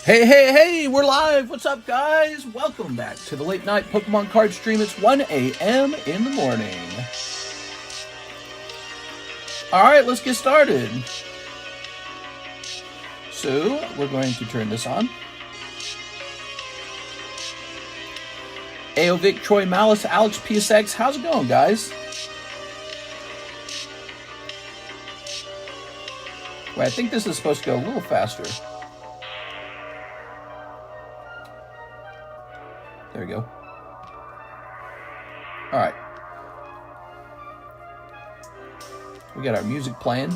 Hey, hey, hey, we're live. What's up, guys? Welcome back to the late night Pokemon card stream. It's 1 a.m. in the morning. All right, let's get started. So, we're going to turn this on. AOVIC, Troy Malice, Alex PSX. How's it going, guys? Wait, I think this is supposed to go a little faster. There we go. All right. We got our music playing.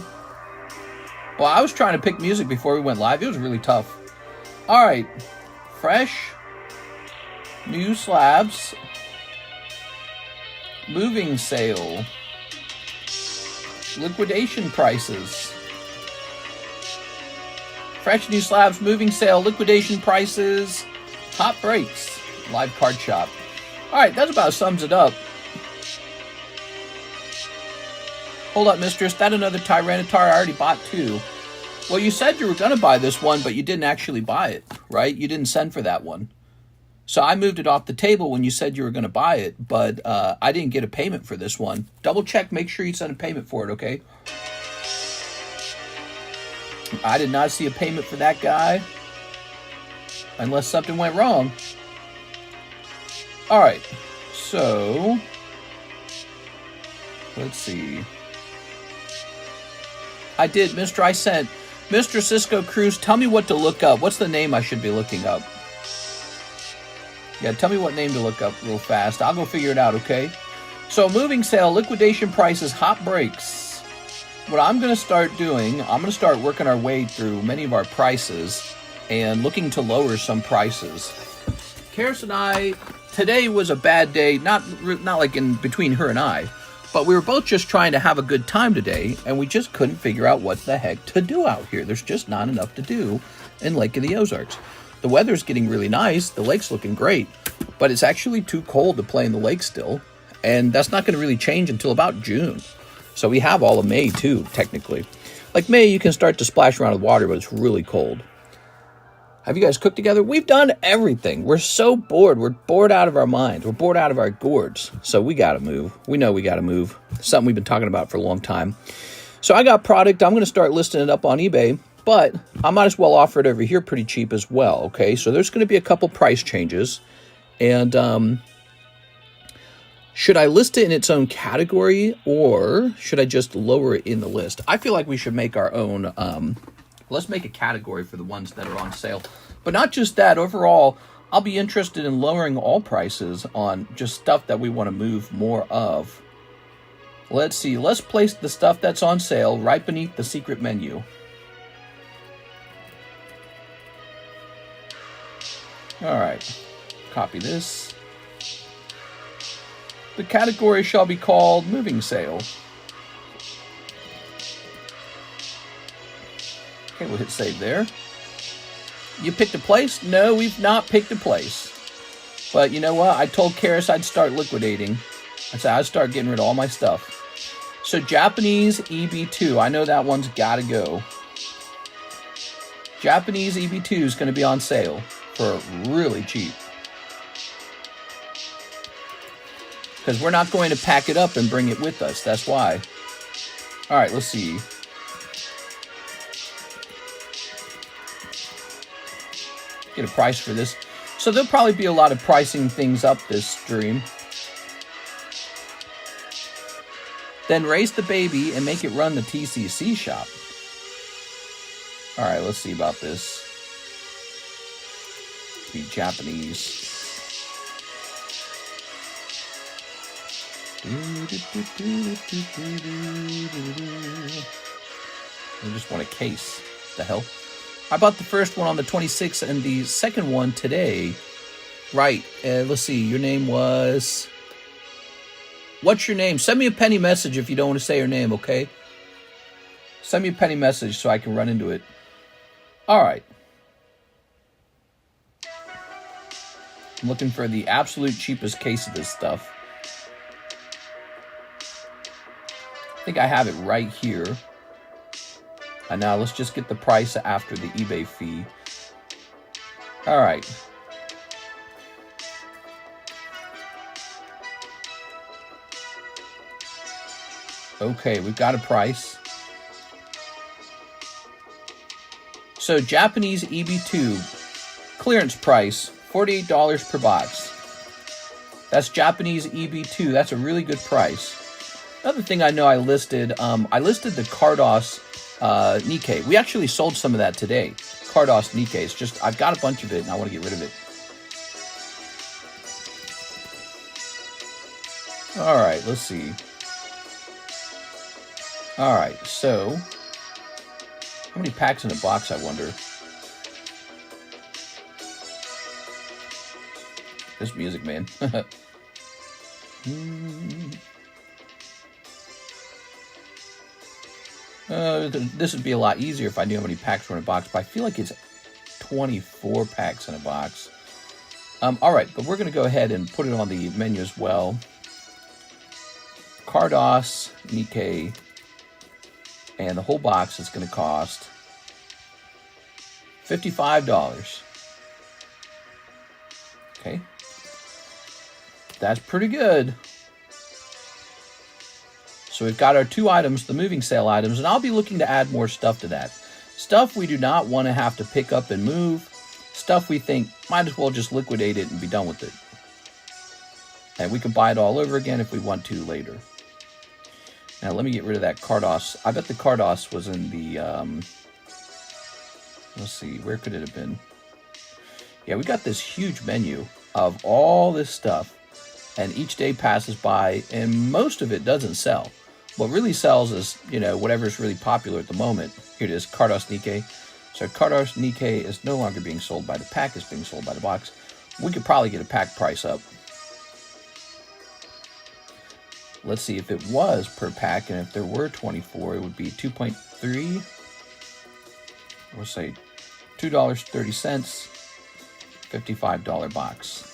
Well, I was trying to pick music before we went live. It was really tough. All right. Fresh. New slabs. Moving sale. Liquidation prices. Fresh new slabs, moving sale, liquidation prices, hot breaks, live card shop. All right, that about sums it up. Hold up, mistress. That another Tyranitar? I already bought two. Well, you said you were going to buy this one, but you didn't actually buy it, right? You didn't send for that one. So I moved it off the table when you said you were going to buy it, but I didn't get a payment for this one. Double check, make sure you send a payment for it, okay? I did not see a payment for that guy. Unless something went wrong. Alright. So. Let's see. I did, Mr. I sent. Mr. Cisco Cruz, tell me what to look up. What's the name I should be looking up? Yeah, tell me what name to look up real fast. I'll go figure it out, okay? So, moving sale, liquidation prices, hot breaks. What I'm going to start doing, I'm going to start working our way through many of our prices and looking to lower some prices. Karis and I, today was a bad day, not like in between her and I, but we were both just trying to have a good time today, and we just couldn't figure out what the heck to do out here. There's just not enough to do in Lake of the Ozarks. The weather's getting really nice, the lake's looking great, but it's actually too cold to play in the lake still, and that's not going to really change until about June. So we have all of May, too, technically. Like May, you can start to splash around with water, but it's really cold. Have you guys cooked together? We've done everything. We're so bored. We're bored out of our minds. We're bored out of our gourds. So we got to move. We know we got to move. Something we've been talking about for a long time. So I got product. I'm going to start listing it up on eBay, but I might as well offer it over here pretty cheap as well, okay? So there's going to be a couple price changes. And, should I list it in its own category, or should I just lower it in the list? I feel like we should make our own, let's make a category for the ones that are on sale. But not just that, overall, I'll be interested in lowering all prices on just stuff that we want to move more of. Let's see, let's place the stuff that's on sale right beneath the secret menu. All right, copy this. The category shall be called Moving Sale. Okay, we'll hit save there. You picked a place? No, we've not picked a place. But you know what? I told Karis I'd start liquidating. I said I'd start getting rid of all my stuff. So Japanese EB2. I know that one's got to go. Japanese EB2 is going to be on sale for really cheap. Because we're not going to pack it up and bring it with us. That's why. All right, let's see. Get a price for this. So there'll probably be a lot of pricing things up this stream. Then raise the baby and make it run the TCC shop. All right, let's see about this. Be Japanese. I just want a case. The hell? I bought the first one on the 26th and the second one today. Right. Let's see. Your name was... What's your name? Send me a penny message if you don't want to say your name, okay? Send me a penny message so I can run into it. All right. I'm looking for the absolute cheapest case of this stuff. I think I have it right here. And now let's just get the price after the eBay fee. All right. Okay, we've got a price. So Japanese EB2 clearance price, $48 per box. That's Japanese EB2. That's a really good price. Another thing I know I listed the Carddass Nikke. We actually sold some of that today. Carddass Nikke. It's just, I've got a bunch of it and I want to get rid of it. All right, let's see. All right, so how many packs in a box, I wonder? This music, man. This would be a lot easier if I knew how many packs were in a box, but I feel like it's 24 packs in a box. All right, but we're going to go ahead and put it on the menu as well. Carddass Nikke, and the whole box is going to cost $55. Okay. That's pretty good. So we've got our two items, the moving sale items, and I'll be looking to add more stuff to that. Stuff we do not want to have to pick up and move. Stuff we think might as well just liquidate it and be done with it. And we can buy it all over again if we want to later. Now let me get rid of that Carddass. I bet the Carddass was in the, let's see, where could it have been? Yeah, we got this huge menu of all this stuff. And each day passes by, and most of it doesn't sell. What really sells is, you know, whatever's really popular at the moment. Here it is, Carddass Nikke. So Carddass Nikke is no longer being sold by the pack, it's being sold by the box. We could probably get a pack price up. Let's see if it was per pack, and if there were 24, it would be 2.3. We'll say $2.30, $55 box.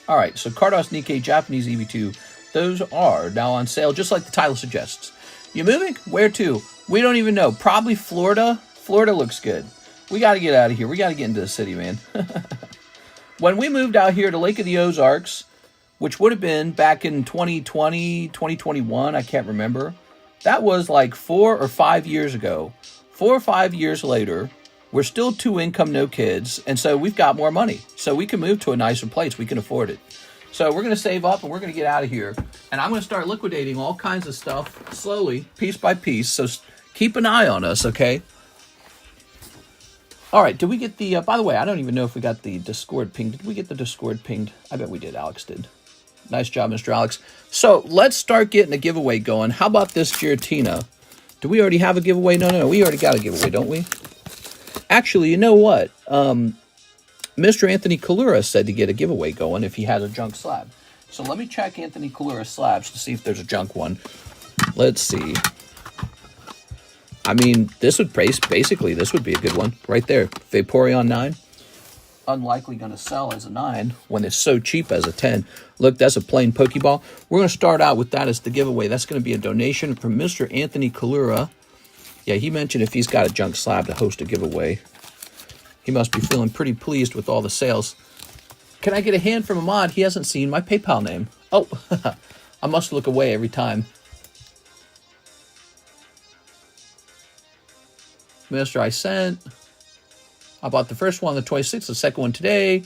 All right, so Carddass Nikke, Japanese EB2, those are now on sale, just like the title suggests. You moving? Where to? We don't even know. Probably Florida. Florida looks good. We got to get out of here. We got to get into the city, man. When we moved out here to Lake of the Ozarks, which would have been back in 2020, 2021, I can't remember. That was like 4 or 5 years ago. 4 or 5 years later, we're still 2 income, no kids, and so we've got more money. So we can move to a nicer place. We can afford it. So we're going to save up and we're going to get out of here. And I'm going to start liquidating all kinds of stuff slowly, piece by piece. So keep an eye on us, okay? All right, did we get the, by the way, I don't even know if we got the Discord pinged. Did we get the Discord pinged? I bet we did. Alex did. Nice job, Mr. Alex. So let's start getting a giveaway going. How about this Giratina? Do we already have a giveaway? No, we already got a giveaway, don't we? Actually, you know what? Mr. Anthony Kura said to get a giveaway going if he has a junk slab. So let me check Anthony Kura's slabs to see if there's a junk one. Let's see. I mean, this would basically, this would be a good one right there. Vaporeon 9. Unlikely going to sell as a 9 when it's so cheap as a 10. Look, that's a plain Pokeball. We're going to start out with that as the giveaway. That's going to be a donation from Mr. Anthony Kura. Yeah, he mentioned if he's got a junk slab to host a giveaway. He must be feeling pretty pleased with all the sales. Can I get a hand from Ahmad? He hasn't seen my PayPal name. Oh, I must look away every time. Mr. I sent. I bought the first one on the 26th, the second one today.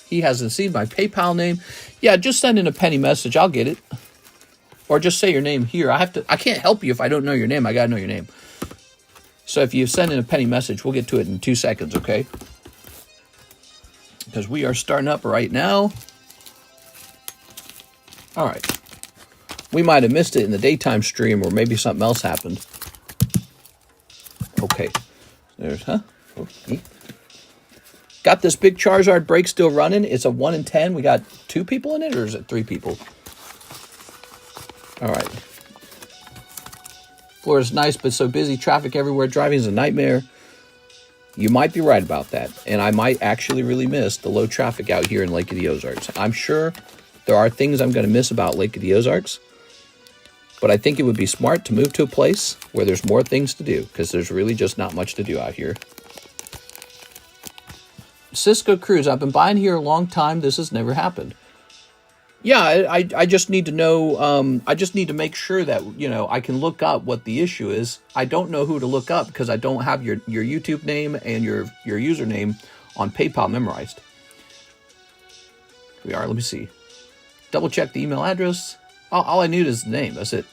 He hasn't seen my PayPal name. Yeah, just send in a penny message. I'll get it. Or just say your name here. I can't help you if I don't know your name. I got to know your name. So if you send in a penny message, we'll get to it in 2 seconds, okay? Because we are starting up right now. All right. We might have missed it in the daytime stream, or maybe something else happened. Okay. There's, huh? Okay. Got this big Charizard break still running. It's a 1 in 10. We got 2 people in it, or is it 3 people? All right. Florida's nice, but so busy. Traffic everywhere. Driving is a nightmare. You might be right about that. And I might actually really miss the low traffic out here in Lake of the Ozarks. I'm sure there are things I'm going to miss about Lake of the Ozarks. But I think it would be smart to move to a place where there's more things to do, because there's really just not much to do out here. Cisco Cruz, I've been buying here a long time. This has never happened. Yeah, I just need to know, I just need to make sure that, you know, I can look up what the issue is. I don't know who to look up because I don't have your YouTube name and your username on PayPal memorized. Here we are, let me see. Double check the email address. All I need is the name, that's it.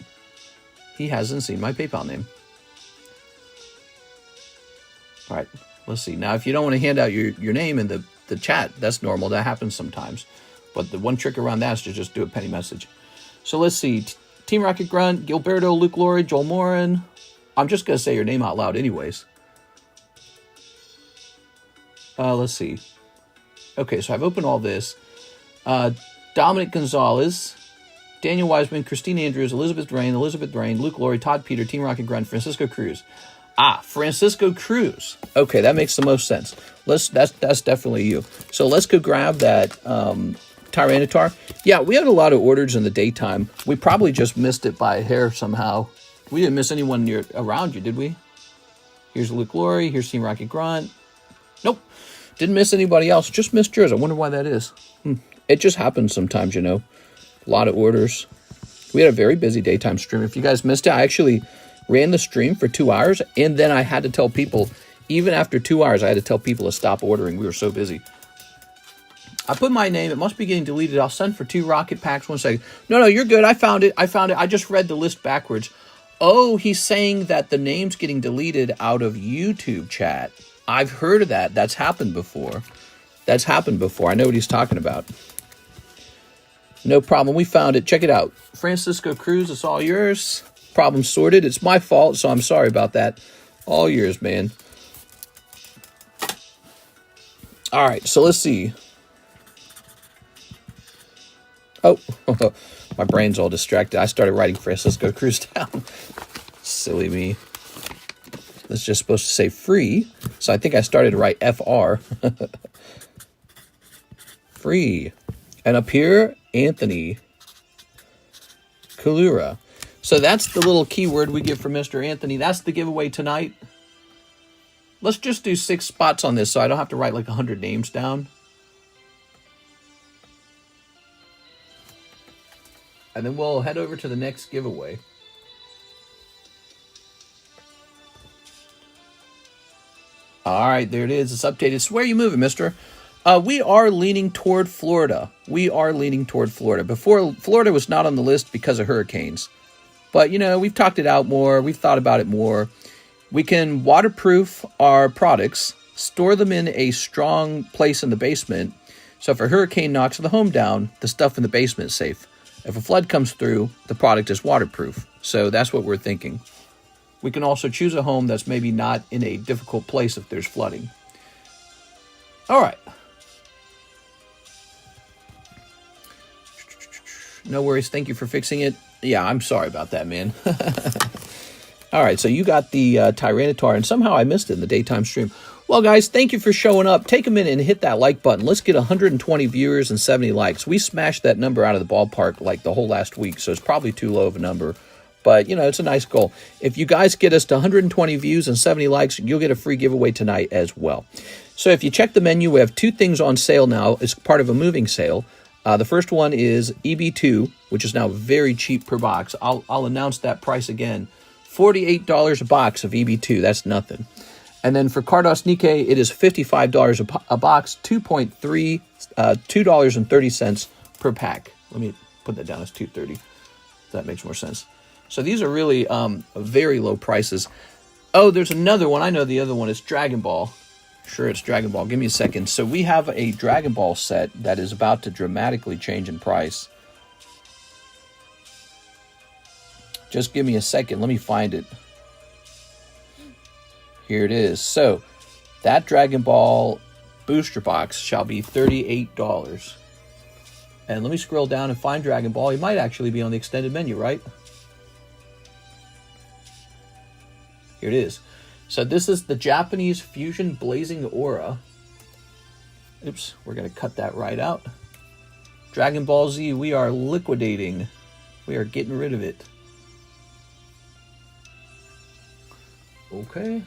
He hasn't seen my PayPal name. All right, let's see. Now, if you don't want to hand out your name in the chat, that's normal, that happens sometimes. But the one trick around that is to just do a penny message. So let's see. Team Rocket Grunt, Gilberto, Luke Laurie, Joel Morin. I'm just going to say your name out loud anyways. Let's see. Okay, so I've opened all this. Dominic Gonzalez, Daniel Wiseman, Christine Andrews, Elizabeth Drain, Luke Laurie, Todd Peter, Team Rocket Grunt, Francisco Cruz. Francisco Cruz. Okay, that makes the most sense. That's definitely you. So let's go grab that Tyranitar. Yeah, we had a lot of orders in the daytime. We probably just missed it by a hair somehow. We didn't miss anyone around you, did we? Here's Luke Laurie. Here's Team Rocket Grunt. Nope. Didn't miss anybody else. Just missed yours. I wonder why that is. It just happens sometimes, you know. A lot of orders. We had a very busy daytime stream. If you guys missed it, I actually ran the stream for 2 hours, and then I had to tell people, even after 2 hours, I had to tell people to stop ordering. We were so busy. I put my name. It must be getting deleted. I'll send for 2 rocket packs. 1 second. No, you're good. I found it. I just read the list backwards. Oh, he's saying that the name's getting deleted out of YouTube chat. I've heard of that. That's happened before. I know what he's talking about. No problem. We found it. Check it out. Francisco Cruz, it's all yours. Problem sorted. It's my fault, so I'm sorry about that. All yours, man. All right, so let's see. Oh, my brain's all distracted. I started writing Francisco Cruz down. Silly me. It's just supposed to say free, so I think I started to write FR. Free. And up here, Anthony Kura. So that's the little keyword we give for Mr. Anthony. That's the giveaway tonight. Let's just do 6 spots on this so I don't have to write like 100 names down. And then we'll head over to the next giveaway. All right, there it is. It's updated. So where are you moving, mister? We are leaning toward Florida. Before, Florida was not on the list because of hurricanes. But, you know, we've talked it out more. We've thought about it more. We can waterproof our products, store them in a strong place in the basement. So if a hurricane knocks the home down, the stuff in the basement is safe. If a flood comes through, the product is waterproof. So that's what we're thinking. We can also choose a home that's maybe not in a difficult place if there's flooding. All right. No worries. Thank you for fixing it. Yeah, I'm sorry about that, man. All right, so you got the Tyranitar, and somehow I missed it in the daytime stream. Well, guys, thank you for showing up. Take a minute and hit that like button. Let's get 120 viewers and 70 likes. We smashed that number out of the ballpark like the whole last week, so it's probably too low of a number. But, you know, it's a nice goal. If you guys get us to 120 views and 70 likes, you'll get a free giveaway tonight as well. So if you check the menu, we have 2 things on sale now as part of a moving sale. The first one is EB2, which is now very cheap per box. I'll announce that price again. $48 a box of EB2. That's nothing. And then for Carddass Nikke, it is $55 a box, $2.30 per pack. Let me put that down as $2.30. That makes more sense. So these are really very low prices. Oh, there's another one. I know the other one is Dragon Ball. Sure, it's Dragon Ball. Give me a second. So we have a Dragon Ball set that is about to dramatically change in price. Just give me a second. Let me find it. Here it is. So that Dragon Ball booster box shall be $38. And let me scroll down and find Dragon Ball. He might actually be on the extended menu, right? Here it is. So this is the Japanese Fusion Blazing Aura. Oops, we're going to cut that right out. Dragon Ball Z, we are liquidating. We are getting rid of it. Okay.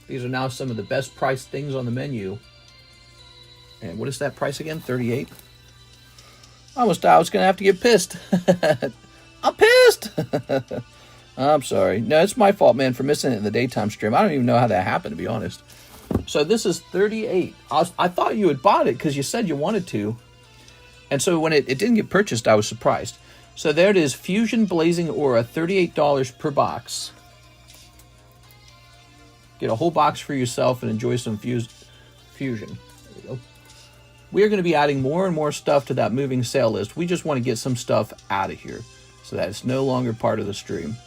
These are now some of the best priced things on the menu. And what is that price again? 38. I almost thought I was going to have to get pissed. I'm pissed. I'm sorry. No, it's my fault, man, for missing it in the daytime stream. I don't even know how that happened, to be honest. So this is 38. I thought you had bought it because you said you wanted to. And so when it didn't get purchased, I was surprised. So there it is, Fus Blazing Aura, $38 per box. Get a whole box for yourself and enjoy some fusion. There we go. We are going to be adding more and more stuff to that moving sale list. We just want to get some stuff out of here so that it's no longer part of the stream.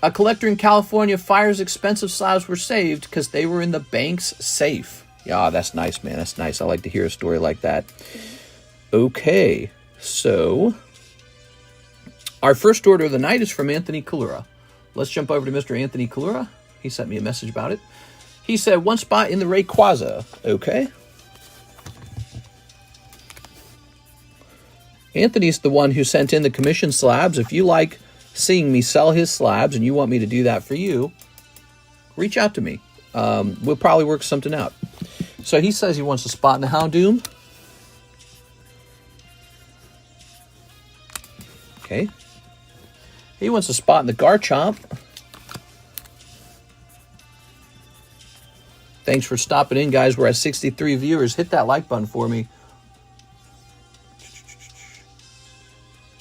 A collector in California fires expensive slabs were saved because they were in the bank's safe. Yeah, that's nice, man. That's nice. I like to hear a story like that. Okay, so our first order of the night is from Anthony Kura. Let's jump over to Mr. Anthony Kura. He sent me a message about it. He said, one spot in the Rayquaza. Okay. Anthony's the one who sent in the commission slabs. If you like seeing me sell his slabs and you want me to do that for you, reach out to me. We'll probably work something out. So he says he wants a spot in the Houndoom. Okay. He wants a spot in the Garchomp. Thanks for stopping in, guys. We're at 63 viewers. Hit that like button for me.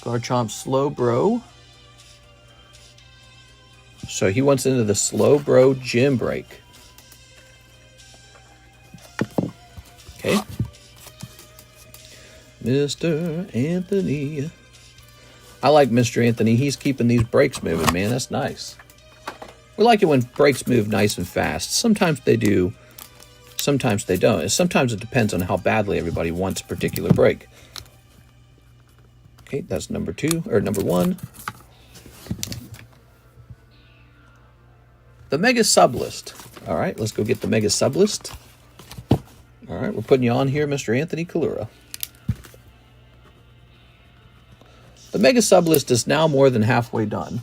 Garchomp Slowbro. So he wants into the Slowbro Gym Break. Okay. Mr. Anthony. I like Mr. Anthony. He's keeping these breaks moving, man. That's nice. We like it when breaks move nice and fast. Sometimes they do. Sometimes they don't. Sometimes it depends on how badly everybody wants a particular break. Okay, that's number 2, or number 1. The Mega Sublist. All right, let's go get the Mega Sublist. All right, we're putting you on here, Mr. Anthony Kura. The Mega Sublist is now more than halfway done.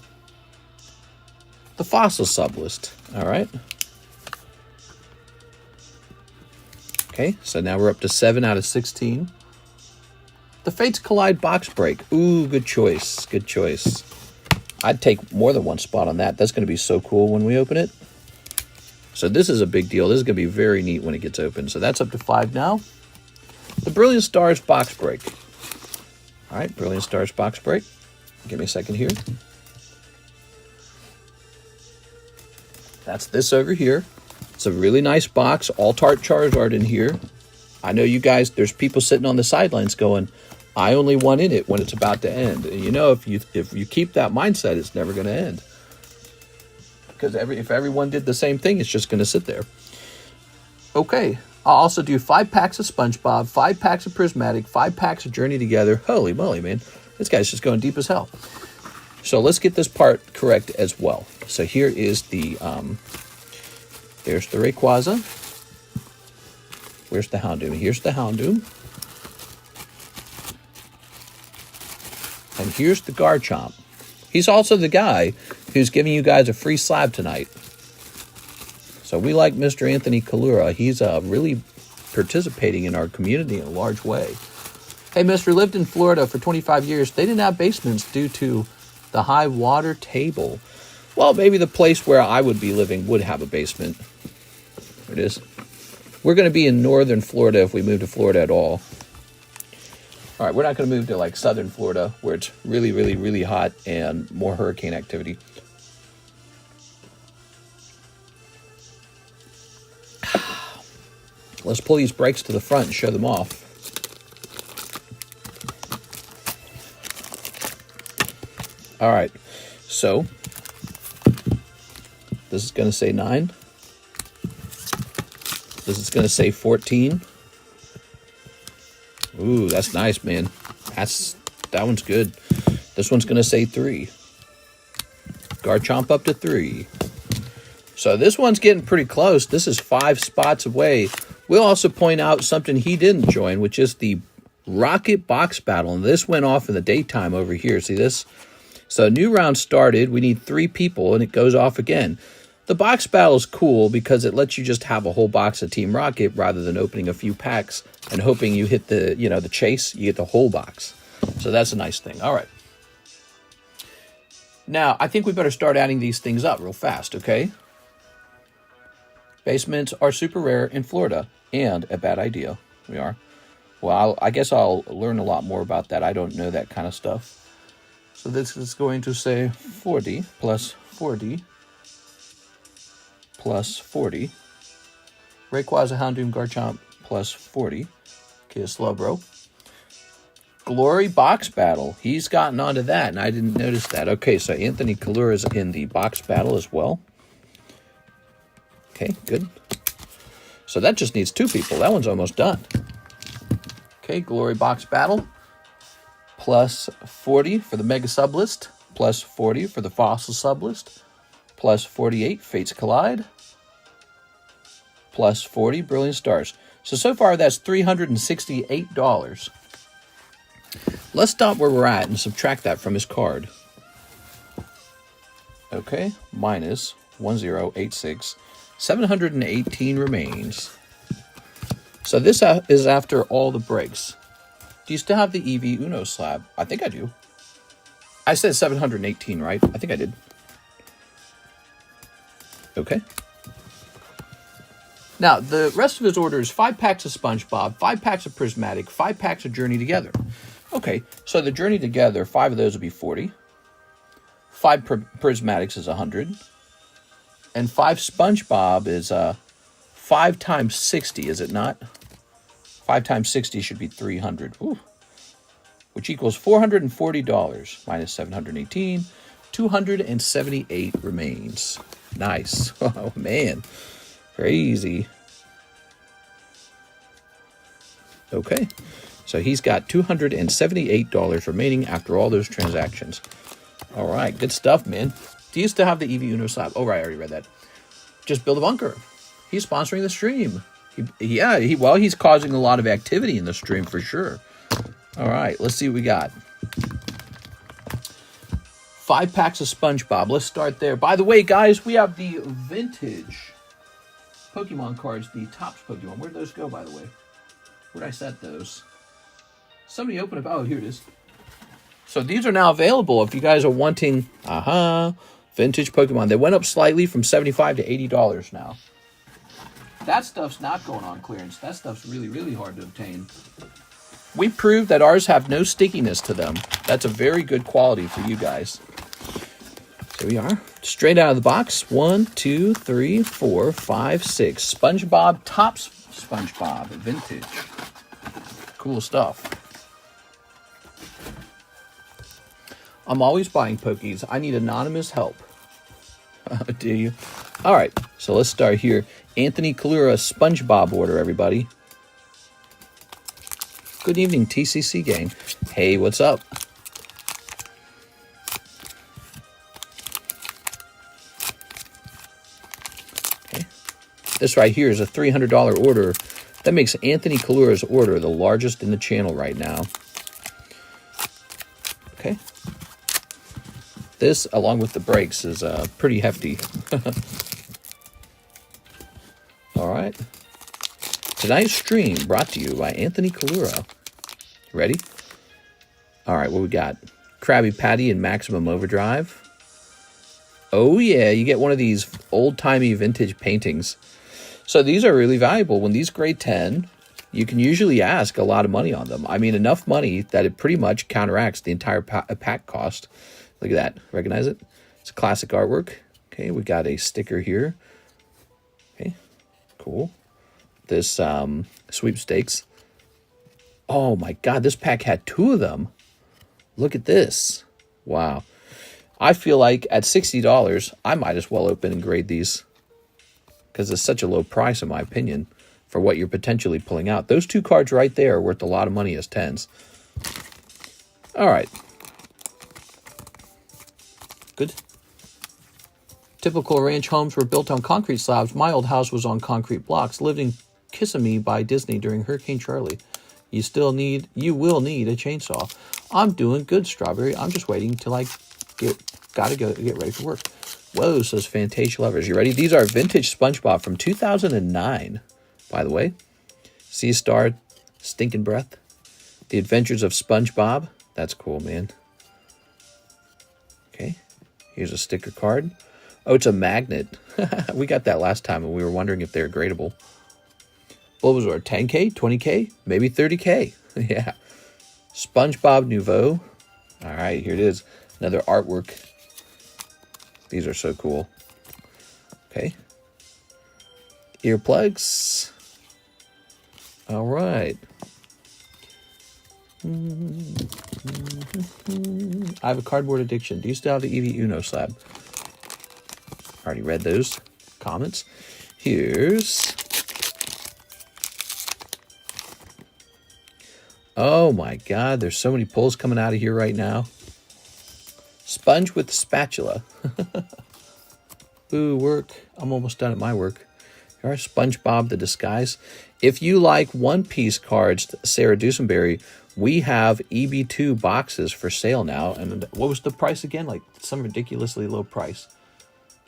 The Fossil Sublist. All right. Okay, so now we're up to 7 out of 16. The Fates Collide Box Break. Ooh, good choice. Good choice. I'd take more than one spot on that. That's going to be so cool when we open it. So this is a big deal. This is going to be very neat when it gets open. So that's up to 5 now. The Brilliant Stars Box Break. All right, Brilliant Stars Box Break. Give me a second here. That's this over here. It's a really nice box. Alt-Art Charizard in here. I know you guys, there's people sitting on the sidelines going, I only want in it when it's about to end. And you know, if you keep that mindset, it's never going to end. Because if everyone did the same thing, it's just going to sit there. Okay. I'll also do 5 packs of Spongebob, 5 packs of Prismatic, 5 packs of Journey Together. Holy moly, man. This guy's just going deep as hell. So let's get this part correct as well. So here is the, there's the Rayquaza. Where's the Houndoom? Here's the Houndoom. And here's the Garchomp. He's also the guy who's giving you guys a free slab tonight. So we like Mr. Anthony Kura. He's really participating in our community in a large way. Hey, mister, lived in Florida for 25 years. They didn't have basements due to the high water table. Well, maybe the place where I would be living would have a basement. There it is. We're going to be in northern Florida if we move to Florida at all. All right, we're not going to move to like southern Florida where it's really, really, really hot and more hurricane activity. Let's pull these brakes to the front and show them off. All right, so this is going to say 9. This is going to say 14. Ooh, that's nice, man. That one's good. This one's going to say 3. Garchomp up to 3. So this one's getting pretty close. This is 5 spots away. We'll also point out something he didn't join, which is the Rocket Box Battle. And this went off in the daytime over here. See this? So new round started. We need 3 people, and it goes off again. The box battle is cool because it lets you just have a whole box of Team Rocket rather than opening a few packs and hoping you hit the, the chase. You get the whole box. So that's a nice thing. All right. Now, I think we better start adding these things up real fast, okay? Basements are super rare in Florida, and a bad idea. We are. Well, I guess I'll learn a lot more about that. I don't know that kind of stuff. So this is going to say 40 plus 40 plus 40. Rayquaza, Houndoom, Garchomp plus 40. Okay, Slowbro. Glory Box Battle. He's gotten onto that, and I didn't notice that. Okay, so Anthony Kalura is in the box battle as well. Okay, good. So that just needs 2 people. That one's almost done. Okay, Glory Box Battle. Plus 40 for the Mega Sublist. Plus 40 for the Fossil Sublist. Plus 48, Fates Collide. Plus 40, Brilliant Stars. So far that's $368. Let's stop where we're at and subtract that from his card. Okay, minus 1086. 718 remains. So this is after all the breaks. Do you still have the EV Uno slab? I think I do. I said 718, right? I think I did. Okay. Now, the rest of his order is 5 packs of Spongebob, 5 packs of Prismatic, 5 packs of Journey Together. Okay, so the Journey Together, 5 of those would be 40. 5 Prismatics is 100. And 5 Spongebob is 5 times 60, is it not? 5 times 60 should be 300. Ooh. Which equals $440 minus 718. 278 remains. Nice. Oh, man. Crazy. Okay. So he's got $278 remaining after all those transactions. All right. Good stuff, man. Do you still have the EV Uno slab? Oh, right. I already read that. Just build a bunker. He's sponsoring the stream. He's causing a lot of activity in the stream for sure. All right. Let's see what we got. 5 packs of Spongebob. Let's start there. By the way, guys, we have the vintage Pokemon cards, the Topps Pokemon. Where'd those go, by the way? Where'd I set those? Somebody open up. Oh, here it is. So these are now available if you guys are wanting, vintage Pokemon. They went up slightly from $75 to $80 now. That stuff's not going on clearance. That stuff's really, really hard to obtain. We proved that ours have no stickiness to them. That's a very good quality for you guys. Here we are. Straight out of the box. 1, 2, 3, 4, 5, 6. SpongeBob, Topps SpongeBob, vintage. Cool stuff. I'm always buying Pokies. I need anonymous help. Do you? All right. So let's start here. Anthony Kalura SpongeBob order, everybody. Good evening, TCC gang. Hey, what's up? Okay. This right here is a $300 order. That makes Anthony Kalura's order the largest in the channel right now. Okay. This, along with the breaks, is pretty hefty. All right. Tonight's stream brought to you by Anthony Kalura. Ready? All right, what we got? Krabby Patty and Maximum Overdrive. Oh, yeah, you get one of these old-timey vintage paintings. So these are really valuable. When these grade 10, you can usually ask a lot of money on them. I mean, enough money that it pretty much counteracts the entire pack cost. Look at that. Recognize it? It's classic artwork. Okay, we got a sticker here. Okay, cool. This sweepstakes. Oh my God, this pack had 2 of them. Look at this. Wow. I feel like at $60, I might as well open and grade these because it's such a low price, in my opinion, for what you're potentially pulling out. Those 2 cards right there are worth a lot of money as 10s. All right. Good. Typical ranch homes were built on concrete slabs. My old house was on concrete blocks. Lived in Kissimmee by Disney during Hurricane Charlie. You will need a chainsaw. I'm doing good, Strawberry. I'm just waiting till I Gotta go get ready for work. Whoa, so those Fantasia lovers. You ready? These are vintage Spongebob from 2009, by the way. Sea Star, Stinking Breath. The Adventures of Spongebob. That's cool, man. Okay. Here's a sticker card. Oh, it's a magnet. We got that last time, and we were wondering if they're gradable. Bulbasaur, 10K, 20K, maybe 30K. Yeah. SpongeBob Nouveau. All right, here it is. Another artwork. These are so cool. Okay. Earplugs. All right. I have a cardboard addiction. Do you still have the EV Uno slab? Already read those comments. Here's... Oh my God, there's so many pulls coming out of here right now. Sponge with spatula. Ooh, work. I'm almost done at my work. Here are SpongeBob the Disguise. If you like One Piece cards, Sarah Dusenberry, we have EB2 boxes for sale now. And what was the price again? Like some ridiculously low price.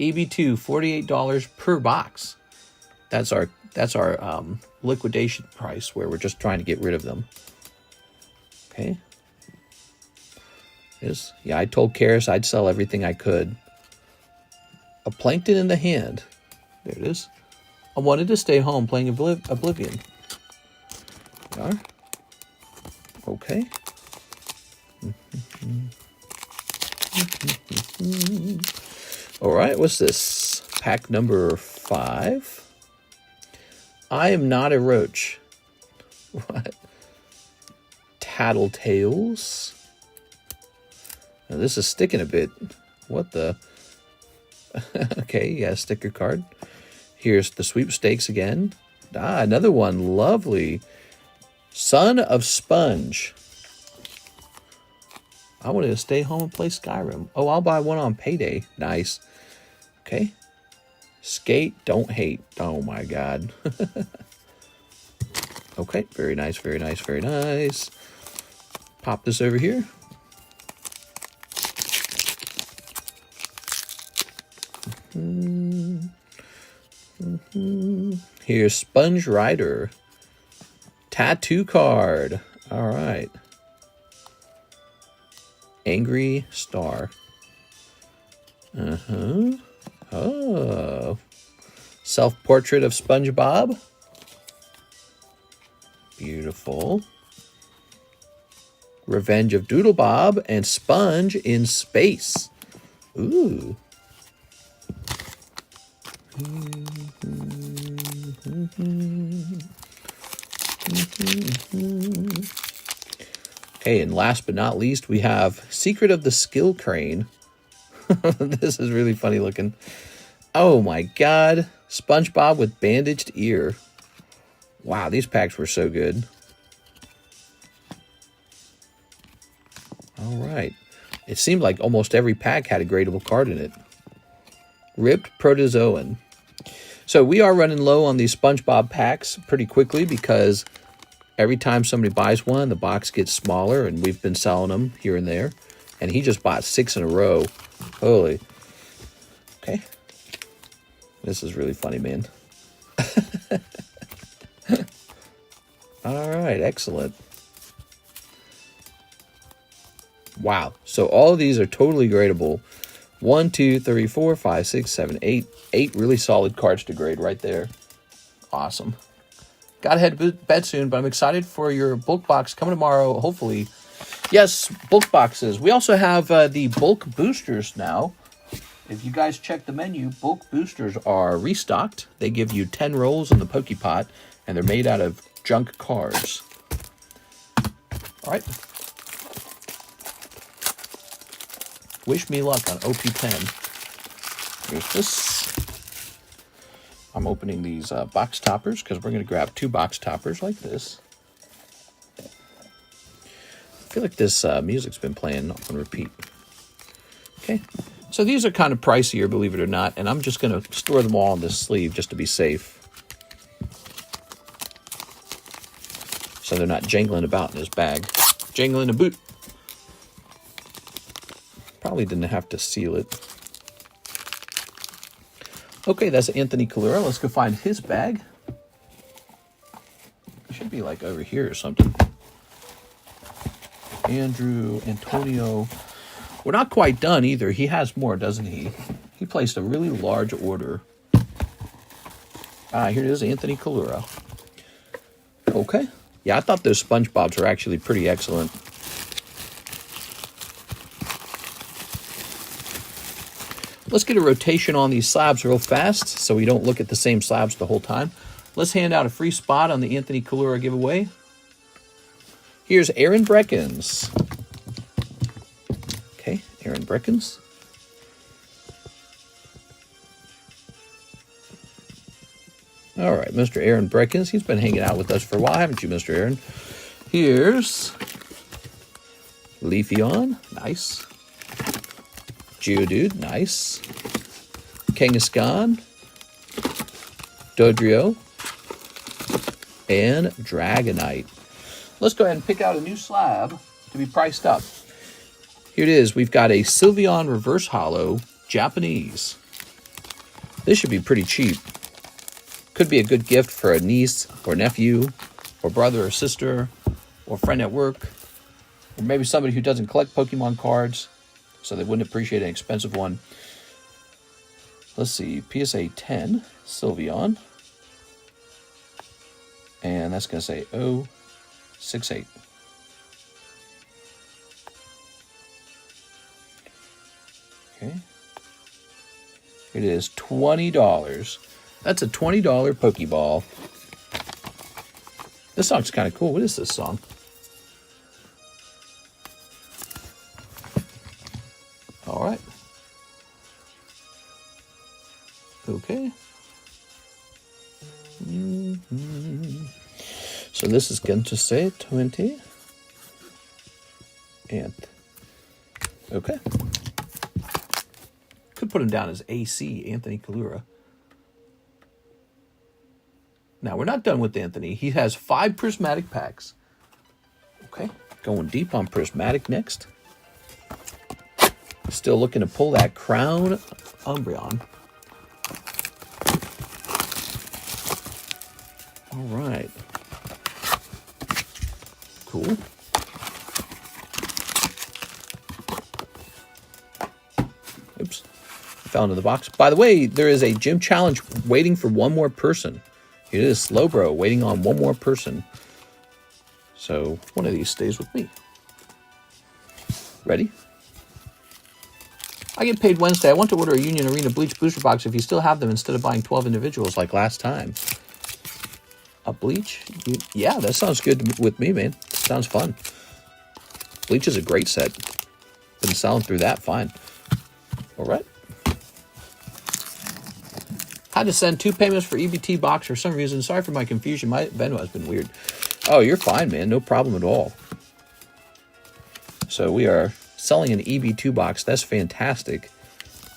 EB2, $48 per box. That's our liquidation price where we're just trying to get rid of them. Okay. Yeah, I told Karis I'd sell everything I could. A Plankton in the Hand. There it is. I wanted to stay home playing Oblivion. There are. Okay. All right, what's this? Pack number 5. I am not a roach. What? Tattletales. Now this is sticking a bit. What the? Okay, yeah, sticker card. Here's the sweepstakes again. Ah, another one. Lovely. Son of Sponge. I wanted to stay home and play Skyrim. Oh, I'll buy one on payday. Nice. Okay. Skate, don't hate. Oh my God. Okay, very nice, very nice, very nice. Pop this over here. Here's Sponge Rider. Tattoo card. All right. Angry Star. Oh. Self-portrait of SpongeBob. Beautiful. Revenge of Doodlebob and Sponge in Space. Ooh. Okay, and last but not least, we have Secret of the Skill Crane. This is really funny looking. Oh my God. SpongeBob with bandaged ear. Wow, these packs were so good. All right. It seemed like almost every pack had a gradable card in it. Ripped Protozoan. So we are running low on these SpongeBob packs pretty quickly because every time somebody buys one, the box gets smaller, and we've been selling them here and there. And he just bought 6 in a row. Holy. Okay. This is really funny, man. All right, excellent. Wow. So all of these are totally gradable. 1, 2, 3, 4, 5, 6, 7, 8. 8 really solid cards to grade right there. Awesome. Gotta head to bed soon, but I'm excited for your bulk box coming tomorrow, hopefully. Yes, bulk boxes. We also have the bulk boosters now. If you guys check the menu, bulk boosters are restocked. They give you 10 rolls in the Pokepot, and they're made out of junk cards. All right. Wish me luck on OP10. Here's this. I'm opening these box toppers because we're going to grab 2 box toppers like this. I feel like this music's been playing on repeat. Okay. So these are kind of pricier, believe it or not, and I'm just going to store them all on this sleeve just to be safe. So they're not jangling about in his bag. Jangling a boot. probably didn't have to seal it. Okay, that's Anthony Kura. Let's go find his bag. It should be like over here or something. Andrew, Antonio. We're not quite done either. He has more, doesn't he? He placed a really large order. Ah, here it is, Anthony Kura. Okay. Yeah, I thought those Spongebobs were actually pretty excellent. Let's get a rotation on these slabs real fast so we don't look at the same slabs the whole time. Let's hand out a free spot on the Anthony Kura giveaway. Here's Aaron Breckens. Okay, Aaron Breckens. All right, Mr. Aaron Breckens. He's been hanging out with us for a while, haven't you, Mr. Aaron? Here's Leafeon. Nice. Geodude. Nice. Kangaskhan. Dodrio. And Dragonite. Let's go ahead and pick out a new slab to be priced up. Here it is. We've got a Sylveon Reverse Holo Japanese. This should be pretty cheap. Could be a good gift for a niece or nephew or brother or sister or friend at work, or maybe somebody who doesn't collect Pokemon cards, so they wouldn't appreciate an expensive one. Let's see, PSA 10, Sylveon. And that's going to say 068. Okay. It is $20. That's a $20 Pokeball. This song's kind of cool. What is this song? All right. Okay. So this is going to say 20. And okay. Could put him down as AC, Anthony Kura. Now, we're not done with Anthony. He has 5 Prismatic packs. Okay, going deep on Prismatic next. Still looking to pull that Crown Umbreon. All right. Cool. Oops. Fell into the box. By the way, there is a gym challenge waiting for one more person. It is Slowbro waiting on one more person. So one of these stays with me. Ready? I get paid Wednesday. I want to order a Union Arena Bleach booster box if you still have them instead of buying 12 individuals like last time. A Bleach? Yeah, that sounds good with me, man. Sounds fun. Bleach is a great set. Been selling through that fine. All right. Had to send 2 payments for EBT box for some reason. Sorry for my confusion. My VENMO has been weird. Oh, you're fine, man. No problem at all. So we are selling an EB2 box. That's fantastic.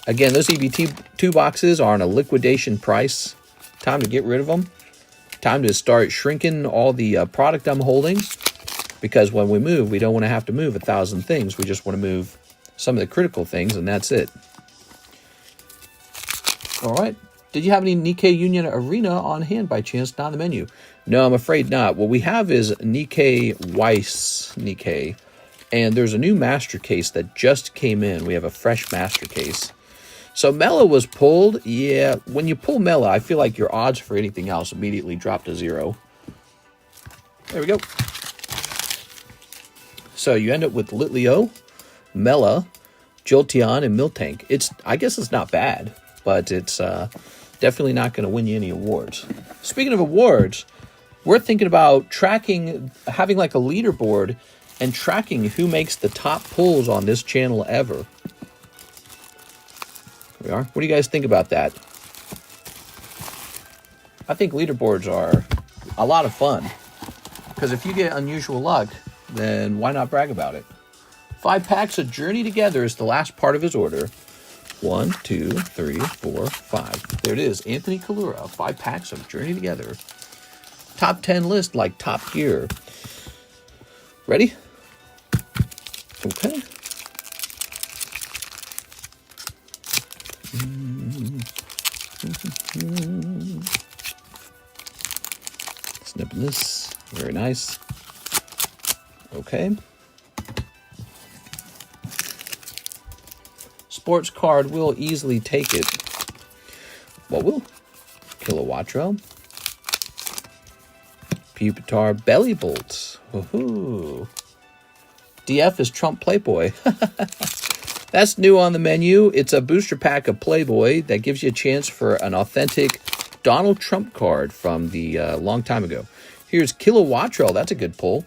Again, those EB2 boxes are on a liquidation price. Time to get rid of them. Time to start shrinking all the product I'm holding. Because when we move, we don't want to have to move 1,000 things. We just want to move some of the critical things, and that's it. All right. Did you have any Nikke Union Arena on hand by chance? Not on the menu. No, I'm afraid not. What we have is Nikke Weiss Nikke. And there's a new master case that just came in. We have a fresh master case. So Mela was pulled. Yeah, when you pull Mela, I feel like your odds for anything else immediately drop to 0. There we go. So you end up with Litleo, Mela, Jolteon, and Miltank. I guess it's not bad, but it's definitely not going to win you any awards. Speaking of awards, we're thinking about tracking, having like a leaderboard and tracking who makes the top pulls on this channel ever. Here we are. What do you guys think about that? I think leaderboards are a lot of fun. Because if you get unusual luck, then why not brag about it? 5 packs of Journey Together is the last part of his order. 1, 2, 3, 4, 5. There it is. Anthony Kura. 5 packs of Journey Together. Top 10 list like Top Gear. Ready? Okay. nippleness. Very nice. Okay. Sports card will easily take it. What will? Kilowattrell. Pupitar Belly Bolts. Woohoo. DF is Trump Playboy. That's new on the menu. It's a booster pack of Playboy that gives you a chance for an authentic Donald Trump card from the long time ago. Here's Kilowattrell. That's a good pull.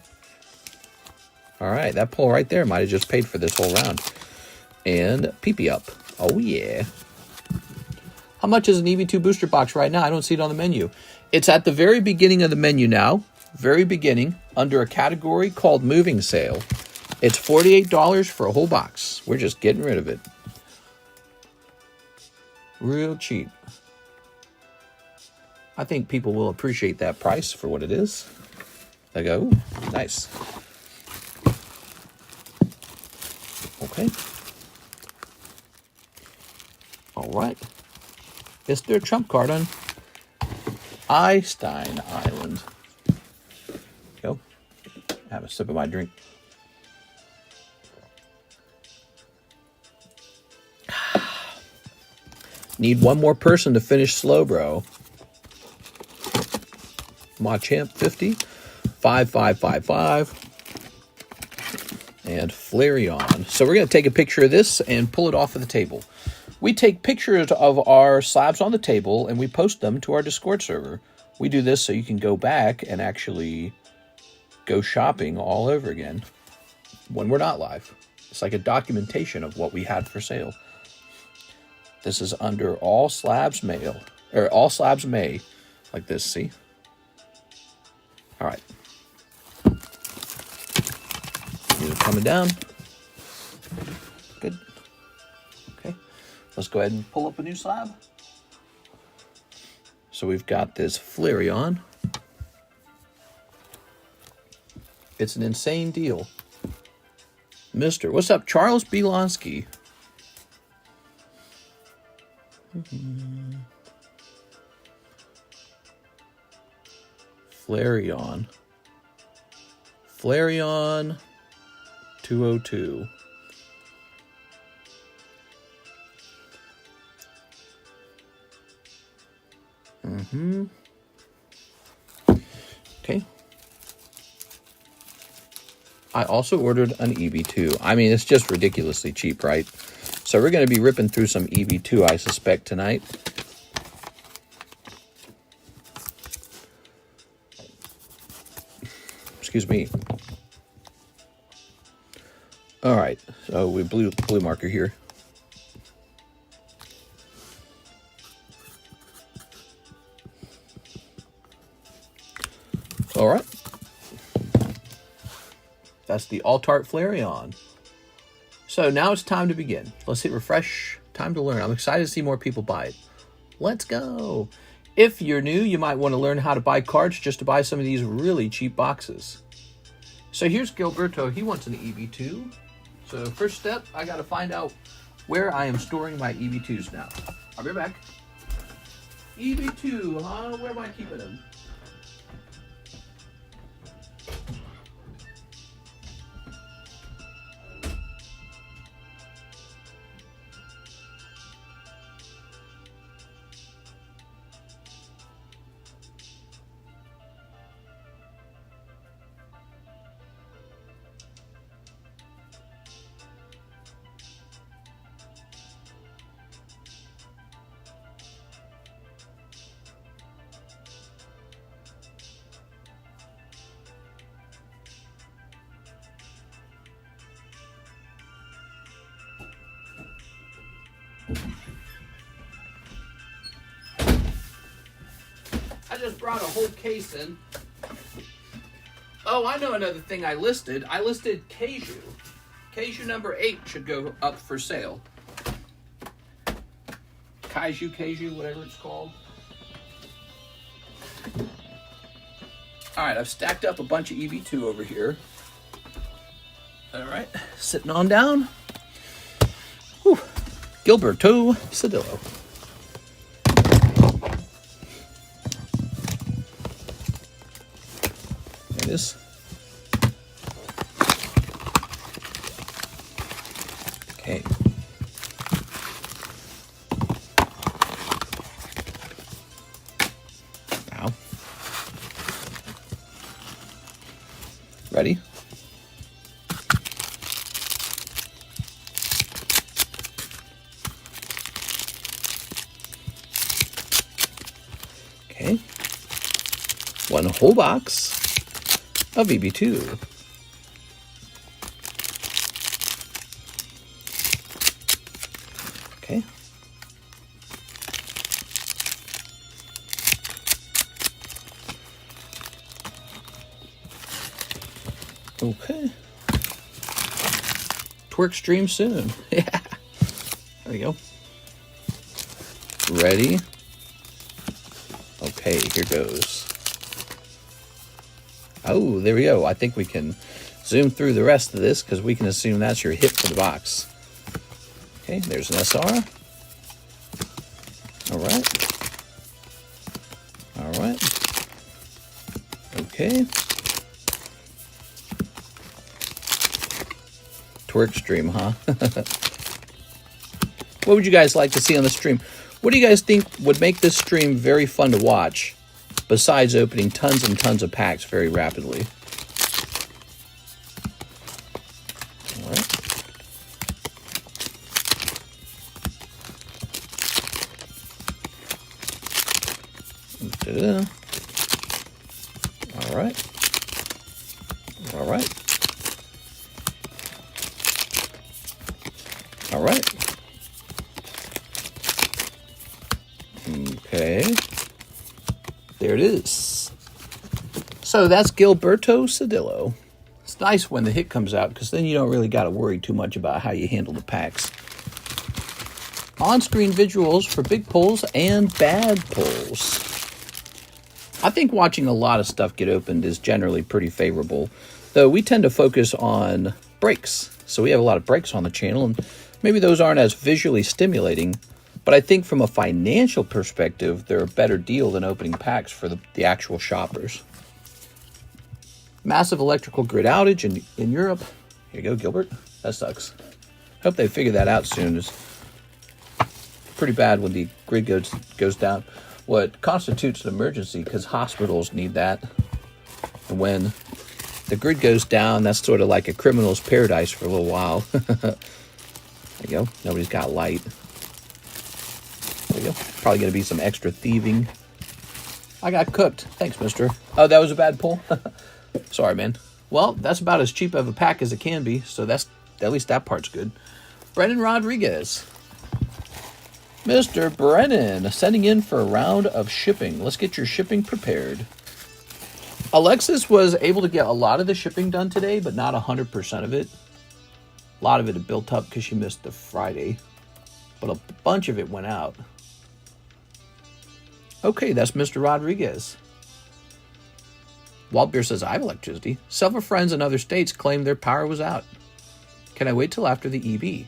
All right, that pull right there might have just paid for this whole round. And Peepee Up. Oh, yeah. How much is an EV2 booster box right now? I don't see it on the menu. It's at the very beginning of the menu now. Very beginning, under a category called Moving Sale. It's $48 for a whole box. We're just getting rid of it. Real cheap. I think people will appreciate that price for what it is. They go, ooh, nice. Okay. All right. It's their Trump card on Einstein Island. Go. Have a sip of my drink. Need one more person to finish slow, bro. Machamp 50, 5555, and Flareon. So we're going to take a picture of this and pull it off of the table. We take pictures of our slabs on the table and we post them to our Discord server. We do this so you can go back and actually go shopping all over again when we're not live. It's like a documentation of what we had for sale. This is under all slabs mail, or all slabs May, like this, see? All right. These are coming down. Good. Okay. Let's go ahead and pull up a new slab. So we've got this Flareon. It's an insane deal. Mister, what's up, Charles Belonsky? Flareon. Flareon 202. Okay. I also ordered an EV2. I mean, it's just ridiculously cheap, right? So we're going to be ripping through some EV2, I suspect, tonight. Excuse me. All right, so we blue marker here. All right. That's the Altart Flareon. So now it's time to begin. Let's hit refresh. Time to learn. I'm excited to see more people buy it. Let's go. If you're new, you might want to learn how to buy cards just to buy some of these really cheap boxes. So here's Gilberto. He wants an EV2. So first step, I got to find out where I am storing my EV2s now. I'll be back. EV2, huh? Where am I keeping them? I just brought a whole case in. Oh, I know another thing I listed. I listed Kaiju. Kaiju number 8 should go up for sale. Kaiju, whatever it's called. Alright, I've stacked up a bunch of EV2 over here. Alright, sitting on down. Whew. Gilberto Cedillo. it is. Okay. Now. Ready? Okay. One whole box of EB2. Okay. Okay. Twerk stream soon. Yeah. There we go. Ready? Okay, here goes. Oh, there we go. I think we can zoom through the rest of this because we can assume that's your hit for the box. Okay, there's an SR. All right. All right. Okay. Twerk stream, huh? What would you guys like to see on the stream? What do you guys think would make this stream very fun to watch, besides opening tons and tons of packs very rapidly? All right. Da-da. All right. All right. All right. Okay. There it is. So that's Gilberto Cedillo. It's nice when the hit comes out because then you don't really got to worry too much about how you handle the packs. On-screen visuals for big pulls and bad pulls. I think watching a lot of stuff get opened is generally pretty favorable, though we tend to focus on breaks. So we have a lot of breaks on the channel, and maybe those aren't as visually stimulating, but I think from a financial perspective, they're a better deal than opening packs for the actual shoppers. Massive electrical grid outage in Europe. Here you go, Gilbert. That sucks. Hope they figure that out soon. It's pretty bad when the grid goes down. What constitutes an emergency, because hospitals need that. And when the grid goes down, that's sort of like a criminal's paradise for a little while. There you go. Nobody's got light. There you go. Probably going to be some extra thieving. I got cooked. Thanks, mister. Oh, that was a bad pull? Sorry, man. Well, that's about as cheap of a pack as it can be, so that's at least that part's good. Brennan Rodriguez. Mr. Brennan, sending in for a round of shipping. Let's get your shipping prepared. Alexis was able to get a lot of the shipping done today, but not 100% of it. A lot of it had built up because she missed the Friday, but a bunch of it went out. Okay, that's Mr. Rodriguez. Waldbeer says, I have electricity. Several friends in other states claim their power was out. Can I wait till after the EB?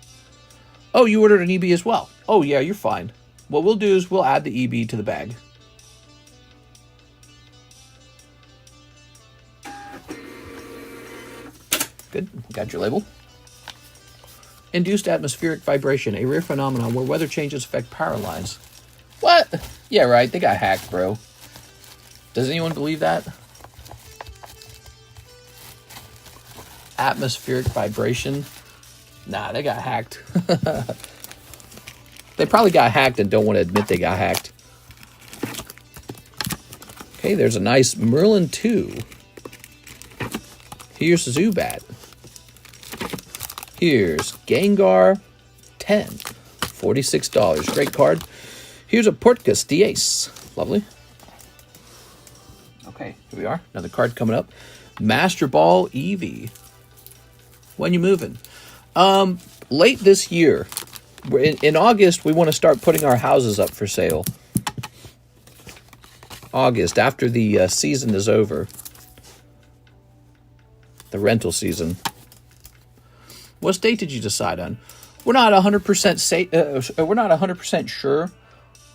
Oh, you ordered an EB as well. Oh, yeah, you're fine. What we'll do is we'll add the EB to the bag. Good. Got your label. Induced atmospheric vibration, a rare phenomenon where weather changes affect power lines. What? Yeah, right. They got hacked, bro. Does anyone believe that? Atmospheric vibration? Nah, they got hacked. They probably got hacked and don't want to admit they got hacked. Okay, there's a nice Merlin 2. Here's Zubat. Here's Gengar 10. $46. Great card. Here's a Portgas D-Ace. Lovely. Okay, here we are. Another card coming up. Master Ball Eevee. When you moving? Late this year. In August, we want to start putting our houses up for sale. August, after the season is over. The rental season. What state did you decide on? We're not 100% we're not 100% sure.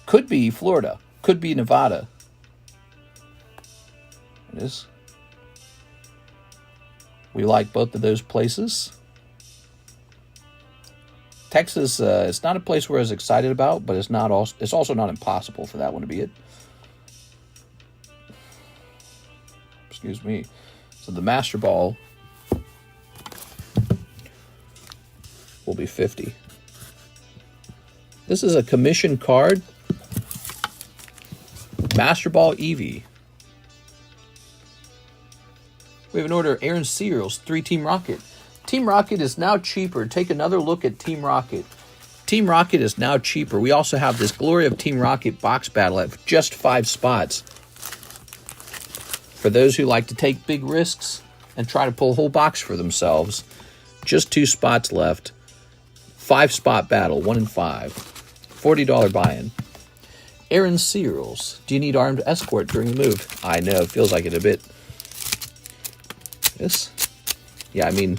Could be Florida. Could be Nevada. It is. We like both of those places. Texas, it's not a place we're as excited about, but it's also not impossible for that one to be it. Excuse me. So the Master Ball will be 50. This is a commission card. Master Ball Eevee. We have an order of Aaron Searles, 3 Team Rocket. Team Rocket is now cheaper. Take another look at Team Rocket. Team Rocket is now cheaper. We also have this Glory of Team Rocket box battle at just 5 spots. For those who like to take big risks and try to pull a whole box for themselves, just 2 spots left. 5-spot battle, 1 in 5. $40 buy-in. Aaron Searles. Do you need armed escort during the move? I know, it feels like it a bit. This? Yeah, I mean,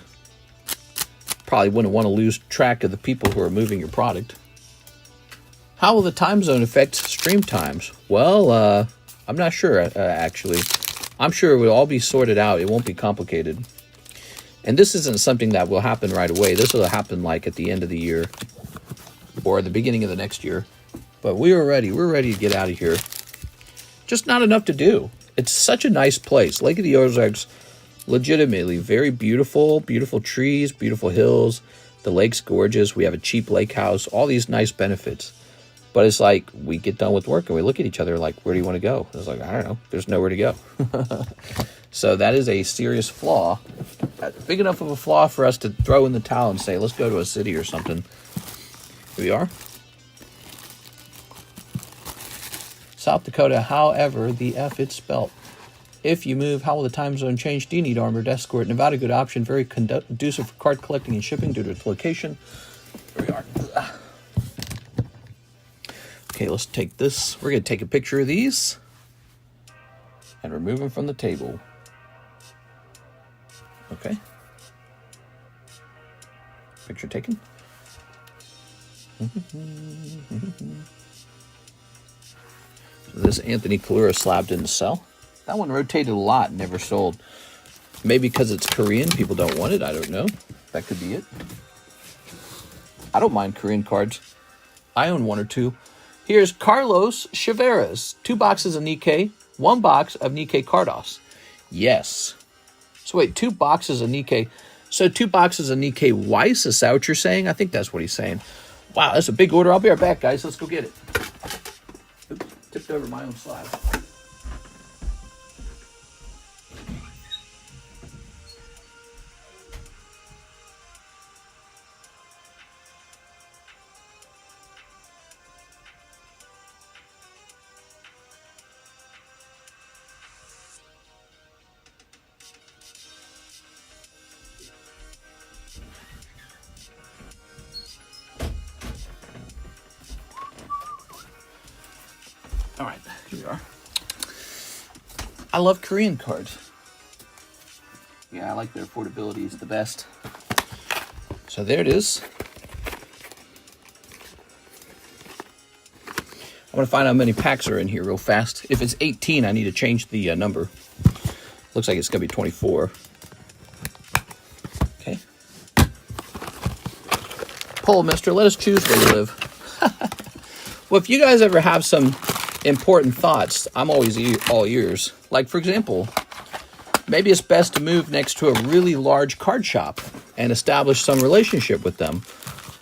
probably wouldn't want to lose track of the people who are moving your product. How will the time zone affect stream times? Well, I'm not sure, actually. I'm sure it will all be sorted out. It won't be complicated. And this isn't something that will happen right away. This will happen like at the end of the year or the beginning of the next year. But we are ready. We're ready to get out of here. Just not enough to do. It's such a nice place. Lake of the Ozarks, legitimately very beautiful. Beautiful trees, beautiful hills. The lake's gorgeous. We have a cheap lake house. All these nice benefits. But it's like we get done with work and we look at each other like, where do you want to go? It's like, I don't know. There's nowhere to go. So that is a serious flaw. Big enough of a flaw for us to throw in the towel and say, let's go to a city or something. Here we are. South Dakota, however, the F it's spelt. If you move, how will the time zone change? Do you need armored escort? Nevada, good option. Very conducive for card collecting and shipping due to its location. Here we are. Okay, let's take this. We're going to take a picture of these and remove them from the table. Okay. Picture taken. So this Anthony Kura slab didn't sell. That one rotated a lot and never sold. Maybe because it's Korean, people don't want it. I don't know. That could be it. I don't mind Korean cards. I own 1 or 2. Here's Carlos Chaveras. 2 boxes of Nikke, 1 box of Nikke Cardos. Yes. So wait, 2 boxes of Nikke. So 2 boxes of Nikke Weiss, is that what you're saying? I think that's what he's saying. Wow, that's a big order. I'll be right back, guys. Let's go get it. Oops, tipped over my own slab. All right, here we are. I love Korean cards. Yeah, I like their affordability. It's the best. So there it is. I'm going to find out how many packs are in here real fast. If it's 18, I need to change the number. Looks like it's going to be 24. Okay. Pull, mister. Let us choose where you live. Well, if you guys ever have some important thoughts, I'm always all ears. Like, for example, maybe it's best to move next to a really large card shop and establish some relationship with them.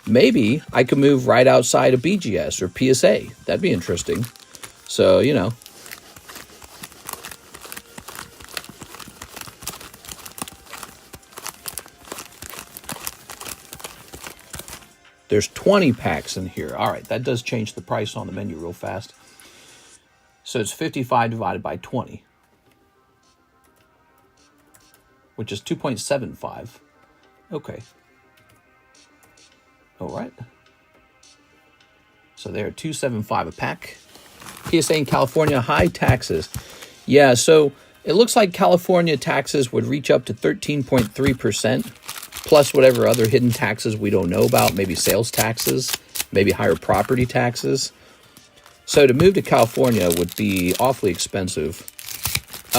Maybe I could move right outside of BGS or PSA. That'd be interesting. So, you know. There's 20 packs in here. All right, that does change the price on the menu real fast. So it's 55 divided by 20, which is 2.75. Okay. All right. So they're $2.75 a pack. PSA in California, high taxes. Yeah, so it looks like California taxes would reach up to 13.3%, plus whatever other hidden taxes we don't know about, maybe sales taxes, maybe higher property taxes. So to move to California would be awfully expensive.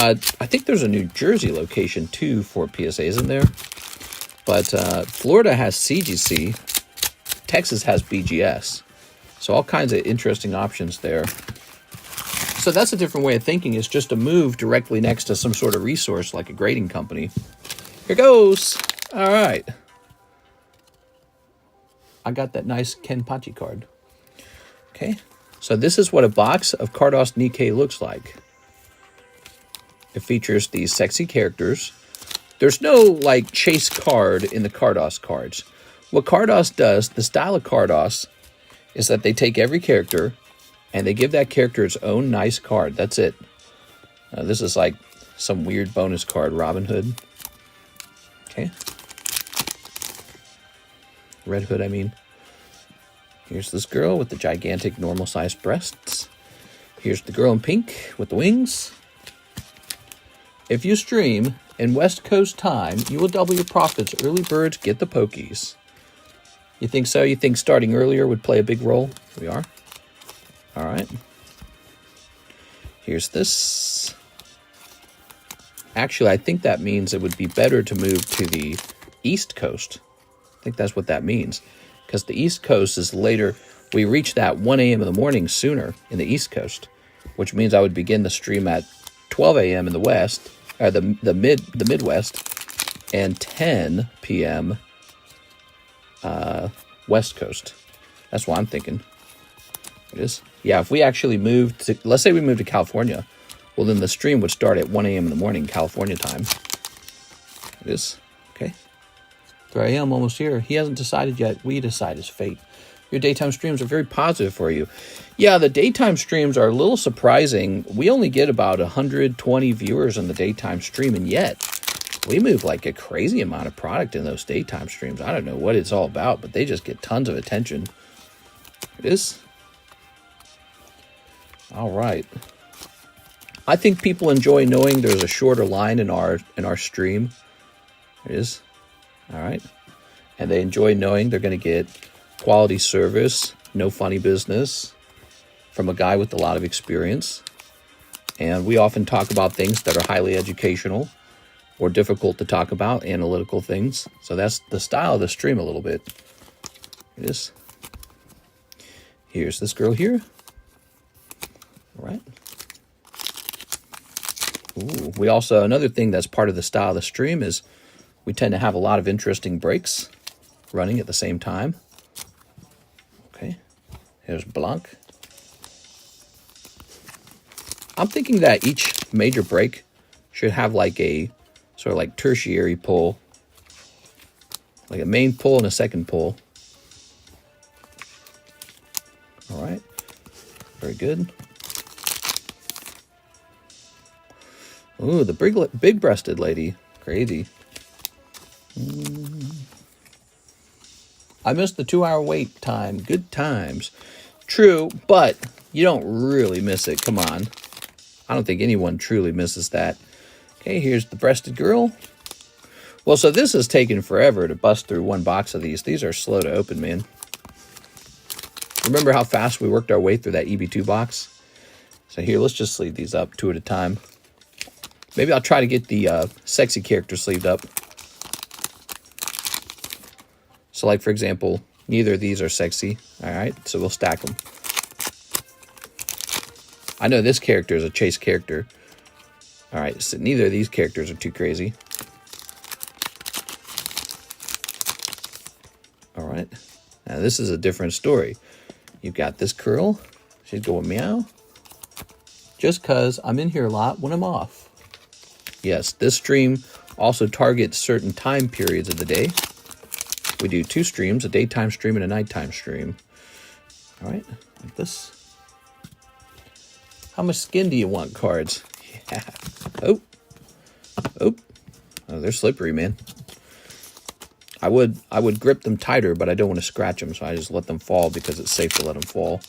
I think there's a New Jersey location, too, for PSA, isn't there? But Florida has CGC. Texas has BGS. So all kinds of interesting options there. So that's a different way of thinking, is just to move directly next to some sort of resource like a grading company. Here goes. All right. I got that nice Kenpachi card. Okay. So this is what a box of Carddass Nikke looks like. It features these sexy characters. There's no, like, chase card in the Carddass cards. What Carddass does, the style of Carddass, is that they take every character and they give that character its own nice card. That's it. This is like some weird bonus card, Robin Hood. Okay. Red Hood, I mean. Here's this girl with the gigantic normal-sized breasts. Here's the girl in pink with the wings. If you stream in West Coast time, you will double your profits. Early birds get the pokies. You think so? You think starting earlier would play a big role? We are. All right. Here's this. Actually, I think that means it would be better to move to the East Coast. I think that's what that means. Because the East Coast is later. We reach that 1 a.m. in the morning sooner in the East Coast, which means I would begin the stream at 12 a.m. in the West, or the Midwest, and 10 p.m. West Coast. That's what I'm thinking. It is. Yeah, if we actually moved to, let's say we moved to California, well, then the stream would start at 1 a.m. in the morning, California time. It is. Okay. 3 a.m. almost here. He hasn't decided yet. We decide his fate. Your daytime streams are very positive for you. Yeah, the daytime streams are a little surprising. We only get about 120 viewers in the daytime stream, and yet we move like a crazy amount of product in those daytime streams. I don't know what it's all about, but they just get tons of attention. It is. All right. I think people enjoy knowing there's a shorter line in our stream. It is. All right. And they enjoy knowing they're going to get quality service, no funny business from a guy with a lot of experience. And we often talk about things that are highly educational or difficult to talk about, analytical things. So that's the style of the stream a little bit. It is. Here's this girl here. All right. Ooh, we also, another thing that's part of the style of the stream is we tend to have a lot of interesting breaks running at the same time. Okay. Here's Blanc. I'm thinking that each major break should have like a sort of like tertiary pull, like a main pull and a second pull. All right. Very good. Ooh, the big-breasted lady. Crazy. I missed the 2-hour wait time. Good times. True, but you don't really miss it. Come on. I don't think anyone truly misses that. Okay, here's the breasted girl. Well, so this has taken forever to bust through one box of these. These are slow to open, man. Remember how fast we worked our way through that EB2 box? So here, let's just sleeve these up 2 at a time. Maybe I'll try to get the sexy character sleeved up. So like, for example, neither of these are sexy. All right, so we'll stack them. I know this character is a chase character. All right, so neither of these characters are too crazy. All right, now this is a different story. You've got this girl. She's going meow. Just because I'm in here a lot when I'm off. Yes, this stream also targets certain time periods of the day. We do 2 streams, a daytime stream and a nighttime stream. All right, like this. How much skin do you want, cards? Yeah. Oh. Oh, they're slippery, man. I would grip them tighter, but I don't want to scratch them, so I just let them fall because it's safe to let them fall.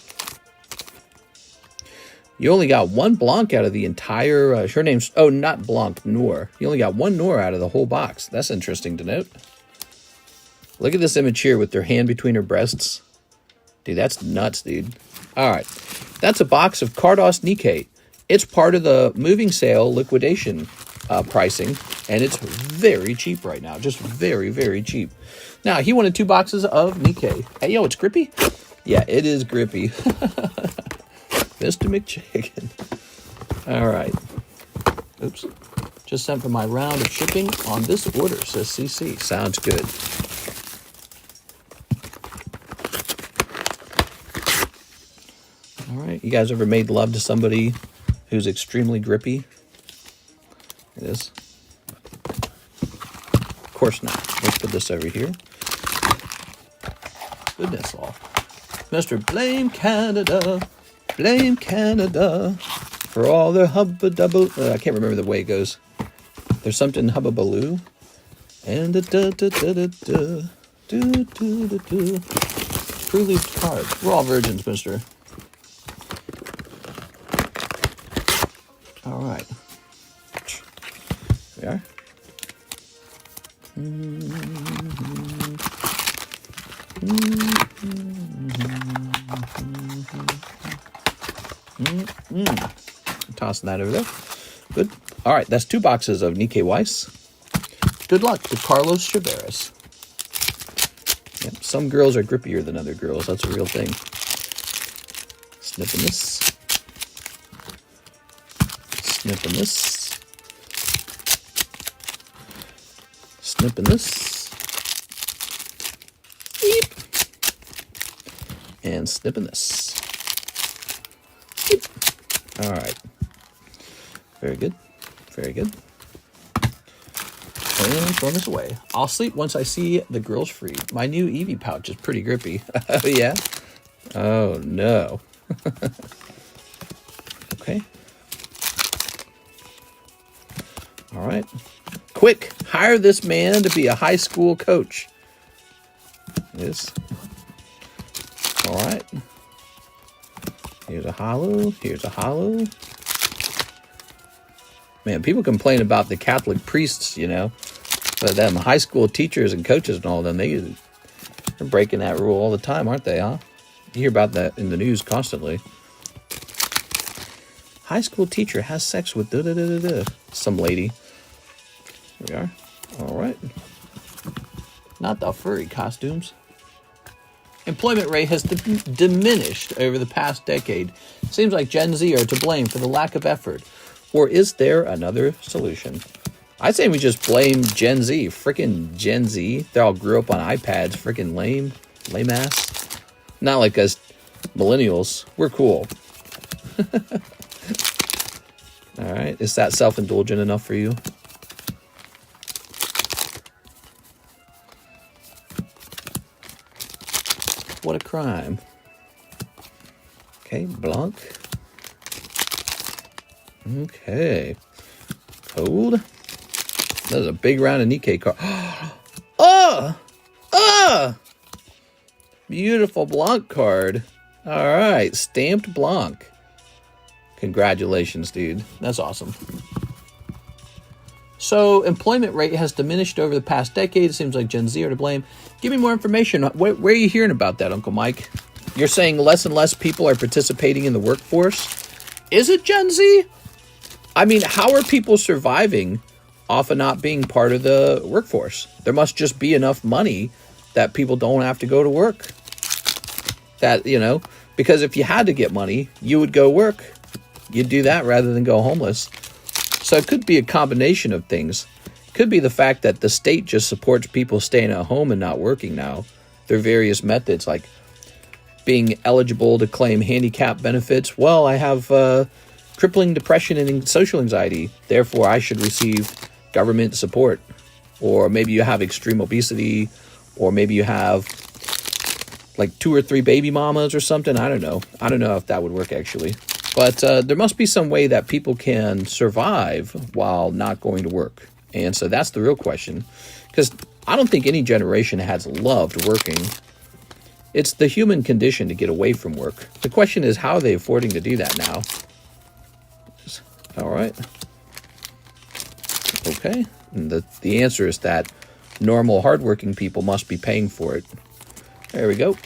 You only got 1 Blanc out of the entire, her name's, oh, not Blanc, Noir. You only got 1 Noir out of the whole box. That's interesting to note. Look at this image here with her hand between her breasts. Dude, that's nuts, dude. All right. That's a box of Carddass Nikke. It's part of the moving sale liquidation pricing, and it's very cheap right now. Just very, very cheap. Now, he wanted 2 boxes of Nikke. Hey, yo, it's grippy? Yeah, it is grippy. Mr. McChicken. All right. Oops. Just sent for my round of shipping on this order, says CC. Sounds good. All right. You guys ever made love to somebody who's extremely grippy? It is. Of course not. Let's put this over here. Goodness all. Mr. Blame Canada. Blame Canada for all their hubba-dubba. I can't remember the way it goes. There's something hubba-baloo. And da-da-da-da-da-da. Do-do-do-do. Pre-leafed cards. We're all virgins, mister. All right. We are. Tossing that over there. Good. All right, that's 2 boxes of Nikke Weiss. Good luck to Carlos Chaveras. Yep, some girls are grippier than other girls. That's a real thing. Snipping this. Snipping this. Snipping this. Beep. And snipping this. Beep. All right. Very good. Very good. And throwing this away. I'll sleep once I see the girls free. My new Eevee pouch is pretty grippy. Oh, yeah? Oh, no. Okay. All right. Quick, hire this man to be a high school coach. Yes. All right. Here's a hollow. Here's a hollow. Man, people complain about the Catholic priests, you know, but them high school teachers and coaches and all them, they're breaking that rule all the time, aren't they, huh? You hear about that in the news constantly. High school teacher has sex with some lady. Here we are. All right. Not the furry costumes. Employment rate has diminished over the past decade. Seems like Gen Z are to blame for the lack of effort. Or is there another solution? I'd say we just blame Gen Z. Freaking Gen Z. They all grew up on iPads. Freaking lame. Lame ass. Not like us millennials. We're cool. All right. Is that self-indulgent enough for you? What a crime. Okay, Blanc. Okay. Cold. That was a big round of Nikke card. Beautiful Blanc card. All right. Stamped Blanc. Congratulations, dude. That's awesome. So, employment rate has diminished over the past decade. It seems like Gen Z are to blame. Give me more information. Where are you hearing about that, Uncle Mike? You're saying less and less people are participating in the workforce? Is it Gen Z? I mean, how are people surviving off of not being part of the workforce? There must just be enough money that people don't have to go to work. That, you know, because if you had to get money, you would go work. You'd do that rather than go homeless. So it could be a combination of things. It could be the fact that the state just supports people staying at home and not working now. There are various methods like being eligible to claim handicap benefits. Well, I have crippling depression and social anxiety. Therefore, I should receive government support. Or maybe you have extreme obesity. Or maybe you have like 2 or 3 baby mamas or something. I don't know. I don't know if that would work actually. But there must be some way that people can survive while not going to work. And so that's the real question. Because I don't think any generation has loved working. It's the human condition to get away from work. The question is, how are they affording to do that now? All right. Okay. And the answer is that normal, hardworking people must be paying for it. There we go.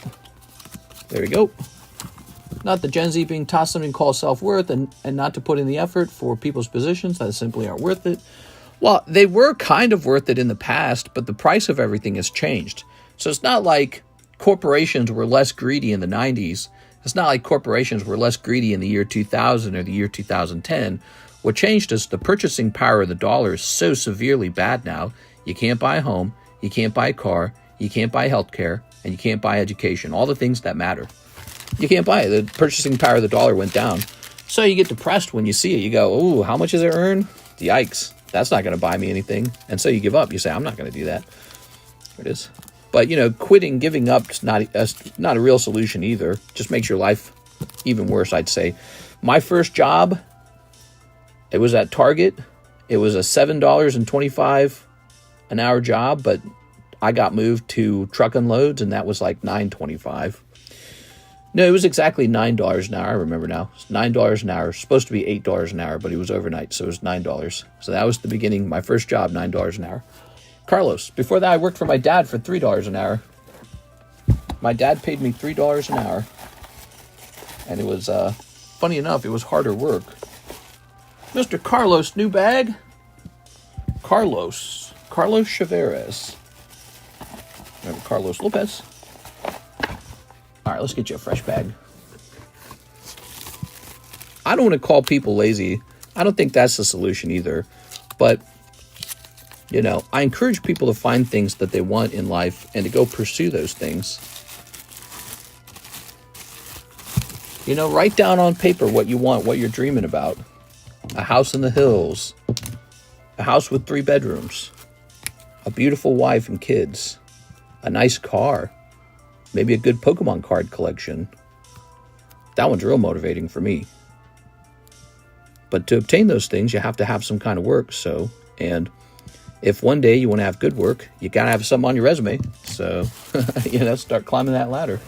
There we go. Not the Gen Z being tossed something called self-worth and not to put in the effort for people's positions that simply aren't worth it. Well, they were kind of worth it in the past, but the price of everything has changed. So it's not like corporations were less greedy in the 90s. It's not like corporations were less greedy in the year 2000 or the year 2010. What changed is the purchasing power of the dollar is so severely bad now. You can't buy a home, you can't buy a car, you can't buy healthcare, and you can't buy education, all the things that matter. You can't buy it. The purchasing power of the dollar went down. So you get depressed when you see it. You go, ooh, how much does it earn? Yikes. That's not going to buy me anything. And so you give up. You say, I'm not going to do that. There it is. But, you know, quitting, giving up is not a real solution either. Just makes your life even worse, I'd say. My first job, it was at Target. It was a $7.25 an hour job, but I got moved to truck unloads, and that was like $9.25. No, it was exactly $9 an hour. I remember now. It's $9 an hour. It's supposed to be $8 an hour, but it was overnight, so it was $9. So that was the beginning. My first job, $9 an hour. Carlos. Before that, I worked for my dad for $3 an hour. My dad paid me $3 an hour. And it was, funny enough, it was harder work. Mr. Carlos, new bag. Carlos Chavarez. Remember Carlos Lopez. All right, let's get you a fresh bag. I don't want to call people lazy. I don't think that's the solution either. But, you know, I encourage people to find things that they want in life and to go pursue those things. You know, write down on paper what you want, what you're dreaming about. A house in the hills. A house with 3 bedrooms. A beautiful wife and kids. A nice car. Maybe a good Pokemon card collection. That one's real motivating for me. But to obtain those things, you have to have some kind of work. So, and if one day you want to have good work, you got to have something on your resume. So, you know, start climbing that ladder.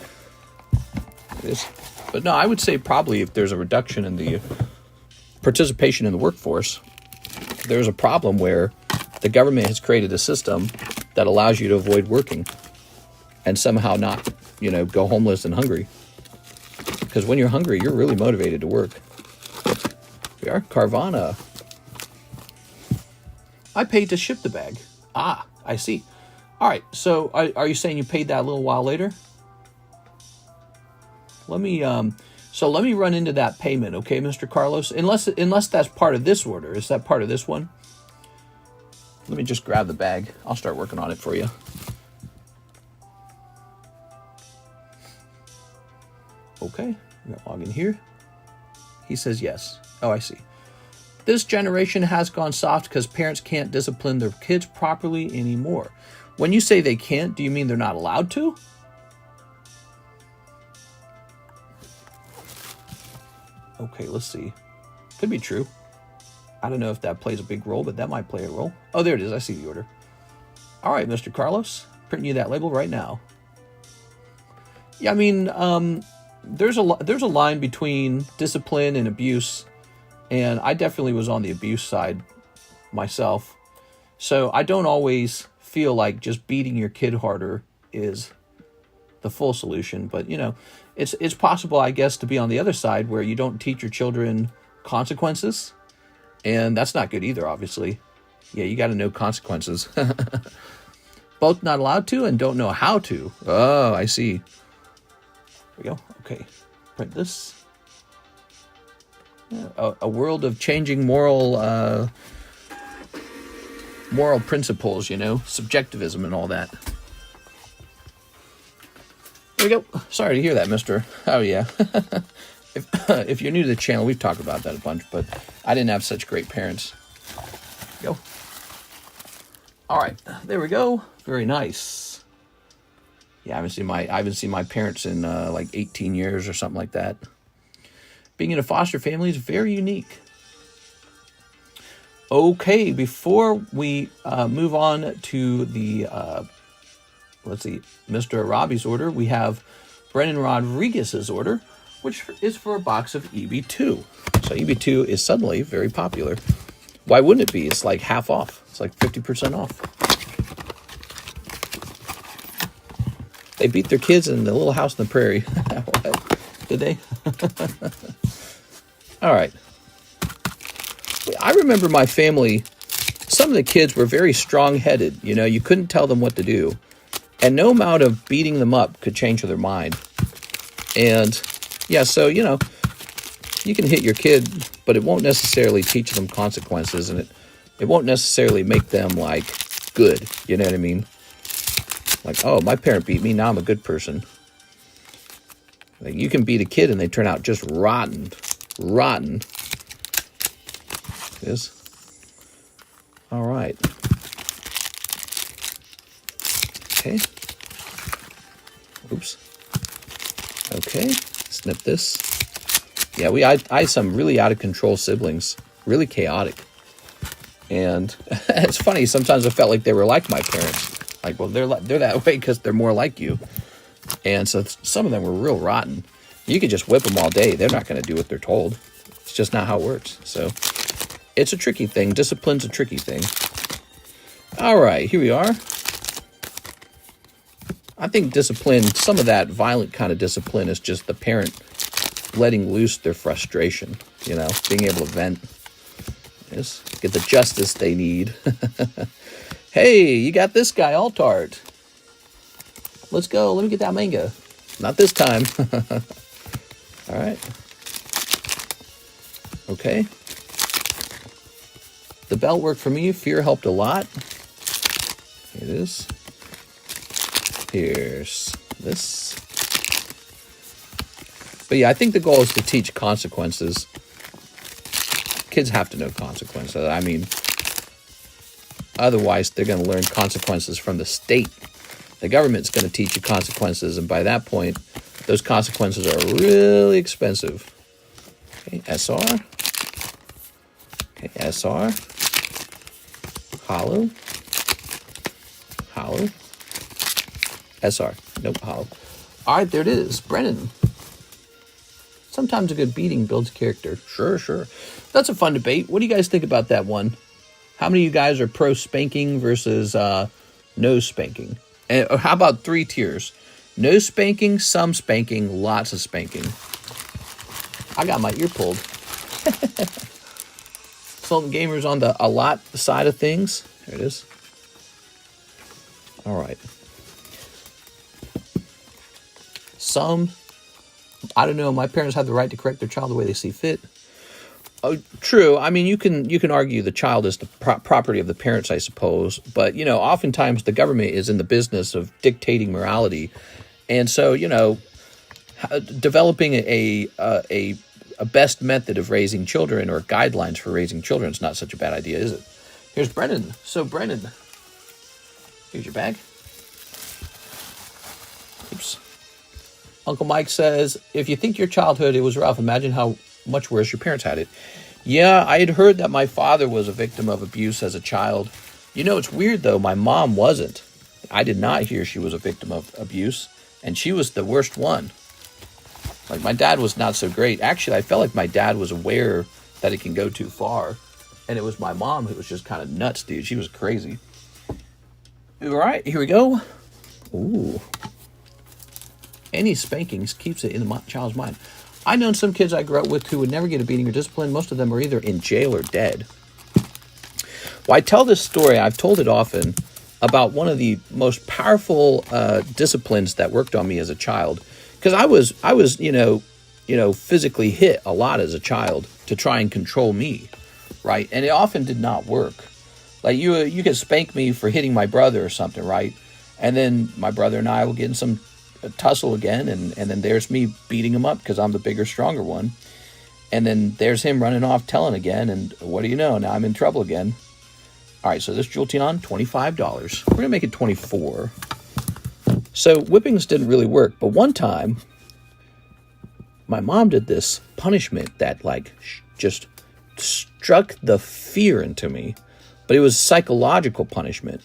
But no, I would say probably if there's a reduction in the participation in the workforce, there's a problem where the government has created a system that allows you to avoid working and somehow not, you know, go homeless and hungry. Because when you're hungry, you're really motivated to work. We are Carvana. I paid to ship the bag. Ah, I see. All right, so are you saying you paid that a little while later? Let me run into that payment, okay, Mr. Carlos? Unless that's part of this order. Is that part of this one? Let me just grab the bag. I'll start working on it for you. Okay, I'm gonna log in here. He says yes. Oh, I see. This generation has gone soft because parents can't discipline their kids properly anymore. When you say they can't, do you mean they're not allowed to? Okay, let's see. Could be true. I don't know if that plays a big role, but that might play a role. Oh, there it is. I see the order. All right, Mr. Carlos. Printing you that label right now. Yeah, I mean, there's a line between discipline and abuse, and I definitely was on the abuse side myself. So I don't always feel like just beating your kid harder is the full solution, but you know, it's possible, I guess, to be on the other side where you don't teach your children consequences, and that's not good either, obviously. Yeah, you got to know consequences. Both not allowed to and don't know how to. Oh, I see. There we go. Okay, print this. Yeah, a world of changing moral principles, you know, subjectivism and all that. There we go. Sorry to hear that, mister. Oh, yeah. If you're new to the channel, we've talked about that a bunch, but I didn't have such great parents. There we go. All right, there we go. Very nice. Yeah, I haven't seen my parents in like 18 years or something like that. Being in a foster family is very unique. Okay, before we move on to the let's see, Mr. Arabi's order, we have Brennan Rodriguez's order, which is for a box of EB2. So EB2 is suddenly very popular. Why wouldn't it be? It's like half off. It's like 50% off. They beat their kids in the little house in the prairie. Did they? All right. I remember my family, some of the kids were very strong-headed. You know, you couldn't tell them what to do. And no amount of beating them up could change their mind. And, yeah, so, you know, you can hit your kid, but it won't necessarily teach them consequences, and it won't necessarily make them, like, good. You know what I mean? Like, oh, my parent beat me, now I'm a good person. Like, you can beat a kid and they turn out just rotten. Rotten. Yes. All right. Okay. Oops. Okay. Snip this. Yeah, I had some really out of control siblings. Really chaotic. And it's funny, sometimes I felt like they were like my parents. Like, well, they're that way because they're more like you. And so some of them were real rotten. You could just whip them all day. They're not going to do what they're told. It's just not how it works. So it's a tricky thing. Discipline's a tricky thing. All right, here we are. I think discipline, some of that violent kind of discipline is just the parent letting loose their frustration, you know, being able to vent. Yes, get the justice they need. Hey, you got this guy, Altart. Let's go. Let me get that manga. Not this time. All right. Okay. The belt worked for me. Fear helped a lot. Here it is. Here's this. But yeah, I think the goal is to teach consequences. Kids have to know consequences. I mean, otherwise they're going to learn consequences from the state. The government's going to teach you consequences, and by that point, those consequences are really expensive. Okay, SR. Okay, SR. Hollow. Hollow. SR. Nope, hollow. All right, there it is. Brennan. Sometimes a good beating builds character. Sure, sure. That's a fun debate. What do you guys think about that one? How many of you guys are pro spanking versus no spanking? And how about 3 tiers? No spanking, some spanking, lots of spanking. I got my ear pulled. Sultan Gamer's on the a lot side of things. There it is. All right. Some, I don't know, my parents have the right to correct their child the way they see fit. Oh, true. I mean, you can argue the child is the property of the parents, I suppose. But, you know, oftentimes the government is in the business of dictating morality. And so, you know, developing a best method of raising children or guidelines for raising children is not such a bad idea, is it? Here's Brennan. So, Brennan, here's your bag. Oops. Uncle Mike says, if you think your childhood, it was rough, imagine how much worse your parents had it. Yeah, I had heard that my father was a victim of abuse as a child. You know, it's weird, though. My mom wasn't. I did not hear she was a victim of abuse, and she was the worst one. Like, my dad was not so great. Actually, I felt like my dad was aware that it can go too far, and it was my mom who was just kind of nuts, dude. She was crazy. All right, here we go. Ooh. Any spankings keeps it in the child's mind. I've known some kids I grew up with who would never get a beating or discipline. Most of them are either in jail or dead. Well, I tell this story, I've told it often, about one of the most powerful disciplines that worked on me as a child. Because I was you know, physically hit a lot as a child to try and control me, right? And it often did not work. Like, you could spank me for hitting my brother or something, right? And then my brother and I will get in some tussle again, and then there's me beating him up because I'm the bigger, stronger one. And then there's him running off telling again, and what do you know? Now I'm in trouble again. All right, so this Jolteon, $25. We're going to make it $24. So whippings didn't really work, but one time, my mom did this punishment that, like, just struck the fear into me, but it was psychological punishment.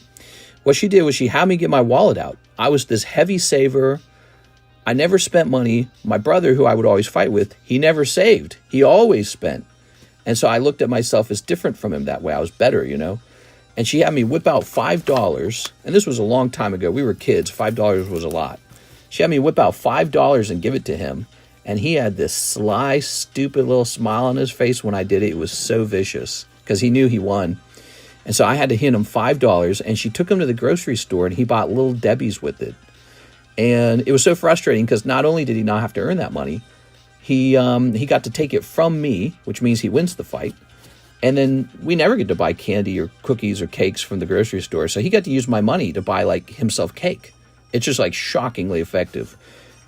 What she did was she had me get my wallet out. I was this heavy saver. I never spent money. My brother, who I would always fight with, he never saved. He always spent. And so I looked at myself as different from him that way. I was better, you know. And she had me whip out $5. And this was a long time ago. We were kids. $5 was a lot. She had me whip out $5 and give it to him And he had this sly, stupid little smile on his face when I did it. It was so vicious because he knew he won. And so I had to hit him $5, and she took him to the grocery store, and he bought Little Debbie's with it. And it was so frustrating because not only did he not have to earn that money, he got to take it from me, which means he wins the fight. And then we never get to buy candy or cookies or cakes from the grocery store. So he got to use my money to buy like himself cake. It's just like shockingly effective.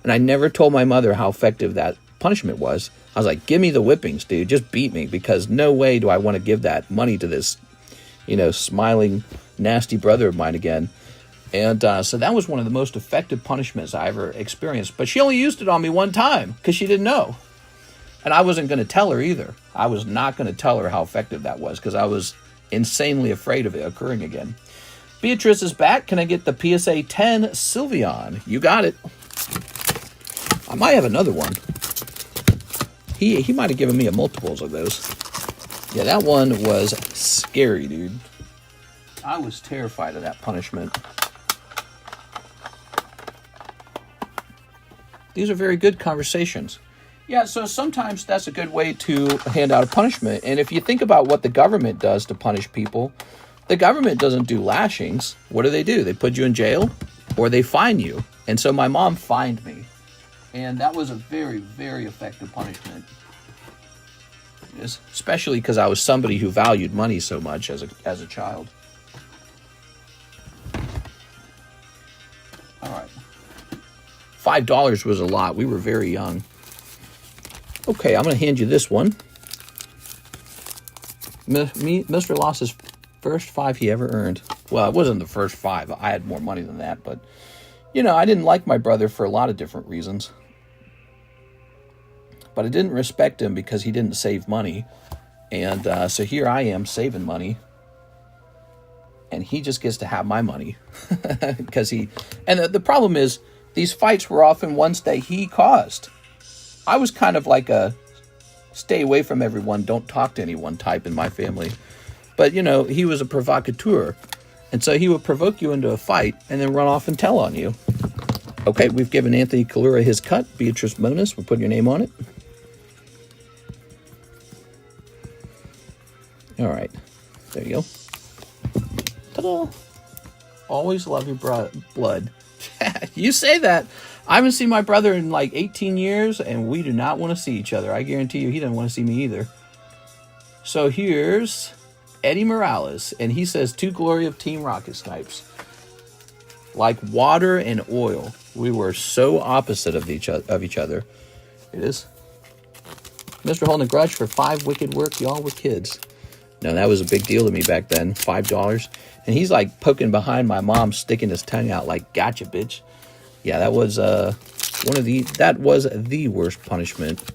And I never told my mother how effective that punishment was. I was like, give me the whippings, dude. Just beat me, because no way do I want to give that money to this, you know, smiling, nasty brother of mine again. And so that was one of the most effective punishments I ever experienced. But she only used it on me one time because she didn't know. And I wasn't going to tell her either. I was not going to tell her how effective that was because I was insanely afraid of it occurring again. Beatrice is back. Can I get the PSA 10 Sylveon? You got it. I might have another one. He might have given me a multiples of those. Yeah, that one was scary, dude. I was terrified of that punishment. These are very good conversations. Yeah, so sometimes that's a good way to hand out a punishment. And if you think about what the government does to punish people, the government doesn't do lashings. What do? They put you in jail or they fine you. And so my mom fined me. And that was a very, very effective punishment. Especially because I was somebody who valued money so much as a child. All right. $5 was a lot. We were very young. Okay, I'm going to hand you this one. Mr. Loss's first 5 he ever earned. Well, it wasn't the first 5. I had more money than that. But, you know, I didn't like my brother for a lot of different reasons. But I didn't respect him because he didn't save money. And so here I am saving money. And he just gets to have my money. Because and the problem is, these fights were often ones that he caused. I was kind of like a stay away from everyone, don't talk to anyone type in my family. But, you know, he was a provocateur. And so he would provoke you into a fight and then run off and tell on you. Okay, we've given Anthony Kalura his cut. Beatrice bonus. We'll put your name on it. All right. There you go. Ta-da. Always love your blood. You say that. I haven't seen my brother in like 18 years, and we do not want to see each other. I guarantee you he doesn't want to see me either. So here's Eddy Morales, and he says, to glory of Team Rocket Snipes. Like water and oil. We were so opposite of each other. It is. Mr. holding a grudge for 5 wicked work. Y'all were kids. No, that was a big deal to me back then. $5. And he's like poking behind my mom, sticking his tongue out like, gotcha, bitch. Yeah, that was the worst punishment.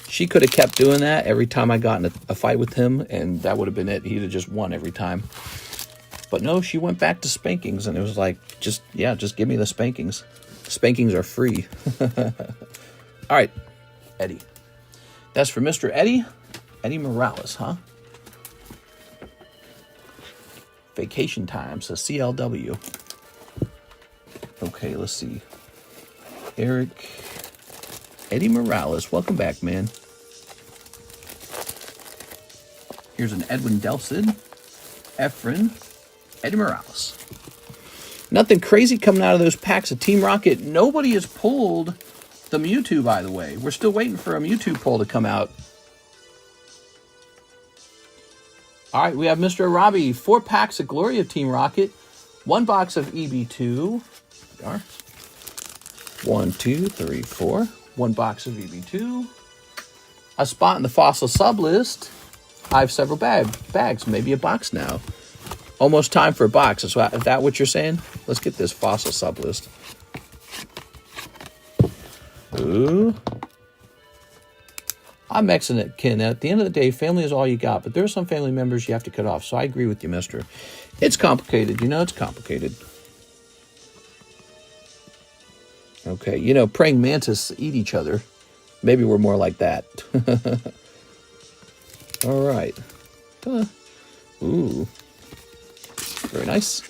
She could have kept doing that every time I got in a fight with him, and that would have been it. He'd have just won every time. But no, she went back to spankings, and it was like, just give me the spankings. Spankings are free. All right, Eddy. That's for Mr. Eddy. Eddy Morales, huh? Vacation time, so CLW. Okay, let's see. Eric. Eddy Morales. Welcome back, man. Here's an Edwin Delcid. Efren. Eddy Morales. Nothing crazy coming out of those packs of Team Rocket. Nobody has pulled the Mewtwo, by the way. We're still waiting for a Mewtwo pull to come out. All right, we have Mr. Robbie. 4 packs of Glory of Team Rocket. 1 box of EB2. 1, 2, 3, 4. 1 box of EB2. A spot in the Fossil Sublist. I have several bags. Maybe a box now. Almost time for a box. Is that what you're saying? Let's get this Fossil Sublist. Ooh. I'm Mexican. At the end of the day, family is all you got. But there are some family members you have to cut off. So I agree with you, mister. It's complicated. You know it's complicated. Okay, you know, praying mantis eat each other. Maybe we're more like that. All right. Ooh. Very nice.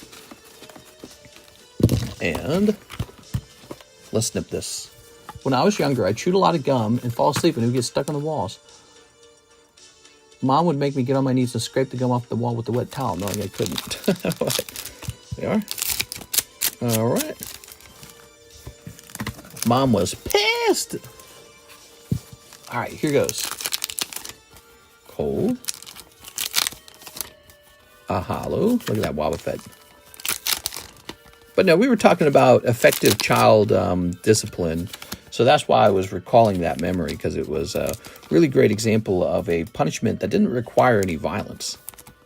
And let's snip this. When I was younger, I'd chewed a lot of gum and fall asleep and it would get stuck on the walls. Mom would make me get on my knees and scrape the gum off the wall with the wet towel, knowing I couldn't. There we are. All right. Mom was pissed. All right, here goes. Cold. A hollow. Look at that Wobbuffet. But no, we were talking about effective child discipline. So that's why I was recalling that memory, because it was a really great example of a punishment that didn't require any violence.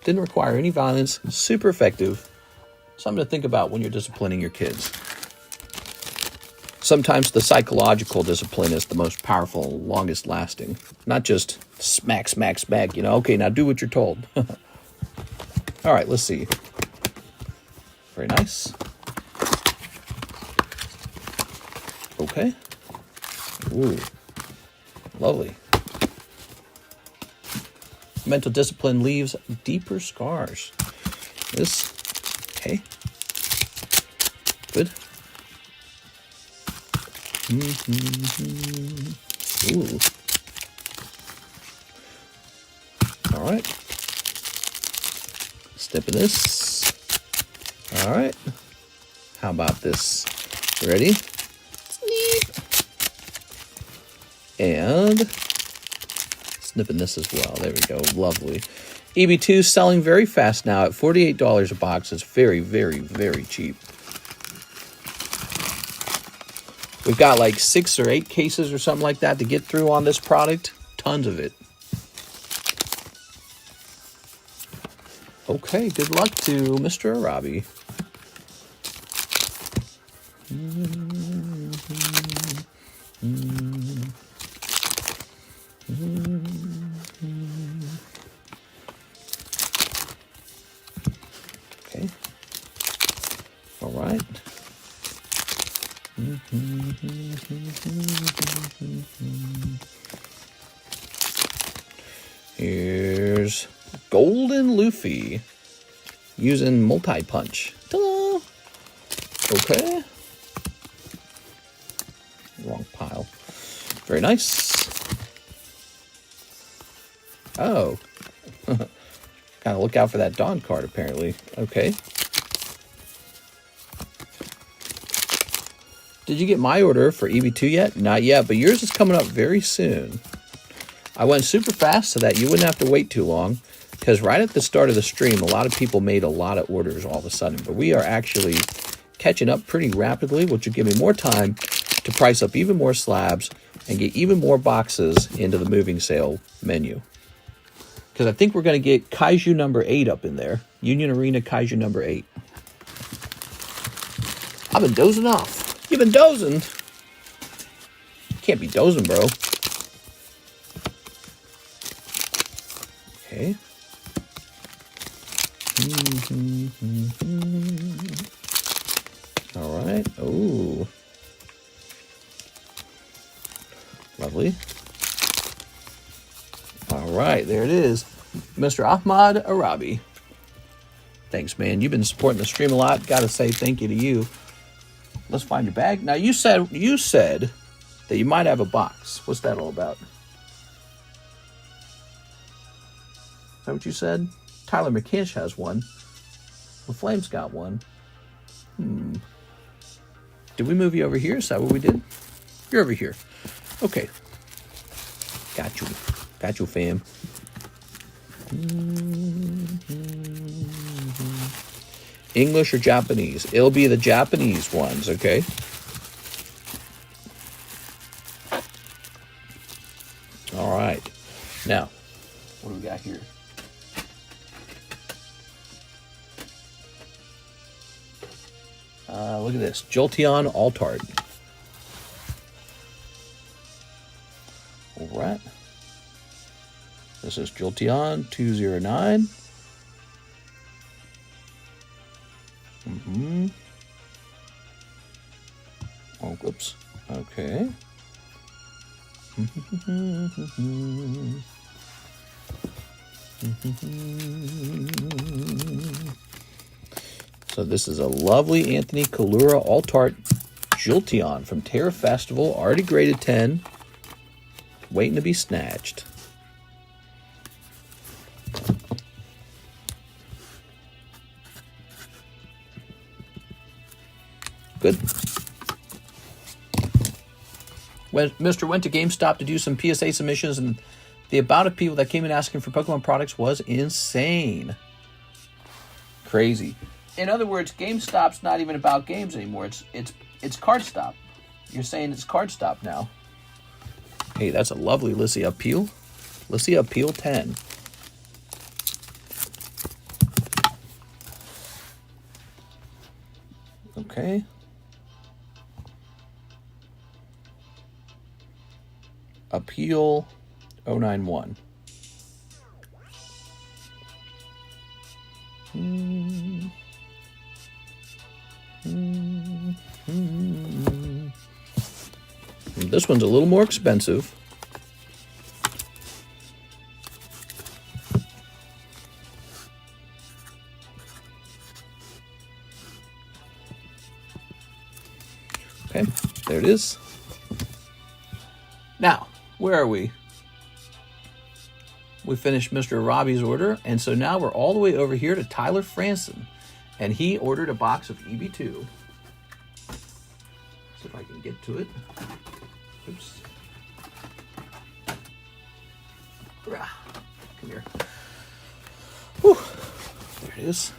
Didn't require any violence. Super effective. Something to think about when you're disciplining your kids. Sometimes the psychological discipline is the most powerful, longest lasting. Not just smack, smack, smack. You know, okay, now do what you're told. All right, let's see. Very nice. Okay. Ooh, lovely. Mental discipline leaves deeper scars. This, okay. Good. Ooh. All right. Step in this. All right. How about this? Ready? And snipping this as well. There we go. Lovely. EB2 selling very fast now at $48 a box. It's very, very, very cheap. We've got like 6 or 8 cases or something like that to get through on this product. Tons of it. Okay, good luck to Mr. Arabi. Okay. All right. Here's Golden Luffy using multi-punch. Ta-da! Okay. Wrong pile. Very nice. Oh. Gotta look out for that Dawn card, apparently. Okay. Did you get my order for EB2 yet? Not yet, but yours is coming up very soon. I went super fast so that you wouldn't have to wait too long, because right at the start of the stream, a lot of people made a lot of orders all of a sudden. But we are actually catching up pretty rapidly, which will give me more time to price up even more slabs and get even more boxes into the moving sale menu. Because I think we're going to get Kaiju number 8 up in there. Union Arena Kaiju number 8. I've been dozing off. You've been dozing. Can't be dozing, bro. Okay. All right. Oh. Lovely. All right, there it is. Mr. Ahmad Arabi. Thanks, man. You've been supporting the stream a lot. Got to say thank you to you. Let's find your bag. Now, you said that you might have a box. What's that all about? Is that what you said? Tyler McKish has one. The Flames got one. Did we move you over here? Is that what we did? You're over here. Okay. Got you. Got you, fam. English or Japanese? It'll be the Japanese ones, okay? All right. Now, what do we got here? Look at this. Jolteon Altart. All right. This is Jolteon 209. Oh, whoops. Okay. So this is a lovely Anthony Kalura Altart Jolteon from Terra Festival, already graded 10, waiting to be snatched. Good. When Mr. went to GameStop to do some PSA submissions, and the amount of people that came in asking for Pokemon products was insane. Crazy. In other words, GameStop's not even about games anymore. It's Cardstop. You're saying it's Cardstop now. Hey, that's a lovely Lissia Appeal. Lissia Appeal 10. Okay. Appeal 091. This one's a little more expensive. Okay, there it is. Now, where are we? We finished Mr. Robbie's order, and so now we're all the way over here to Tyler Franson, and he ordered a box of EB2. See if I can get to it. Oops. Come here. Whew. There it is.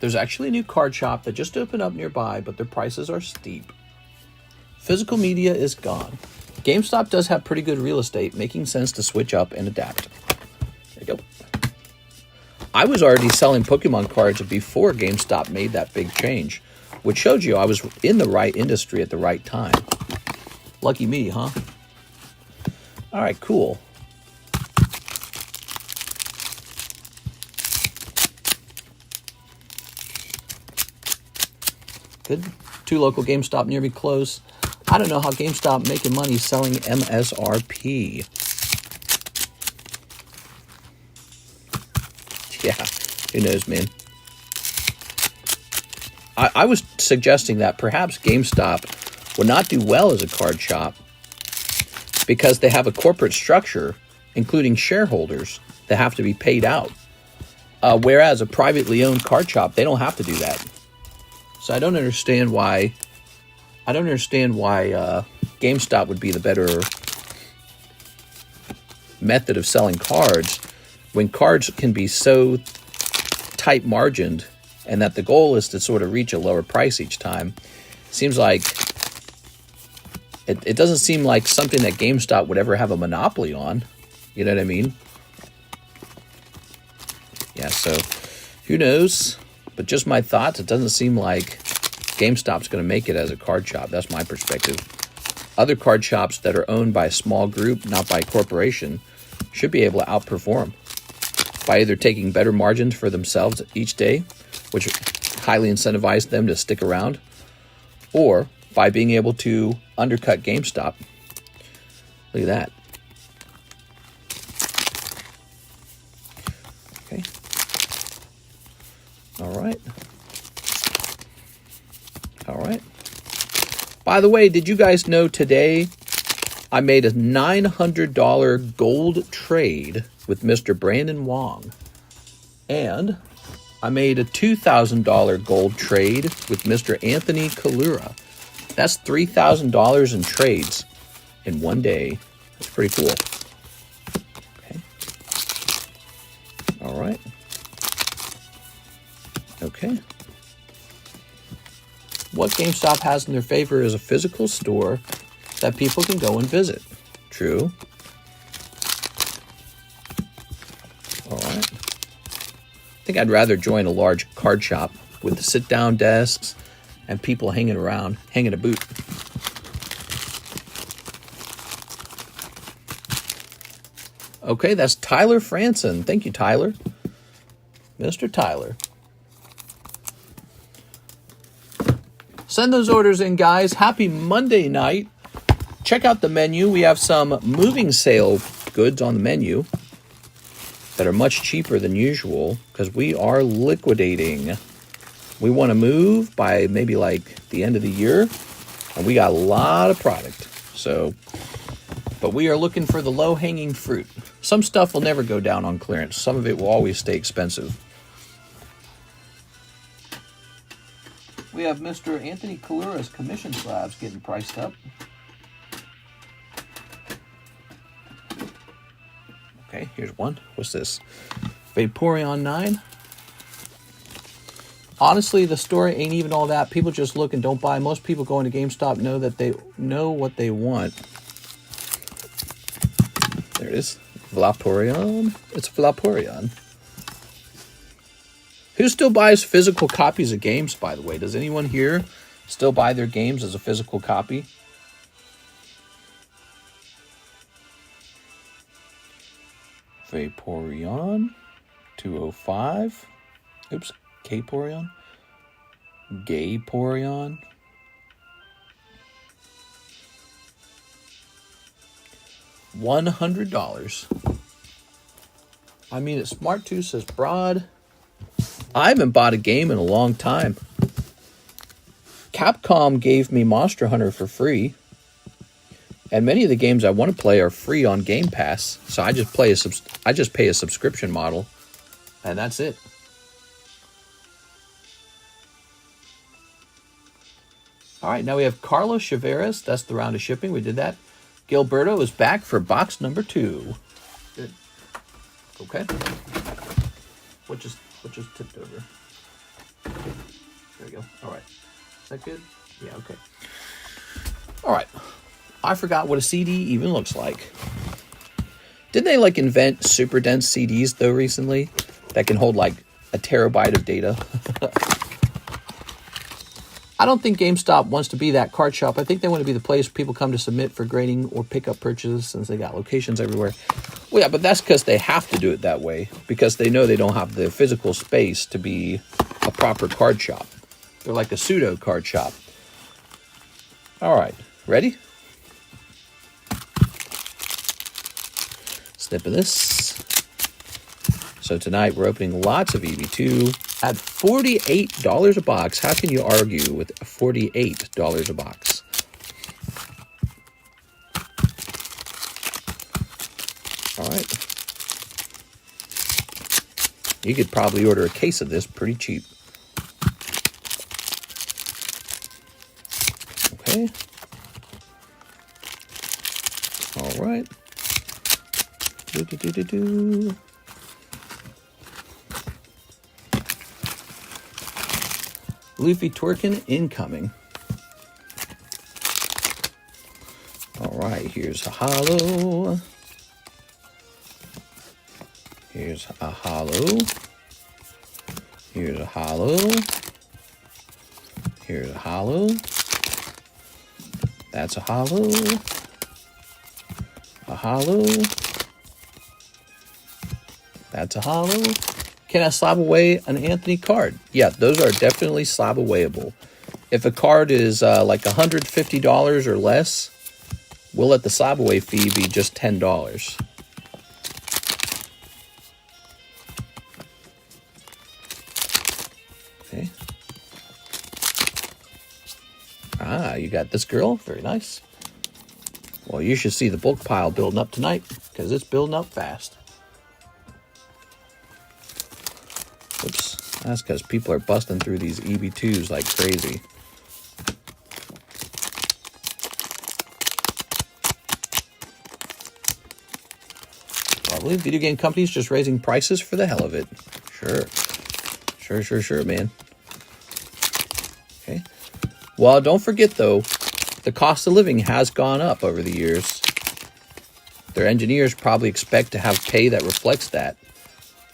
There's actually a new card shop that just opened up nearby, but their prices are steep. Physical media is gone. GameStop does have pretty good real estate, making sense to switch up and adapt. There you go. I was already selling Pokemon cards before GameStop made that big change, which showed you I was in the right industry at the right time. Lucky me, huh? All right, cool. Good. 2 local GameStop near me close. I don't know how GameStop making money selling MSRP. Yeah, who knows, man. I was suggesting that perhaps GameStop would not do well as a card shop because they have a corporate structure, including shareholders, that have to be paid out. Whereas a privately owned card shop, they don't have to do that. So I don't understand why GameStop would be the better method of selling cards when cards can be so tight margined and that the goal is to sort of reach a lower price each time. Seems like it doesn't seem like something that GameStop would ever have a monopoly on. You know what I mean? Yeah, so who knows? But just my thoughts, it doesn't seem like GameStop's going to make it as a card shop. That's my perspective. Other card shops that are owned by a small group, not by a corporation, should be able to outperform by either taking better margins for themselves each day, which highly incentivize them to stick around, or by being able to undercut GameStop. Look at that. Okay. All right. All right. By the way, did you guys know today I made a $900 gold trade with Mr. Brandon Wong? And I made a $2,000 gold trade with Mr. Anthony Kalura. That's $3,000 in trades in one day. That's pretty cool. Okay. All right. Okay. What GameStop has in their favor is a physical store that people can go and visit. True. All right. I think I'd rather join a large card shop with the sit-down desks and people hanging around, hanging a boot. Okay, that's Tyler Franson. Thank you, Tyler. Mr. Tyler. Send those orders in, guys. Happy Monday night. Check out the menu. We have some moving sale goods on the menu that are much cheaper than usual because we are liquidating. We want to move by maybe like the end of the year. And we got a lot of product. So, but we are looking for the low-hanging fruit. Some stuff will never go down on clearance. Some of it will always stay expensive. We have Mr. Anthony Kura's commission slabs getting priced up. Okay, here's one. What's this? Vaporeon 9. Honestly, the story ain't even all that. People just look and don't buy. Most people going to GameStop know that they know what they want. There it is. Vaporeon. It's Vaporeon. Who still buys physical copies of games, by the way? Does anyone here still buy their games as a physical copy? Vaporeon 205. Oops. K-Poreon. Gay-Poreon. $100. I mean, it's Smart 2 says broad. I haven't bought a game in a long time. Capcom gave me Monster Hunter for free. And many of the games I want to play are free on Game Pass. So I just pay a subscription model. And that's it. All right, now we have Carlos Chaveras. That's the round of shipping. We did that. Gilberto is back for box number 2. Good. Okay. What just tipped over? There we go. All right. Is that good? Yeah, okay. All right. I forgot what a CD even looks like. Didn't they like invent super dense CDs though recently that can hold like a terabyte of data? I don't think GameStop wants to be that card shop. I think they want to be the place people come to submit for grading or pick up purchases since they got locations everywhere. Well, yeah, but that's because they have to do it that way because they know they don't have the physical space to be a proper card shop. They're like a pseudo card shop. All right, ready? Snip of this. So tonight we're opening lots of EV2 at $48 a box. How can you argue with $48 a box? All right. You could probably order a case of this pretty cheap. Okay. All right. Do-do-do-do-do. Luffy Twerkin incoming. All right, here's a hollow. Here's a hollow. Here's a hollow. Here's a hollow. That's a hollow. A hollow. That's a hollow. Can I slab away an Anthony card? Yeah, those are definitely slab awayable. If a card is like $150 or less, we'll let the slab away fee be just $10. Okay. Ah, you got this girl. Very nice. Well, you should see the bulk pile building up tonight because it's building up fast. Oops, that's because people are busting through these EB2s like crazy. I believe video game companies just raising prices for the hell of it. Sure, man. Okay. Well, don't forget, though, the cost of living has gone up over the years. Their engineers probably expect to have pay that reflects that.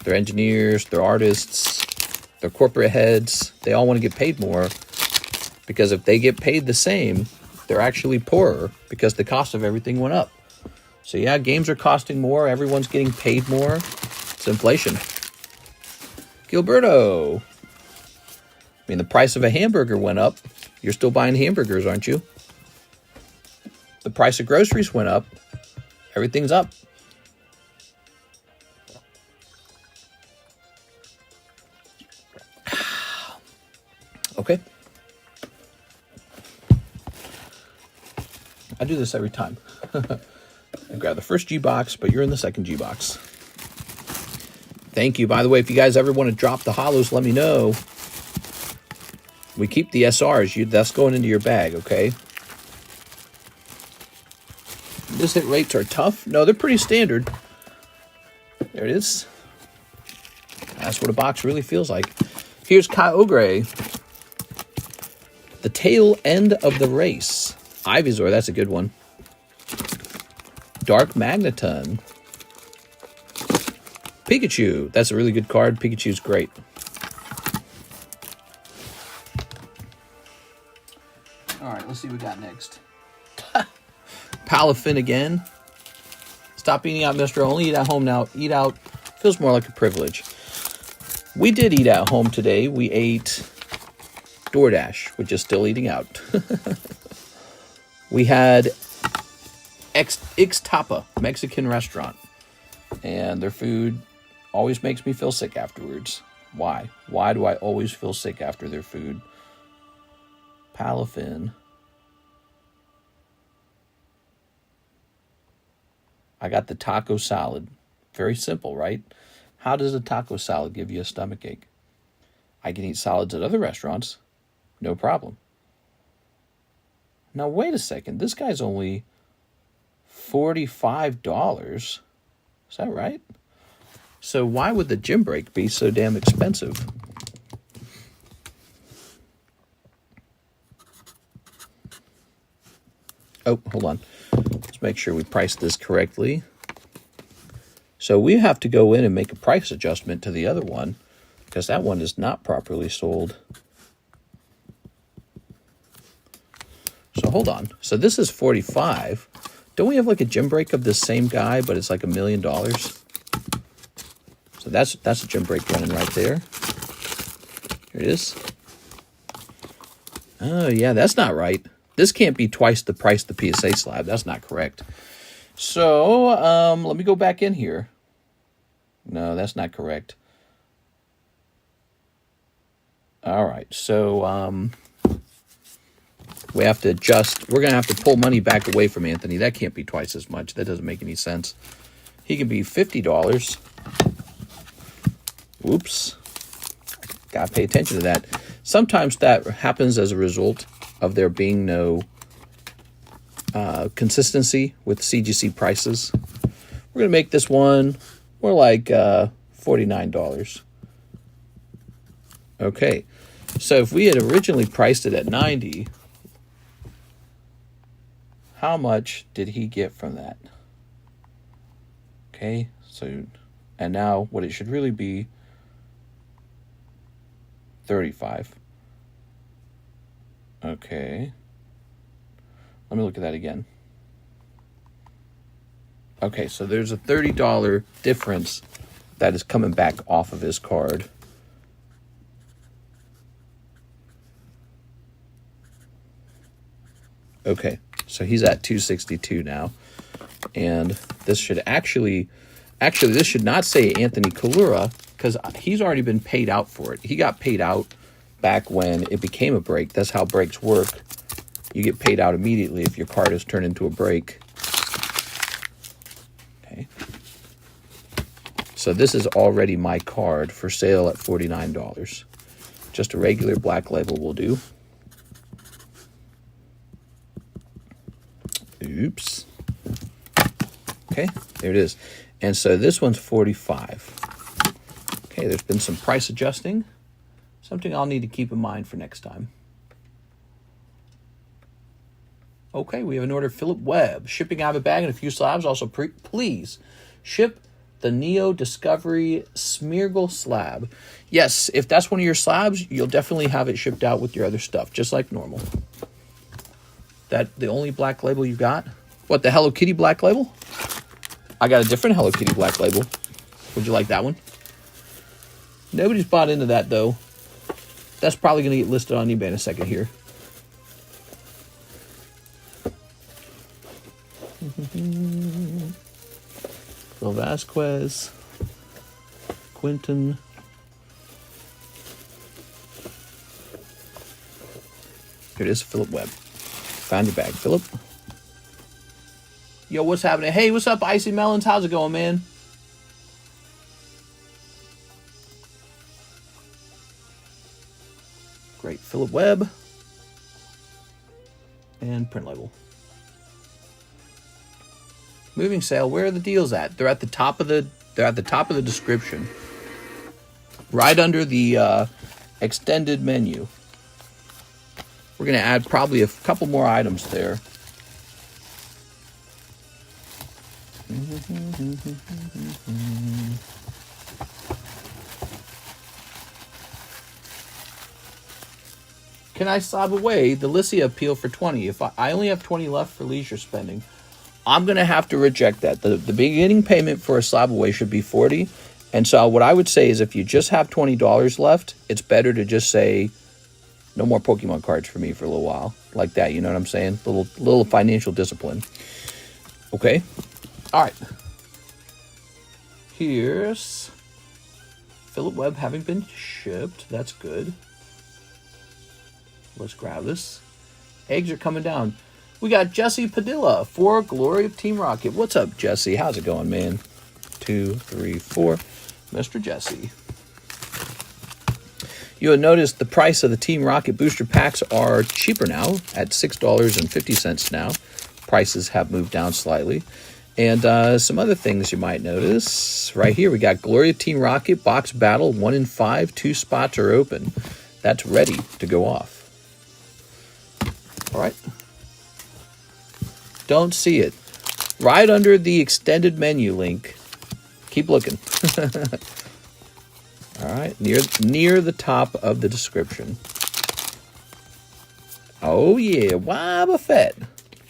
Their engineers, their artists, their corporate heads, they all want to get paid more because if they get paid the same, they're actually poorer because the cost of everything went up. So yeah, games are costing more. Everyone's getting paid more. It's inflation. Gilberto. I mean, the price of a hamburger went up. You're still buying hamburgers, aren't you? The price of groceries went up. Everything's up. Okay. I do this every time. I grab the first G box, but you're in the second G box. Thank you. By the way, if you guys ever want to drop the hollows, let me know. We keep the SRs. That's going into your bag, okay? This hit rates are tough. No, they're pretty standard. There it is. That's what a box really feels like. Here's Kyogre. The tail end of the race. Ivysaur, that's a good one. Dark Magneton. Pikachu, that's a really good card. Pikachu's great. All right, let's see what we got next. Palafin again. Stop eating out, mister. Only eat at home now. Eat out feels more like a privilege. We did eat at home today. We ate DoorDash, which is still eating out. We had Ixtapa, Mexican restaurant. And their food always makes me feel sick afterwards. Why? Why do I always feel sick after their food? Palafin. I got the taco salad. Very simple, right? How does a taco salad give you a stomachache? I can eat salads at other restaurants. No problem. Now, wait a second. This guy's only $45. Is that right? So why would the gym break be so damn expensive? Oh, hold on. Let's make sure we price this correctly. So we have to go in and make a price adjustment to the other one because that one is not properly sold. So hold on. So this is 45. Don't we have like a gym break of this same guy, but it's like $1 million? So that's a gym break running right there. Here it is. Oh yeah, that's not right. This can't be twice the price of the PSA slab. That's not correct. So let me go back in here. No, that's not correct. All right, so we have to adjust. We're going to have to pull money back away from Anthony. That can't be twice as much. That doesn't make any sense. He can be $50. Whoops. Got to pay attention to that. Sometimes that happens as a result of there being no consistency with CGC prices. We're going to make this one more like $49. Okay. So if we had originally priced it at $90, how much did he get from that? Okay, so, and now what it should really be, 35. Okay. Let me look at that again. Okay, so there's a $30 difference that is coming back off of his card. Okay, so he's at 262 now. And this should actually this should not say Anthony Kura because he's already been paid out for it. He got paid out back when it became a break. That's how breaks work. You get paid out immediately if your card is turned into a break. Okay. So this is already my card for sale at $49. Just a regular black label will do. Oops. Okay, there it is. And so this one's 45. Okay, there's been some price adjusting. Something I'll need to keep in mind for next time. Okay, we have an order. Philip Webb. Shipping out of a bag and a few slabs. Also, please ship the Neo Discovery Smeargle slab. Yes, if that's one of your slabs, you'll definitely have it shipped out with your other stuff, just like normal. That the only black label you got? What, the Hello Kitty black label? I got a different Hello Kitty black label. Would you like that one? Nobody's bought into that, though. That's probably going to get listed on eBay in a second here. Phil Vasquez. Quinton. Here it is, Philip Webb. Found your bag, Philip. Yo, what's happening? Hey, what's up, Icy Melons? How's it going, man? Great. Philip Webb. And print label. Moving sale. Where are the deals at? They're at the top of the description. Right under the extended menu. We're going to add probably a couple more items there. Can I sob away the Lycia appeal for 20? If I only have 20 left for leisure spending, I'm going to have to reject that. The beginning payment for a slab away should be 40. And so what I would say is if you just have $20 left, it's better to just say, no more Pokemon cards for me for a little while. Like that, you know what I'm saying? Little financial discipline. Okay? All right. Here's Philip Webb having been shipped. That's good. Let's grab this. Eggs are coming down. We got Jesse Padilla for Glory of Team Rocket. What's up, Jesse? How's it going, man? 2, 3, 4. Mr. Jesse. You'll notice the price of the Team Rocket booster packs are cheaper now at $6.50 now. Prices have moved down slightly. And some other things you might notice. Right here, we got Glory of Team Rocket Box Battle 1 in 5. 2 spots are open. That's ready to go off. All right. Don't see it. Right under the extended menu link. Keep looking. All right. Near the top of the description. Oh, yeah. Wobba Fett.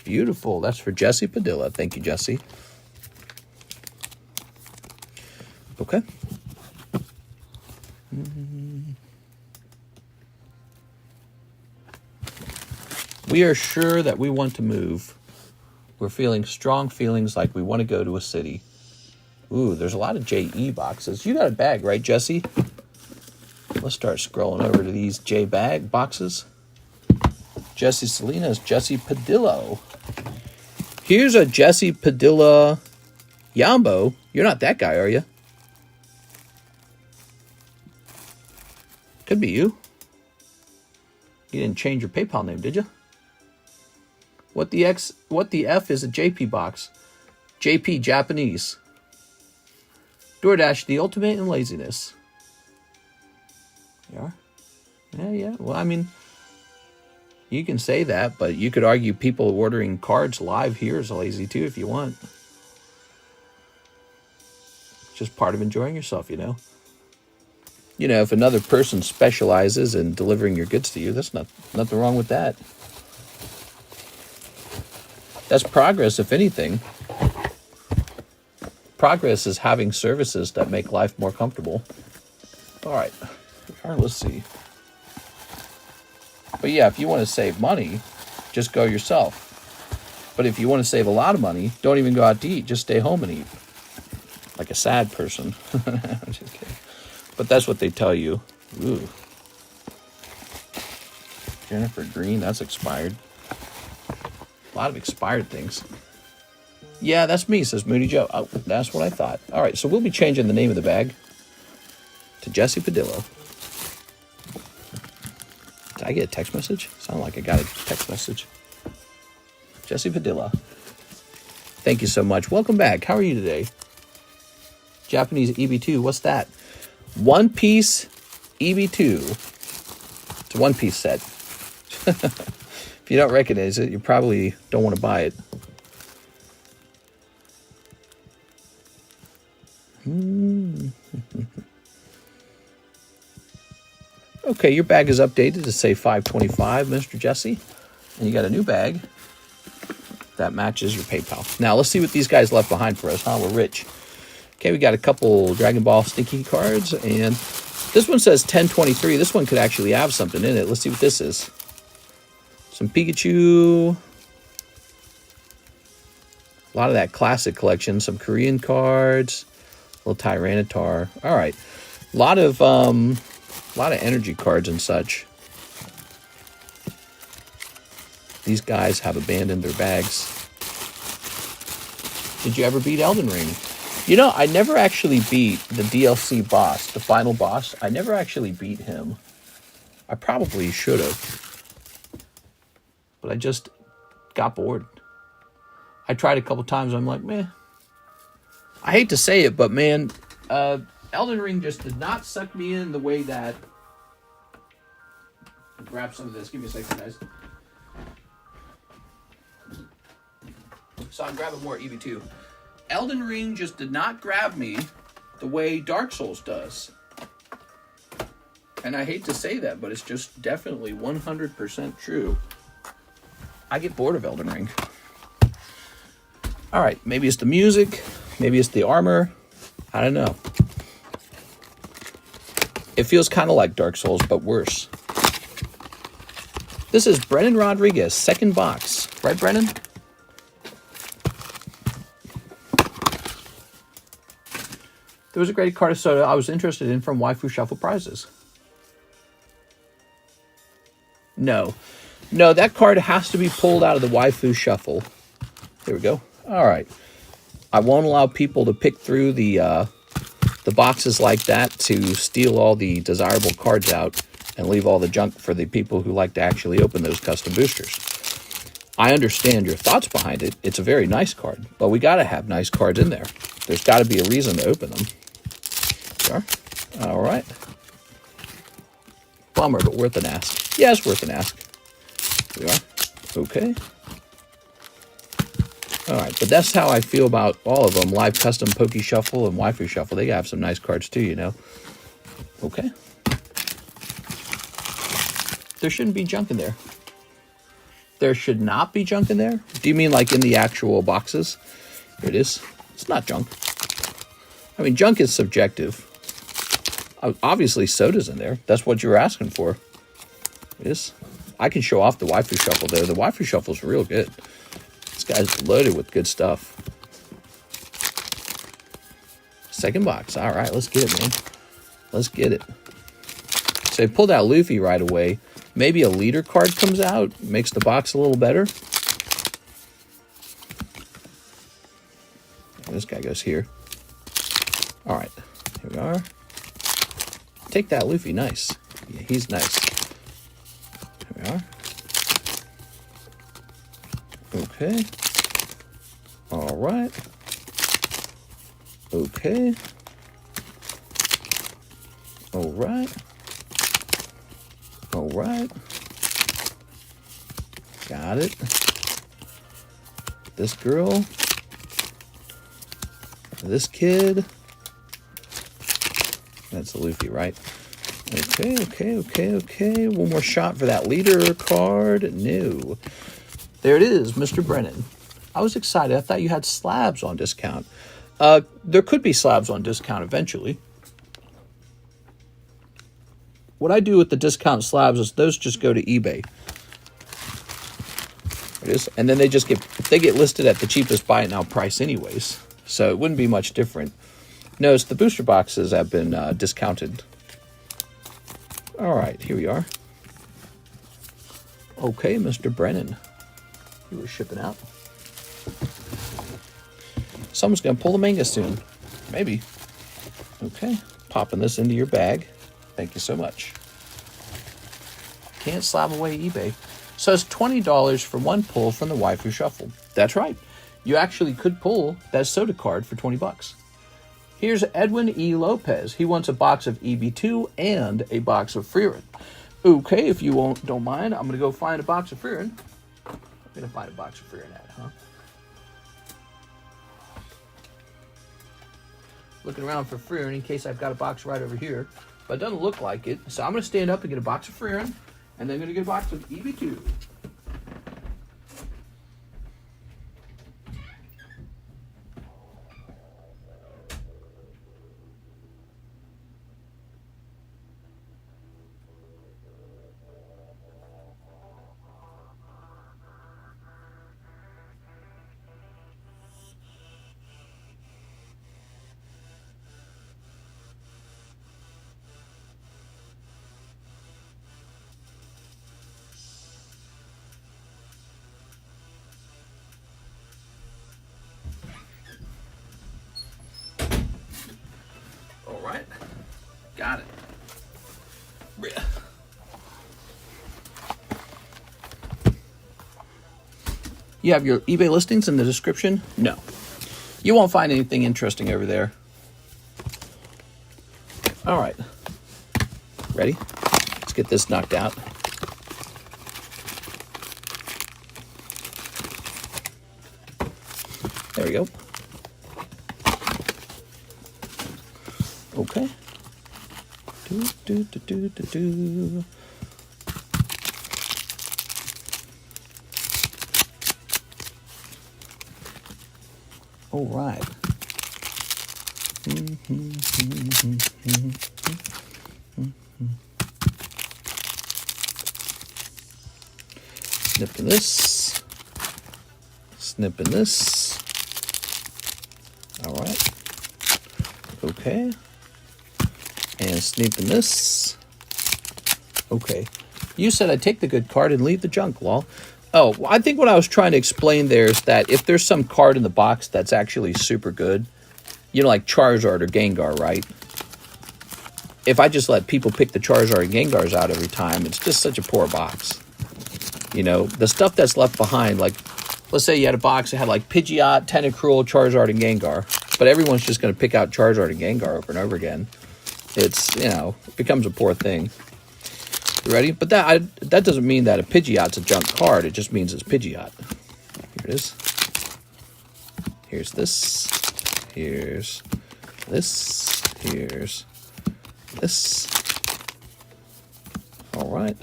Beautiful. That's for Jesse Padilla. Thank you, Jesse. Okay. We are sure that we want to move. We're feeling strong feelings like we want to go to a city. Ooh, there's a lot of JE boxes. You got a bag, right, Jesse? Let's start scrolling over to these J bag boxes. Jesse Salinas, Jesse Padillo. Here's a Jesse Padilla Yambo. You're not that guy, are you? Could be you. You didn't change your PayPal name, did you? What the F is a JP box? JP, Japanese. DoorDash, the ultimate in laziness. You are? Yeah. Well, I mean, you can say that, but you could argue people ordering cards live here is lazy too if you want. It's just part of enjoying yourself, you know. You know, if another person specializes in delivering your goods to you, there's nothing wrong with that. That's progress, if anything. Progress is having services that make life more comfortable. All right, let's see. But yeah, if you want to save money, just go yourself. But if you want to save a lot of money, don't even go out to eat. Just stay home and eat. Like a sad person. I'm just kidding. But that's what they tell you. Ooh. Jennifer Green, that's expired. A lot of expired things. Yeah, that's me, says Moody Joe. Oh, that's what I thought. All right, so we'll be changing the name of the bag to Jesse Padillo. Did I get a text message? Sounded like I got a text message. Jesse Padilla. Thank you so much. Welcome back. How are you today? Japanese EB2. What's that? One Piece EB2. It's a one-piece set. If you don't recognize it, you probably don't want to buy it. Okay, your bag is updated to say 525, Mr. Jesse. And you got a new bag that matches your PayPal. Now, let's see what these guys left behind for us, huh? We're rich. Okay, we got a couple Dragon Ball Stinky cards, and this one says 1023. This one could actually have something in it. Let's see what this is. Some Pikachu. A lot of that classic collection. Some Korean cards. A little Tyranitar. All right. A lot of energy cards and such. These guys have abandoned their bags. Did you ever beat Elden Ring? You know, I never actually beat the DLC boss, the final boss. I never actually beat him. I probably should have. But I just got bored. I tried a couple times. I'm like, meh. I hate to say it, but man, Elden Ring just did not suck me in the way that... Grab some of this. Give me a second, guys. So I'm grabbing more EV2. Elden Ring just did not grab me the way Dark Souls does. And I hate to say that, but it's just definitely 100% true. I get bored of Elden Ring. Alright, maybe it's the music, maybe it's the armor, I don't know. It feels kind of like Dark Souls, but worse. This is Brennan Rodriguez, second box. Right, Brennan? There was a great card of soda I was interested in from Waifu Shuffle prizes. No. No, that card has to be pulled out of the Waifu Shuffle. There we go. All right. I won't allow people to pick through the boxes like that to steal all the desirable cards out and leave all the junk for the people who like to actually open those custom boosters. I understand your thoughts behind it. It's a very nice card, but we got to have nice cards in there. There's got to be a reason to open them. There. All right. Bummer, but worth an ask. Yeah, it's worth an ask. Here we are. Okay. All right, but that's how I feel about all of them. Live Custom, Poke Shuffle, and Waifu Shuffle. They have some nice cards too, you know. Okay. There shouldn't be junk in there. There should not be junk in there? Do you mean like in the actual boxes? Here it is. It's not junk. I mean, junk is subjective. Obviously, soda's in there. That's what you were asking for. It is. I can show off the Waifu Shuffle, though. The Waifu Shuffle's real good. This guy's loaded with good stuff. Second box. All right, let's get it, man. Let's get it. So they pulled out Luffy right away. Maybe a leader card comes out, makes the box a little better. This guy goes here. All right, here we are. Take that, Luffy. Nice. Yeah, he's nice. Here we are. Okay. All right. Okay. All right. All right. Got it. This girl. This kid. That's a Luffy, right? Okay, okay, okay, okay. One more shot for that leader card. No. There it is, Mr. Brennan. I was excited. I thought you had slabs on discount. There could be slabs on discount eventually. What I do with the discount slabs is those just go to eBay. It is, and then they just get listed at the cheapest buy it now price anyways. So it wouldn't be much different. Notice the booster boxes have been discounted. All right, here we are. Okay, Mr. Brennan. You were shipping out. Someone's going to pull the manga soon. Maybe. Okay, popping this into your bag. Thank you so much. Can't slab away eBay. So it's $20 for one pull from the Waifu Shuffle. That's right. You actually could pull that soda card for 20 bucks. Here's Edwin E. Lopez. He wants a box of EB2 and a box of Frieren. Okay, if you don't mind, I'm going to go find a box of Frieren. I'm going to find a box of Frieren at, huh? Looking around for Frieren in case I've got a box right over here. But it doesn't look like it. So I'm going to stand up and get a box of Frieren. And then I'm going to get a box of EB2. You have your eBay listings in the description? No. You won't find anything interesting over there. All right. Ready? Let's get this knocked out. There we go. Okay. All right. Snipping this. Snipping this. All right. Okay. And snipping this. Okay. You said I'd take the good card and leave the junk, lol. Oh, well, I think what I was trying to explain there is that if there's some card in the box that's actually super good, you know, like Charizard or Gengar, right? If I just let people pick the Charizard and Gengars out every time, it's just such a poor box. You know, the stuff that's left behind, like, let's say you had a box that had like Pidgeot, Tentacruel, Charizard, and Gengar, but everyone's just going to pick out Charizard and Gengar over and over again. It's, you know, it becomes a poor thing. You ready? But that doesn't mean that a Pidgeot's a junk card. It just means it's Pidgeot. Here it is. Here's this. Here's this. Here's this. All right.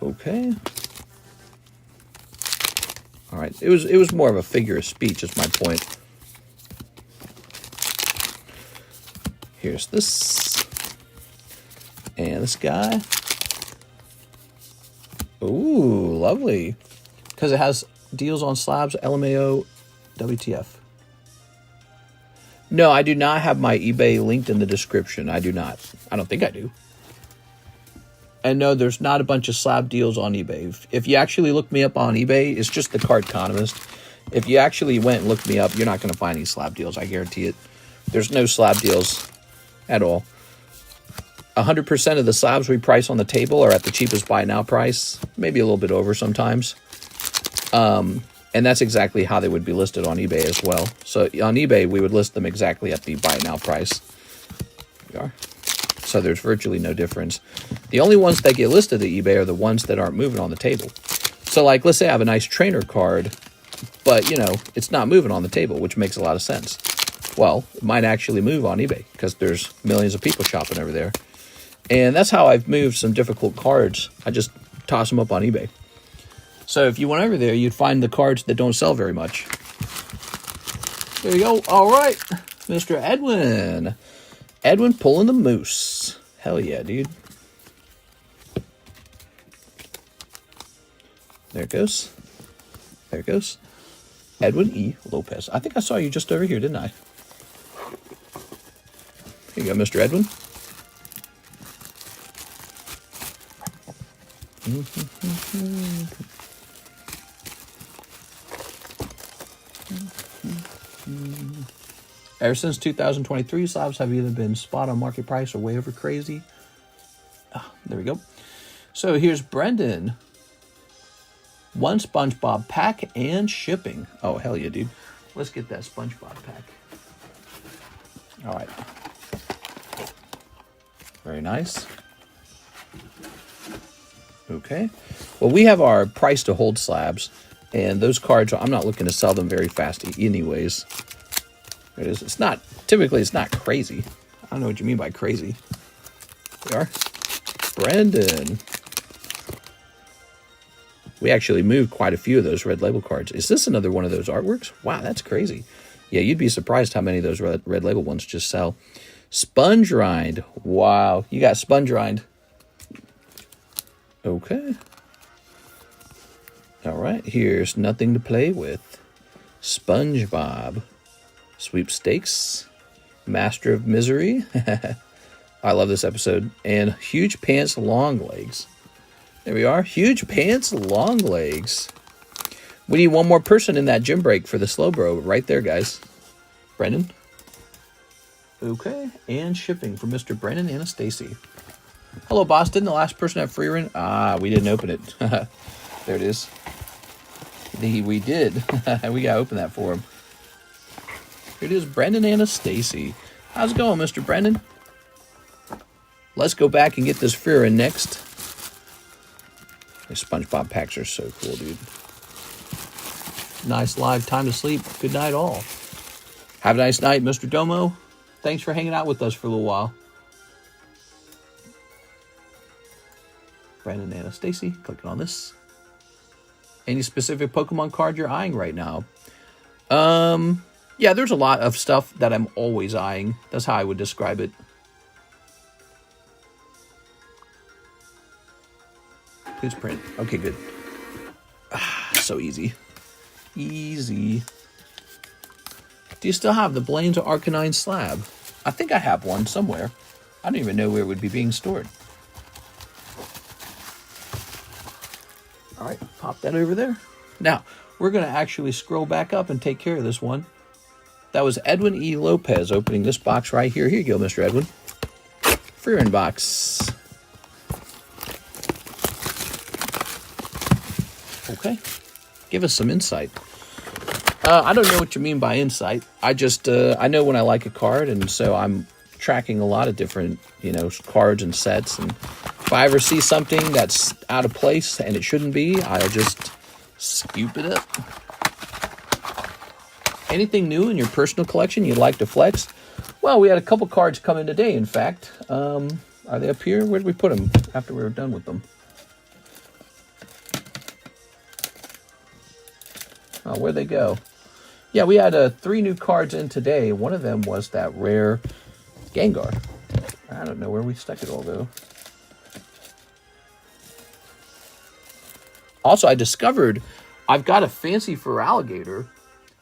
Okay. All right. It was more of a figure of speech, is my point. Here's this. And this guy. Ooh, lovely. Because it has deals on slabs, LMAO, WTF. No, I do not have my eBay linked in the description. I do not. I don't think I do. And no, there's not a bunch of slab deals on eBay. If you actually look me up on eBay, it's just TheCardconomist. If you actually went and looked me up, you're not going to find any slab deals. I guarantee it. There's no slab deals at all. 100% of the slabs we price on the table are at the cheapest buy now price, maybe a little bit over sometimes. And that's exactly how they would be listed on eBay as well. So on eBay, we would list them exactly at the buy now price. There we are. So there's virtually no difference. The only ones that get listed at eBay are the ones that aren't moving on the table. So like, let's say I have a nice trainer card, but you know, it's not moving on the table, which makes a lot of sense. Well, it might actually move on eBay because there's millions of people shopping over there. And that's how I've moved some difficult cards. I just toss them up on eBay. So if you went over there, you'd find the cards that don't sell very much. There you go. All right, Mr. Edwin. Edwin pulling the moose. Hell yeah, dude. There it goes. There it goes. Edwin E. Lopez. I think I saw you just over here, didn't I? Here you go, Mr. Edwin. Ever since 2023, slabs have either been spot on market price or way over crazy. Oh, there we go. So here's Brendan. 1 Spongebob pack and shipping. Oh, hell yeah, dude. Let's get that Spongebob pack. All right. Very nice. Okay. Well, we have our price to hold slabs, and those cards, I'm not looking to sell them very fast anyways. There it is. It's not, typically it's not crazy. I don't know what you mean by crazy. There we are. Brendan. We actually moved quite a few of those red label cards. Is this another one of those artworks? Wow, that's crazy. Yeah, you'd be surprised how many of those red label ones just sell. Sponge Rind. Wow, you got Sponge Rind. Okay. All right, here's Nothing to Play With. SpongeBob. Sweepstakes. Master of Misery. I love this episode. And Huge Pants Long Legs. There we are. Huge Pants Long Legs. We need one more person in that gym break for the slow bro right there, guys. Brendan. Okay. And shipping for Mr. Brendan Anastacy. Hello, boss. Didn't the last person have free run? Ah, we didn't open it. There There it is. We did. We got to open that for him. Here it is, Brendan Anastacy. How's it going, Mr. Brendan? Let's go back and get this Frieren next. These SpongeBob packs are so cool, dude. Nice live time to sleep. Good night, all. Have a nice night, Mr. Domo. Thanks for hanging out with us for a little while. Brandon Anastacy, clicking on this. Any specific Pokemon card you're eyeing right now? Yeah, there's a lot of stuff that I'm always eyeing. That's how I would describe it. Who's print? Okay, good. So easy. Easy. Do you still have the Blaine's Arcanine Slab? I think I have one somewhere. I don't even know where it would be being stored. All right, pop that over there. Now, we're going to actually scroll back up and take care of this one. That was Edwin E. Lopez opening this box right here. Here you go, Mr. Edwin. Frieren box. Okay. Give us some insight. I don't know what you mean by insight. I just, I know when I like a card, and so I'm tracking a lot of different, you know, cards and sets. And if I ever see something that's out of place and it shouldn't be, I'll just scoop it up. Anything new in your personal collection you'd like to flex? Well, we had a couple cards come in today, in fact. Are they up here? Where did we put them after we were done with them? Oh, where'd they go? Yeah, we had 3 new cards in today. One of them was that rare Gengar. I don't know where we stuck it all, though. Also, I discovered I've got a fancy for alligator,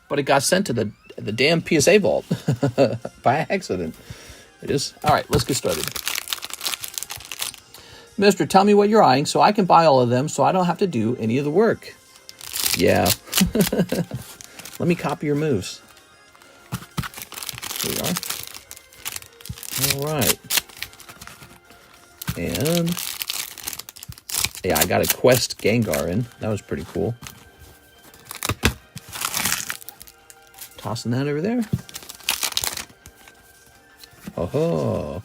but it got sent to the damn PSA vault by accident. It is. All right, let's get started. Mister, tell me what you're eyeing so I can buy all of them so I don't have to do any of the work. Yeah. Let me copy your moves. Here we are. All right. And yeah, I got a Quest Gengar in. That was pretty cool. Tossing that over there. Oh-ho.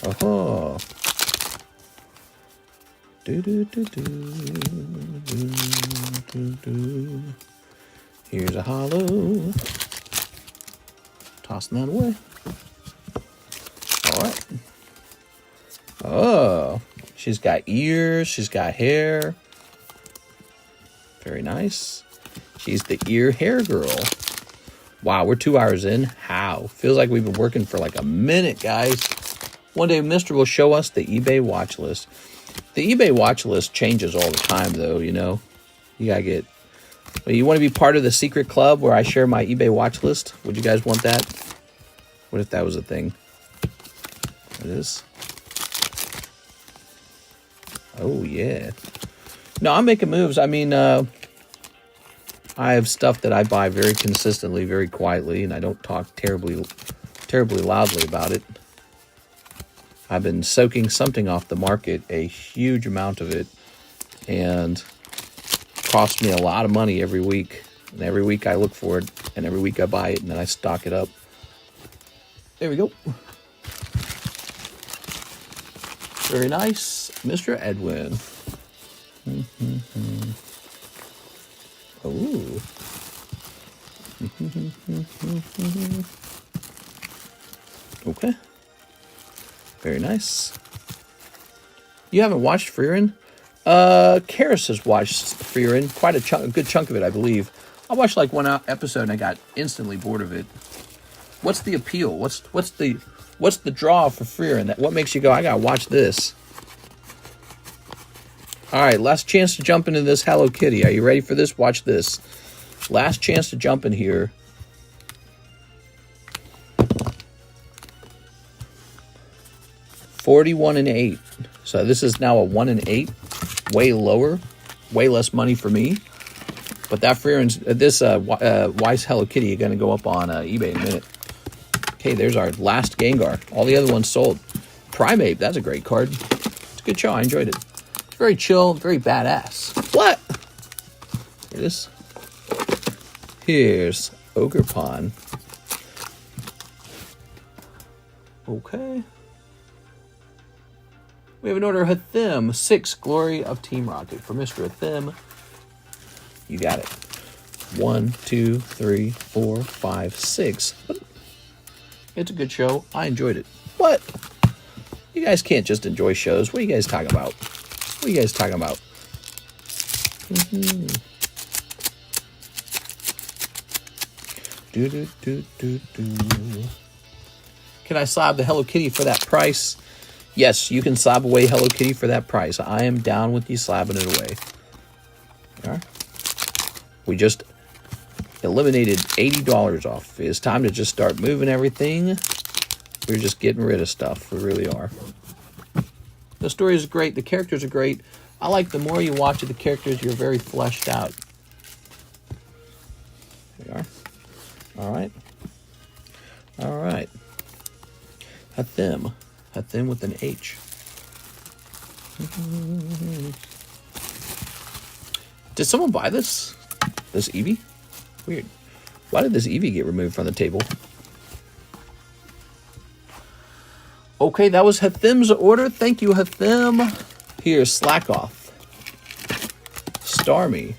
Oh-ho. Do-do-do-do. Here's a hollow. Tossing that away. All right. Oh, she's got ears. She's got hair. Very nice. She's the ear hair girl. Wow, we're 2 hours in. How? Feels like we've been working for like a minute, guys. One day, Mister will show us the eBay watch list. The eBay watch list changes all the time, though, you know. You gotta get... Well, you want to be part of the secret club where I share my eBay watch list? Would you guys want that? What if that was a thing? It is. Oh, yeah. No, I'm making moves. I mean, I have stuff that I buy very consistently, very quietly, and I don't talk terribly loudly about it. I've been soaking something off the market, a huge amount of it, and costs me a lot of money every week. And every week I look for it, and every week I buy it, and then I stock it up. There we go. Very nice, Mr. Edwin. Oh. Okay. Very nice. You haven't watched Frieren? Karis has watched Frieren, quite a good chunk of it, I believe. I watched like one episode and I got instantly bored of it. What's the appeal? What's the draw for Frieren? What makes you go, I gotta watch this? All right, last chance to jump into this Hello Kitty. Are you ready for this? Watch this. Last chance to jump in here. $41 and $8. So this is now a 1 and 8. Way lower. Way less money for me. But that Frieren's, this Wise Hello Kitty is going to go up on eBay in a minute. Okay, there's our last Gengar. All the other ones sold. Primeape, that's a great card. It's a good show. I enjoyed it. It's very chill, very badass. What? this. Here's Ogre Pawn. Okay. We have an order of Hathim, 6, Glory of Team Rocket. For Mr. Hathim, you got it. 1, 2, 3, 4, 5, 6. It's a good show. I enjoyed it. What? You guys can't just enjoy shows. What are you guys talking about? What are you guys talking about? Can I slab the Hello Kitty for that price? Yes, you can slab away Hello Kitty for that price. I am down with you slabbing it away. All right. We just eliminated $80 off. It's time to just start moving everything. We're just getting rid of stuff. We really are. The story is great. The characters are great. I like the more you watch of the characters, you're very fleshed out. There we are. All right. All right. Hathim. Hathim with an H. Did someone buy this? This Eevee? Weird. Why did this Eevee get removed from the table? Okay, that was Hathim's order. Thank you, Hathim. Here's Slackoff. Starmie.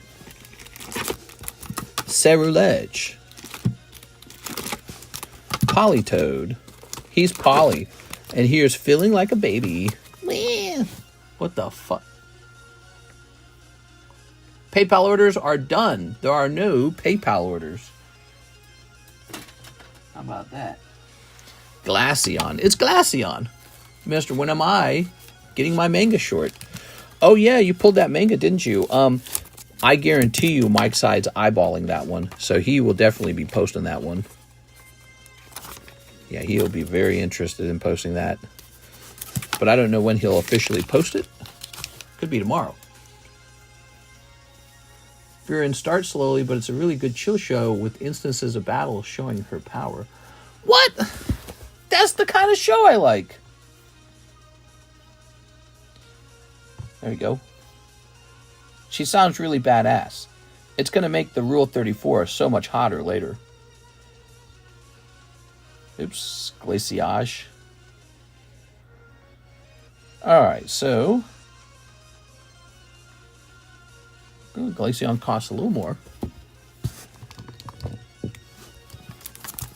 Cerulege. Politoad. He's Polly. And here's Feeling Like a Baby. What the fuck? PayPal orders are done. There are no PayPal orders. How about that? Glaceon. It's Glaceon. Mister, when am I getting my manga short? Oh, yeah, you pulled that manga, didn't you? I guarantee you Mike Side's eyeballing that one. So he will definitely be posting that one. Yeah, he'll be very interested in posting that. But I don't know when he'll officially post it. Could be tomorrow. Viren starts slowly, but it's a really good chill show with instances of battle showing her power. What? That's the kind of show I like. There we go. She sounds really badass. It's going to make the Rule 34 so much hotter later. Oops, Glaciage. Alright, so... Ooh, Glaceon costs a little more.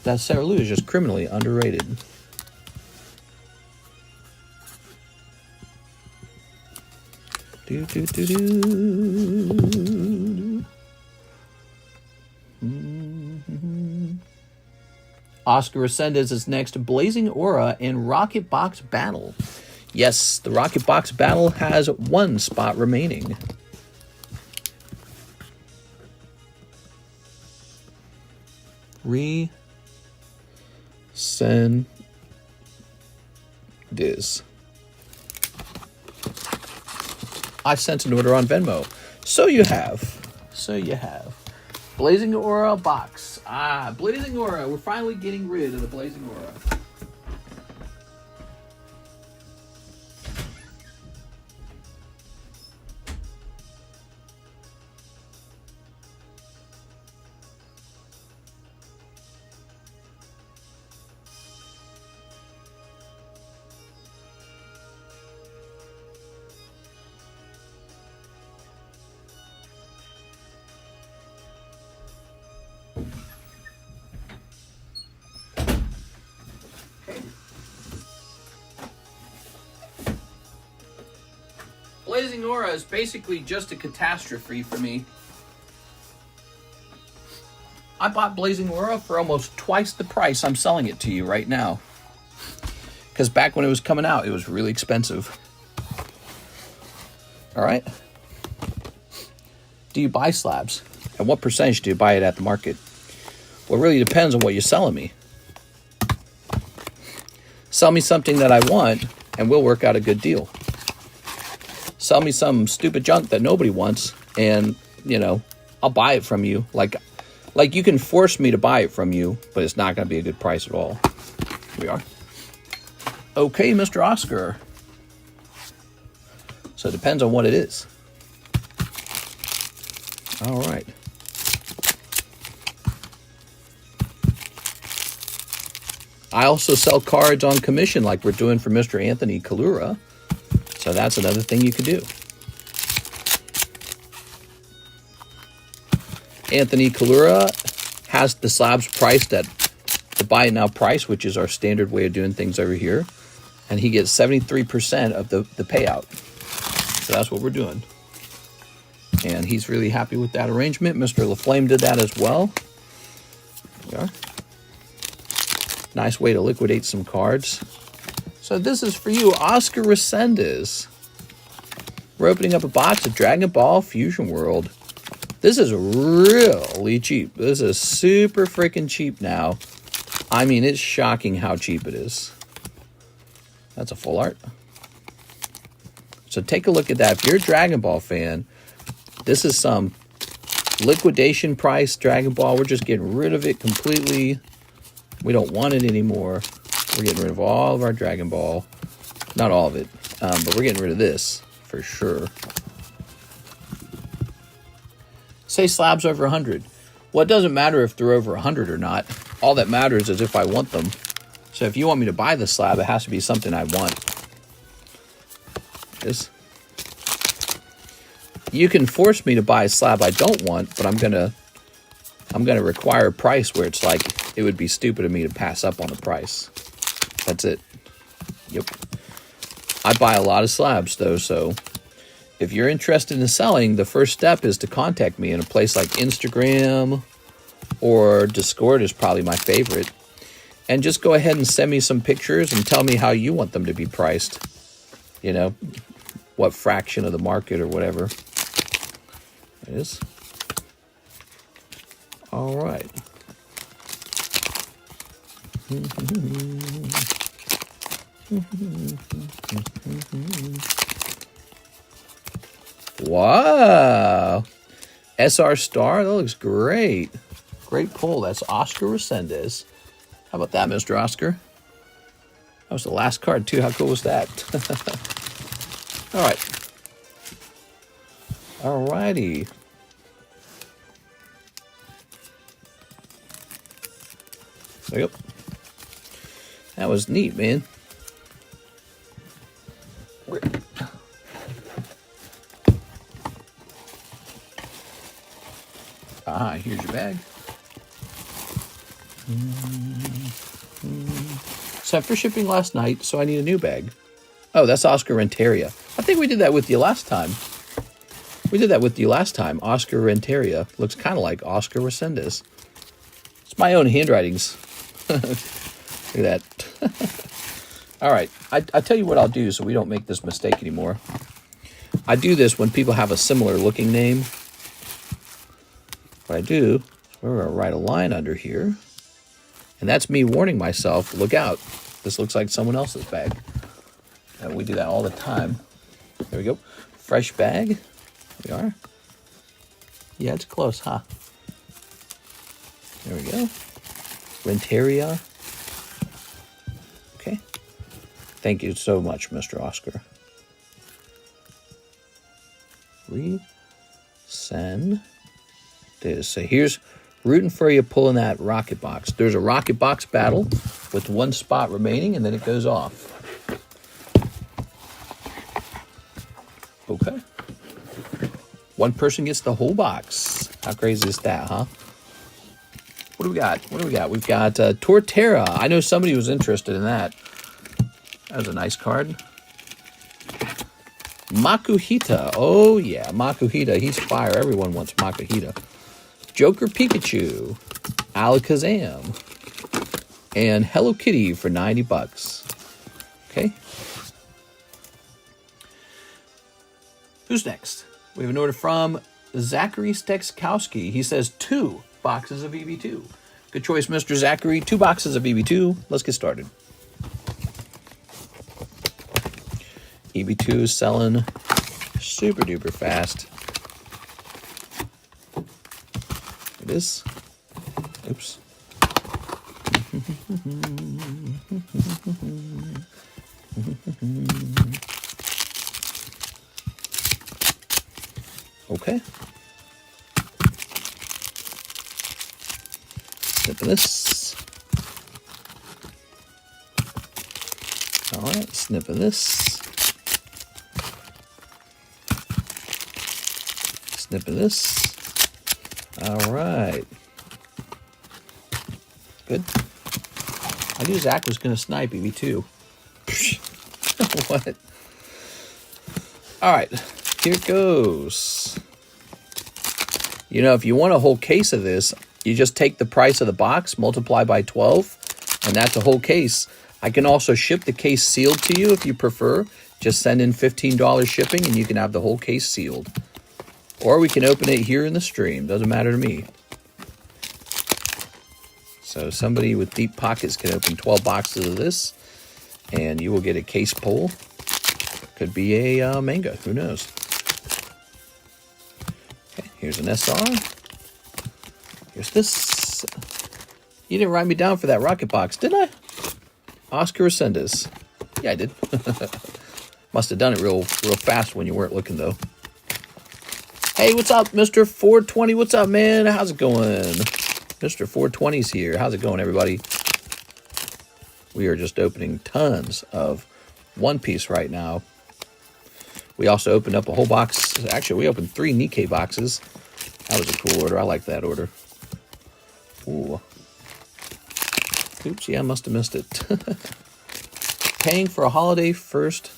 That Cerulege is just criminally underrated. Oscar Ascendez is next. Blazing Aura and Rocket Box Battle. Yes, the Rocket Box Battle has one spot remaining. Send this. I sent an order on Venmo. So you have. So you have. Blazing Aura box. Ah, Blazing Aura. We're finally getting rid of the Blazing Aura. Blazing Aura is basically just a catastrophe for me. I bought Blazing Aura for almost twice the price I'm selling it to you right now. Because back when it was coming out, it was really expensive. Alright? Do you buy slabs? And what percentage do you buy it at the market? Well, it really depends on what you're selling me. Sell me something that I want, and we'll work out a good deal. Sell me some stupid junk that nobody wants, and, you know, I'll buy it from you. Like you can force me to buy it from you, but it's not going to be a good price at all. Here we are. Okay, Mr. Oscar. So it depends on what it is. All right. I also sell cards on commission like we're doing for Mr. Anthony Kura. So that's another thing you could do. Anthony Kura has the slabs priced at the buy it now price, which is our standard way of doing things over here. And he gets 73% of the payout. So that's what we're doing. And he's really happy with that arrangement. Mr. LaFlame did that as well. There we are. Nice way to liquidate some cards. So this is for you, Oscar Resendez. We're opening up a box of Dragon Ball Fusion World. This is really cheap. This is super freaking cheap now. I mean, it's shocking how cheap it is. That's a full art. So take a look at that. If you're a Dragon Ball fan, this is some liquidation price Dragon Ball. We're just getting rid of it completely. We don't want it anymore. We're getting rid of all of our Dragon Ball. Not all of it, but we're getting rid of this for sure. Say slabs over 100. Well, it doesn't matter if they're over 100 or not. All that matters is if I want them. So if you want me to buy the slab, it has to be something I want. This. You can force me to buy a slab I don't want, but I'm gonna require a price where it's like it would be stupid of me to pass up on the price. That's it. Yep. I buy a lot of slabs though, so if you're interested in selling, the first step is to contact me in a place like Instagram or Discord is probably my favorite. And just go ahead and send me some pictures and tell me how you want them to be priced. You know, what fraction of the market or whatever. It is. All right. Wow. SR Star, that looks great. Great pull. That's Oscar Resendez. How about that, Mr. Oscar? That was the last card, too. How cool was that? All right. All righty. There you go. That was neat, man. Ah, here's your bag. Sent for shipping last night, so I need a new bag. Oh, that's Oscar Renteria. I think we did that with you last time. Oscar Renteria looks kind of like Oscar Resendez. It's my own handwritings. Look at that. All right. I tell you what I'll do so we don't make this mistake anymore. I do this when people have a similar looking name. What I do is we're going to write a line under here. And that's me warning myself, look out. This looks like someone else's bag. And we do that all the time. There we go. Fresh bag. There we are. Yeah, it's close, huh? There we go. Renteria. Okay. Thank you so much, Mr. Oscar. Resend this. So here's rooting for you pulling that rocket box. There's a rocket box battle with one spot remaining, and then it goes off. Okay. One person gets the whole box. How crazy is that, huh? What do we got? We've got Torterra. I know somebody was interested in that. That was a nice card. Makuhita. Oh, yeah. Makuhita. He's fire. Everyone wants Makuhita. Joker Pikachu. Alakazam. And Hello Kitty for $90. Okay. Who's next? We have an order from Zachary Stekskowski. He says 2 boxes of EB2. Good choice, Mr. Zachary. 2 boxes of EB2. Let's get started. EB2 is selling super duper fast. It is. Oops. Okay. Snipping this. All right, snipping this. Snipping this. All right. Good. I knew Zach was going to snipe me too. What? All right, here it goes. You know, if you want a whole case of this, you just take the price of the box, multiply by 12, and that's a whole case. I can also ship the case sealed to you if you prefer. Just send in $15 shipping and you can have the whole case sealed. Or we can open it here in the stream. Doesn't matter to me. So somebody with deep pockets can open 12 boxes of this and you will get a case pull. Could be a manga. Who knows? Okay, here's an SR. Here's this. You didn't write me down for that rocket box, did I? Oscar Ascendus. Yeah, I did. Must have done it real fast when you weren't looking, though. Hey, what's up, Mr. 420? What's up, man? How's it going? Mr. 420's here. How's it going, everybody? We are just opening tons of One Piece right now. We also opened up a whole box. Actually, we opened 3 Nikke boxes. That was a cool order. I like that order. Ooh. Oops, yeah, I must have missed it. Paying for a holiday first.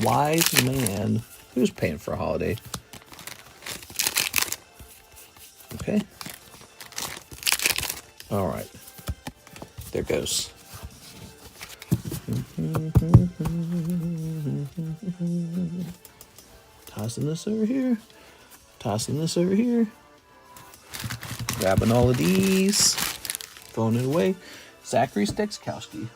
Wise man. Who's paying for a holiday? Okay. All right. There goes. Tossing this over here. Tossing this over here. Grabbing all of these. Throwing it away. Zachary Stekskowski.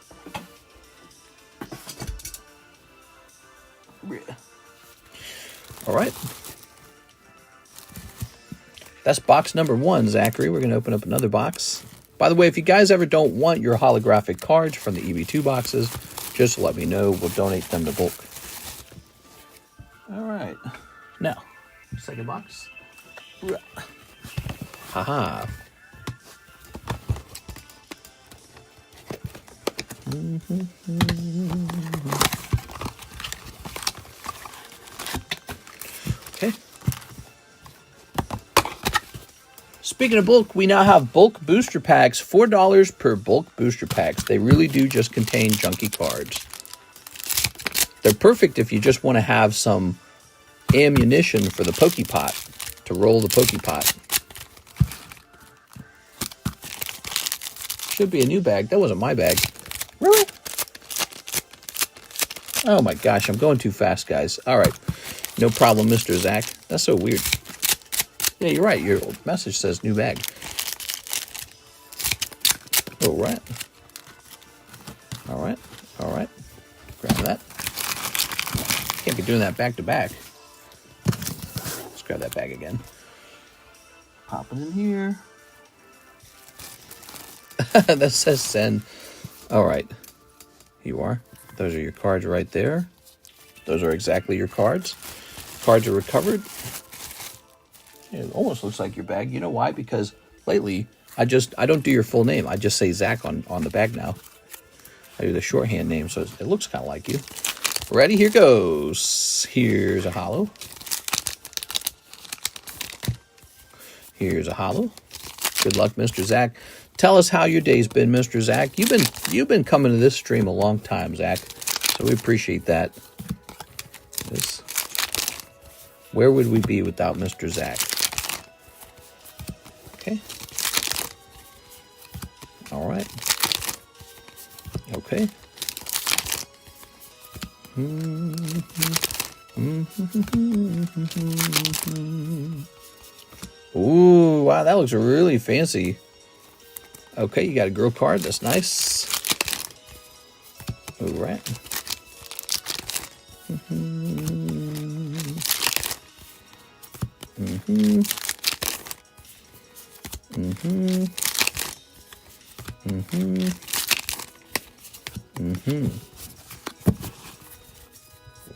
All right. That's box number 1, Zachary. We're going to open up another box. By the way, if you guys ever don't want your holographic cards from the EV2 boxes, just let me know. We'll donate them to Bulk. All right. Now, second box. Haha. Okay. Speaking of bulk, we now have bulk booster packs, $4 per bulk booster packs. They really do just contain junky cards. They're perfect if you just want to have some ammunition for the Pokepot, to roll the Pokepot. Should be a new bag. That wasn't my bag. Really? Oh my gosh, I'm going too fast, guys. All right. No problem, Mr. Zach. That's so weird. Yeah, you're right. Your message says new bag. All right. All right. All right. Grab that. Can't be doing that back to back. Let's grab that bag again. Pop it in here. That says send. All right. Here you are. Those are your cards right there. Those are exactly your cards. Cards are recovered. It almost looks like your bag. You know why? Because lately, I don't do your full name. I just say Zach on the bag now. I do the shorthand name, so it looks kind of like you. Ready? Here goes. Here's a holo. Here's a holo. Good luck, Mr. Zach. Tell us how your day's been, Mr. Zach. You've been coming to this stream a long time, Zach. So we appreciate that. Where would we be without Mr. Zach? Okay. All right. Okay. Ooh, wow, that looks really fancy. Okay, you got a girl card. That's nice. All right.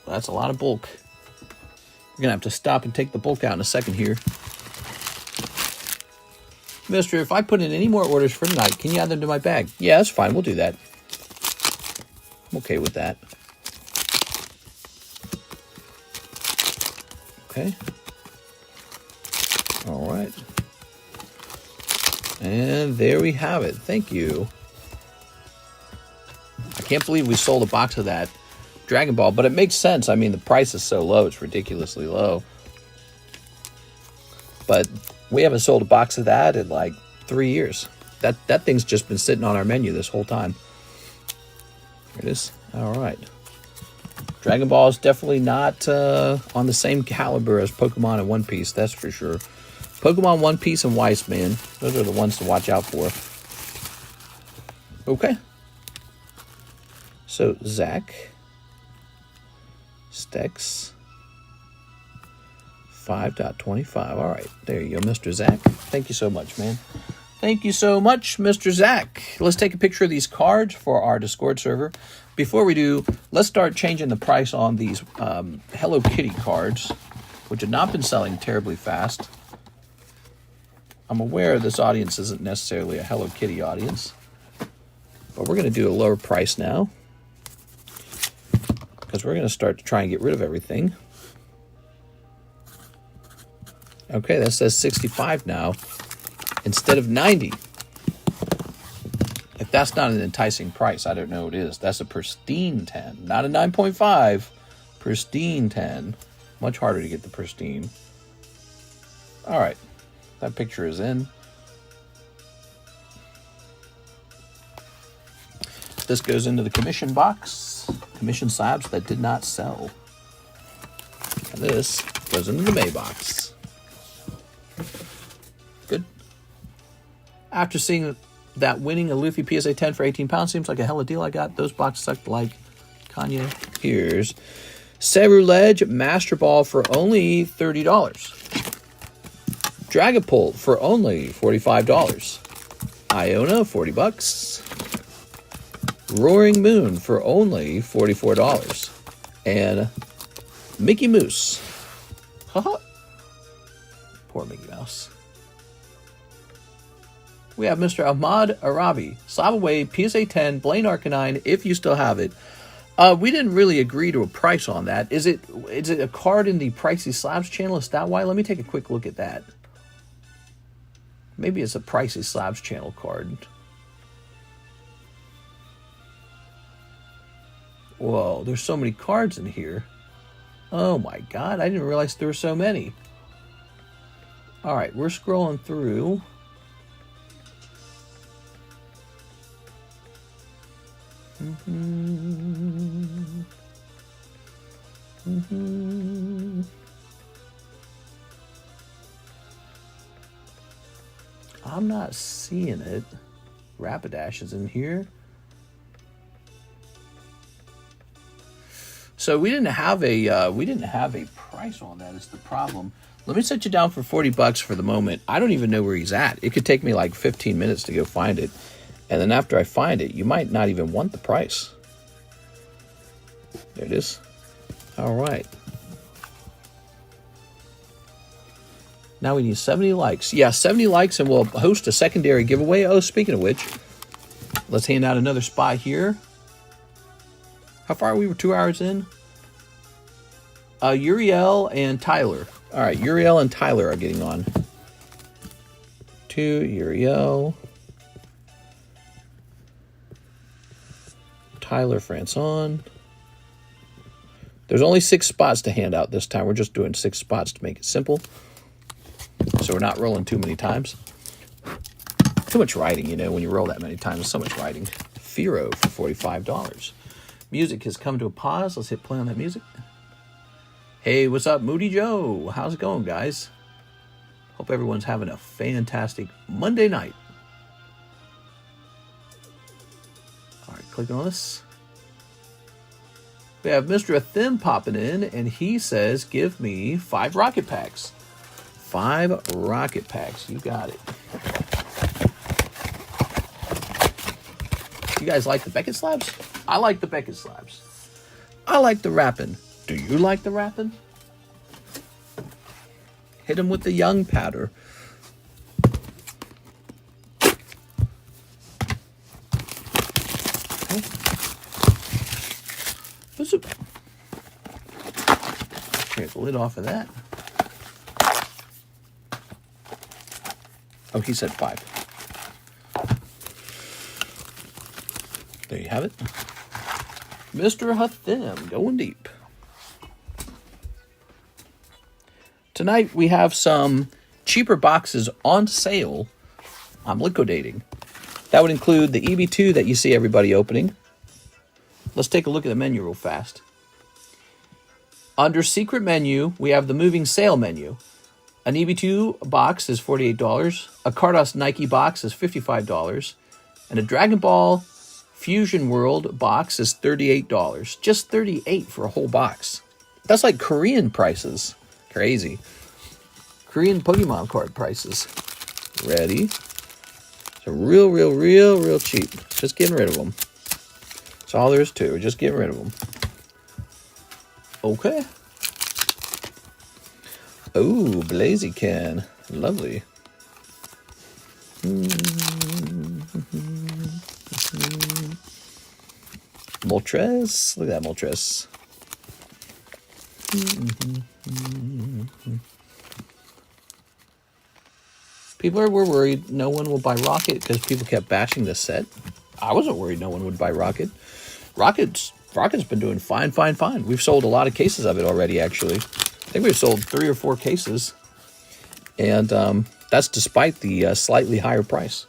Well, that's a lot of bulk. We're gonna have to stop and take the bulk out in a second here. Mister, if I put in any more orders for tonight, can you add them to my bag? Yeah, that's fine. We'll do that. I'm okay with that. Okay. All right. And there we have it. Thank you. I can't believe we sold a box of that Dragon Ball, but it makes sense. I mean, the price is so low. It's ridiculously low. But we haven't sold a box of that in like 3 years. That thing's just been sitting on our menu this whole time. Here it is. All right. Dragon Ball is definitely not on the same caliber as Pokemon and One Piece. That's for sure. Pokemon, One Piece, and Weiss, man. Those are the ones to watch out for. Okay. So, Zach. Stex. 5.25. All right. There you go, Mr. Zach. Thank you so much, man. Thank you so much, Mr. Zach. Let's take a picture of these cards for our Discord server. Before we do, let's start changing the price on these Hello Kitty cards, which have not been selling terribly fast. I'm aware this audience isn't necessarily a Hello Kitty audience, but we're going to do a lower price now because we're going to start to try and get rid of everything. Okay, that says 65 now instead of 90. If that's not an enticing price, I don't know what it is. That's a pristine 10, not a 9.5. Pristine 10. Much harder to get the pristine. All right, that picture is in. This goes into the commission box. Commission slabs that did not sell. And this goes into the May box. Good. After seeing that winning a Luffy PSA 10 for 18 pounds seems like a hella deal. I got those boxes sucked like Kanye. Here's Ceruledge Master Ball for only $30. Dragapult for only $45. Iona, $40. Roaring Moon for only $44. And Mickey Mouse. Haha. Poor Mickey Mouse. We have Mr. Ahmad Arabi. Slab away, PSA 10, Blaine Arcanine, if you still have it. We didn't really agree to a price on that. Is it a card in the Pricey Slabs channel? Is that why? Let me take a quick look at that. Maybe it's a Pricey Slabs channel card. Whoa, there's so many cards in here. Oh my god, I didn't realize there were so many. Alright, we're scrolling through. I'm not seeing it. Rapidash is in here. So we didn't have a price on that. Is the problem. Let me set you down for $40 for the moment. I don't even know where he's at. It could take me like 15 minutes to go find it. And then after I find it, you might not even want the price. There it is. All right. Now we need 70 likes. Yeah, 70 likes and we'll host a secondary giveaway. Oh, speaking of which, let's hand out another spot here. How far are we? We're 2 hours in. Uriel and Tyler. All right, Uriel and Tyler are getting on. To Uriel. Tyler Franson. There's only 6 spots to hand out this time. We're just doing 6 spots to make it simple. So we're not rolling too many times. Too much writing, you know, when you roll that many times. So much writing. Firo for $45. Music has come to a pause. Let's hit play on that music. Hey, what's up, Moody Joe? How's it going, guys? Hope everyone's having a fantastic Monday night. All right, clicking on this. We have Mr. Athim popping in, and he says, give me 5 rocket packs. 5 rocket packs. You got it. You guys like the Beckett slabs? I like the Beckett slabs. I like the wrapping. Do you like the wrapping? Hit him with the young powder. What's it? Take the lid off of that. Oh, he said 5. There you have it. Mr. Hathim going deep. Tonight we have some cheaper boxes on sale. I'm liquidating. That would include the EB2 that you see everybody opening. Let's take a look at the menu real fast. Under secret menu, we have the moving sale menu. An EB2 box is $48. A Carddass Nikke box is $55. And a Dragon Ball Fusion World box is $38. Just $38 for a whole box. That's like Korean prices. Crazy. Korean Pokemon card prices. Ready? So real cheap. Just getting rid of them. That's all there is to it. We're just getting rid of them. Okay. Oh, Blaziken. Lovely. Moltres. Look at that Moltres. People were worried no one will buy Rocket because people kept bashing this set. I wasn't worried no one would buy Rocket. Rocket's been doing fine. We've sold a lot of cases of it already, actually. I think we've sold 3 or 4 cases. And that's despite the slightly higher price.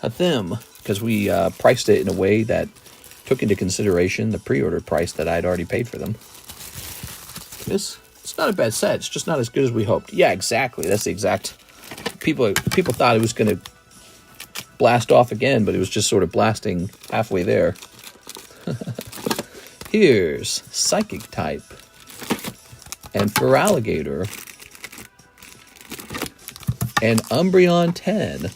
Hathim, because we priced it in a way that took into consideration the pre-order price that I'd already paid for them. It's not a bad set. It's just not as good as we hoped. Yeah, exactly. That's the exact... People thought it was going to blast off again, but it was just sort of blasting halfway there. Here's Psychic Type and Feraligatr and Umbreon 10.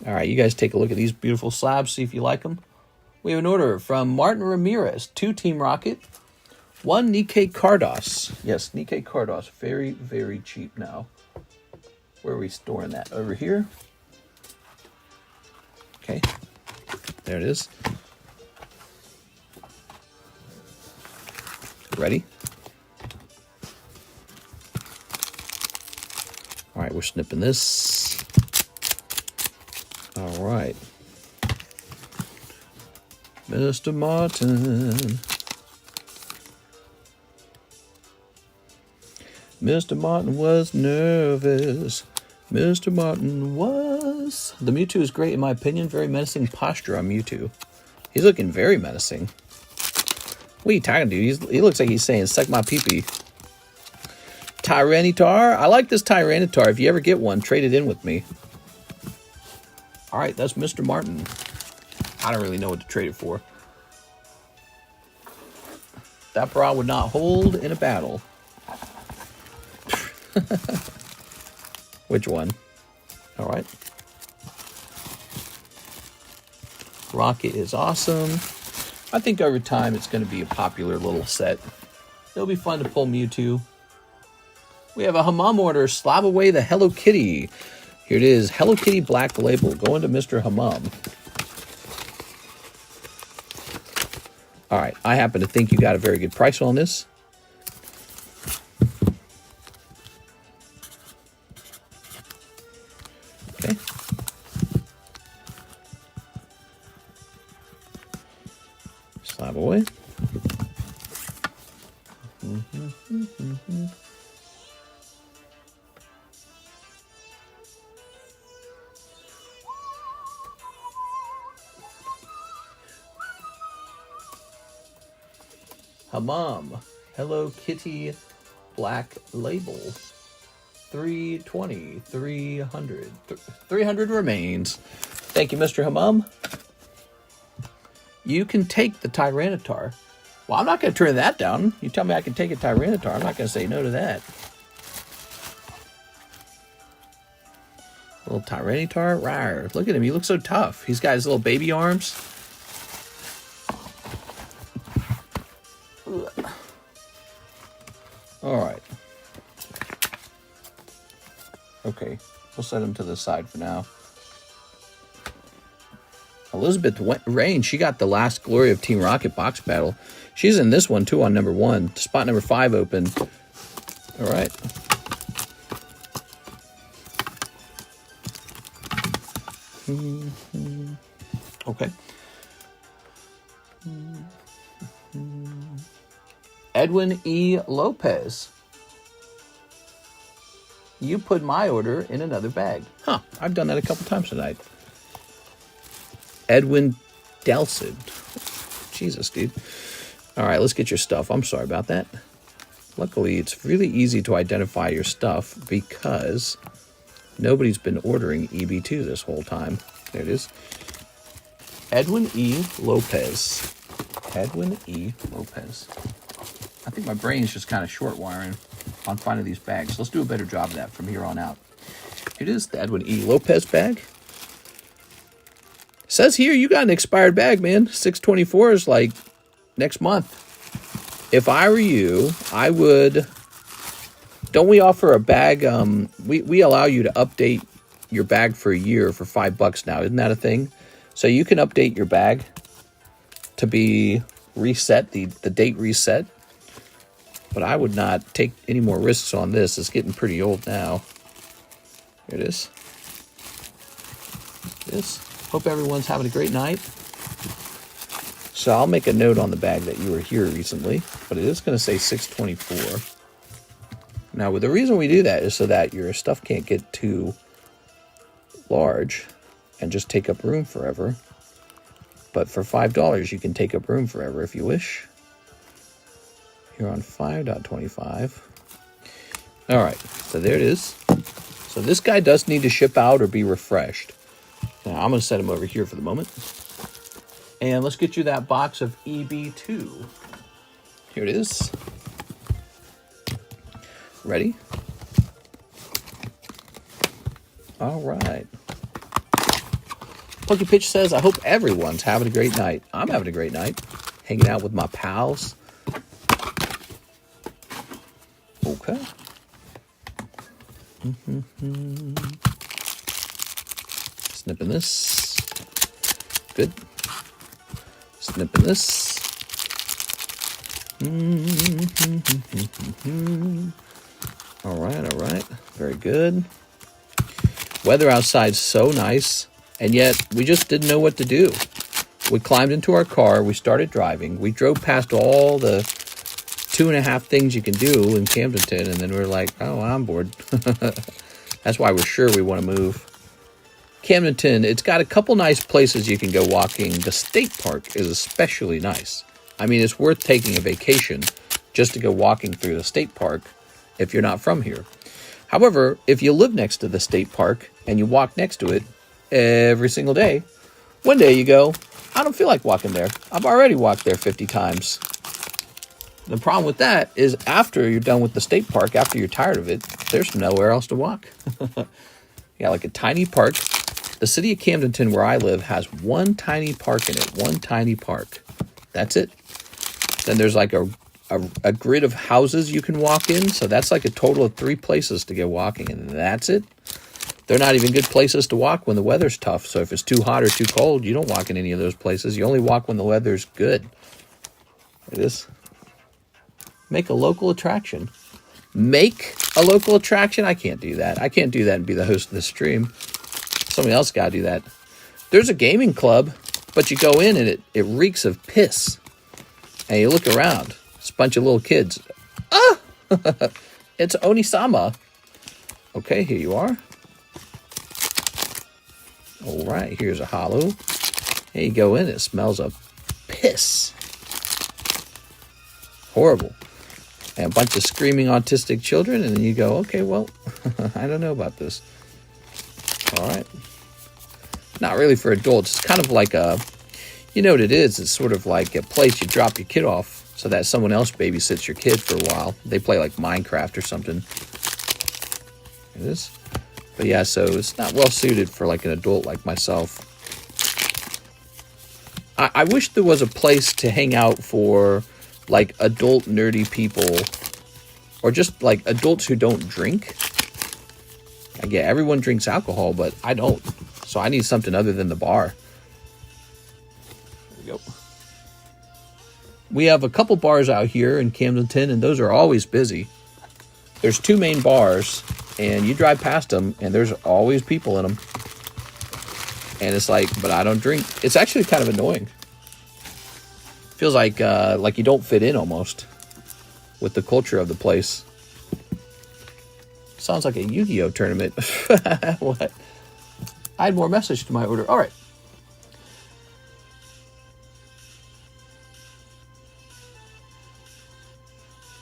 All right, you guys take a look at these beautiful slabs, see if you like them. We have an order from Martin Ramirez, 2 Team Rocket, 1 Nikke Cardos. Yes, Nikke Cardos, very cheap now. Where are we storing that? Over here. Okay, there it is. Ready? All right, we're snipping this. All right. Mr. Martin. Mr. Martin was nervous. Mr. Martin was... The Mewtwo is great in my opinion. Very menacing posture on Mewtwo. He's looking very menacing. What are you talking to, dude? He looks like he's saying, suck my pee-pee. Tyranitar? I like this Tyranitar. If you ever get one, trade it in with me. All right, that's Mr. Martin. I don't really know what to trade it for. That bra would not hold in a battle. Which one? All right. Rocket is awesome. I think over time it's going to be a popular little set. It'll be fun to pull Mewtwo. We have a Hammam order. Slab away the Hello Kitty. Here it is. Hello Kitty Black Label. Going to Mr. Hammam. All right. I happen to think you got a very good price on this. Okay. Slab away. Hammam, Hello Kitty Black Label. 320, 300. 300 remains. Thank you, Mr. Hammam. You can take the Tyranitar. Well, I'm not going to turn that down. You tell me I can take a Tyranitar. I'm not going to say no to that. Little Tyranitar. Rawr. Look at him. He looks so tough. He's got his little baby arms. All right. Okay. We'll set him to the side for now. Elizabeth Rain, she got the last glory of Team Rocket box battle. She's in this one, too, on number 1. Spot number 5 open. All right. Okay. Edwin E. Lopez. You put my order in another bag. Huh. I've done that a couple times tonight. Edwin Delcid. Jesus, dude. All right, let's get your stuff. I'm sorry about that. Luckily, it's really easy to identify your stuff because nobody's been ordering EB2 this whole time. There it is. Edwin E. Lopez. Edwin E. Lopez. I think my brain's just kind of short wiring on finding these bags. Let's do a better job of that from here on out. Here it is, the Edwin E. Lopez bag. Says here you got an expired bag, man. 624 is like next month. If I were you, I would... Don't we offer a bag? We allow you to update your bag for a year for $5 now. Isn't that a thing? So you can update your bag to be reset, the date reset. But I would not take any more risks on this. It's getting pretty old now. Here it is. Hope everyone's having a great night. So I'll make a note on the bag that you were here recently, but it is going to say 624. Now, the reason we do that is so that your stuff can't get too large and just take up room forever. But for $5, you can take up room forever if you wish. Here on 5.25. All right, so there it is. So this guy does need to ship out or be refreshed. Now, I'm going to set him over here for the moment. And let's get you that box of EB2. Here it is. Ready? All right. Punky Pitch says, I hope everyone's having a great night. I'm having a great night. Hanging out with my pals. Okay. Snipping this. Good. Snipping this. All right. Very good. Weather outside's so nice, and yet we just didn't know what to do. We climbed into our car, we started driving, we drove past all the 2.5 things you can do in Camdenton, and then we were like, oh, I'm bored. That's why we're sure we want to move. Camdenton, it's got a couple nice places you can go walking. The state park is especially nice. I mean, it's worth taking a vacation just to go walking through the state park if you're not from here. However, if you live next to the state park and you walk next to it every single day, one day you go, I don't feel like walking there. I've already walked there 50 times. The problem with that is after you're done with the state park, after you're tired of it, there's nowhere else to walk. Yeah, like a tiny park. The city of Camdenton, where I live, has one tiny park in it. One tiny park. That's it. Then there's like a grid of houses you can walk in. So that's like a total of 3 places to go walking. And that's it. They're not even good places to walk when the weather's tough. So if it's too hot or too cold, you don't walk in any of those places. You only walk when the weather's good. It is. Make a local attraction. Make a local attraction? I can't do that. I can't do that and be the host of the stream. Somebody else got to do that. There's a gaming club, but you go in and it reeks of piss. And you look around. It's a bunch of little kids. Ah! It's Onisama. Okay, here you are. All right, here's a hollow. And you go in, it smells of piss. Horrible. And a bunch of screaming autistic children, and then you go, okay, well, I don't know about this. All right. Not really for adults. It's kind of like a, you know what it is? It's sort of like a place you drop your kid off so that someone else babysits your kid for a while. They play like Minecraft or something. It is. But yeah, so it's not well suited for like an adult like myself. I wish there was a place to hang out for like adult nerdy people, or just like adults who don't drink. I get everyone drinks alcohol, but I don't. So I need something other than the bar. we have a couple bars out here in Camdenton, and those are always busy. There's 2 main bars, and you drive past them, and there's always people in them. And it's like, but I don't drink. It's actually kind of annoying. Feels like you don't fit in almost with the culture of the place. Sounds like a Yu-Gi-Oh tournament. What? Add more message to my order. All right.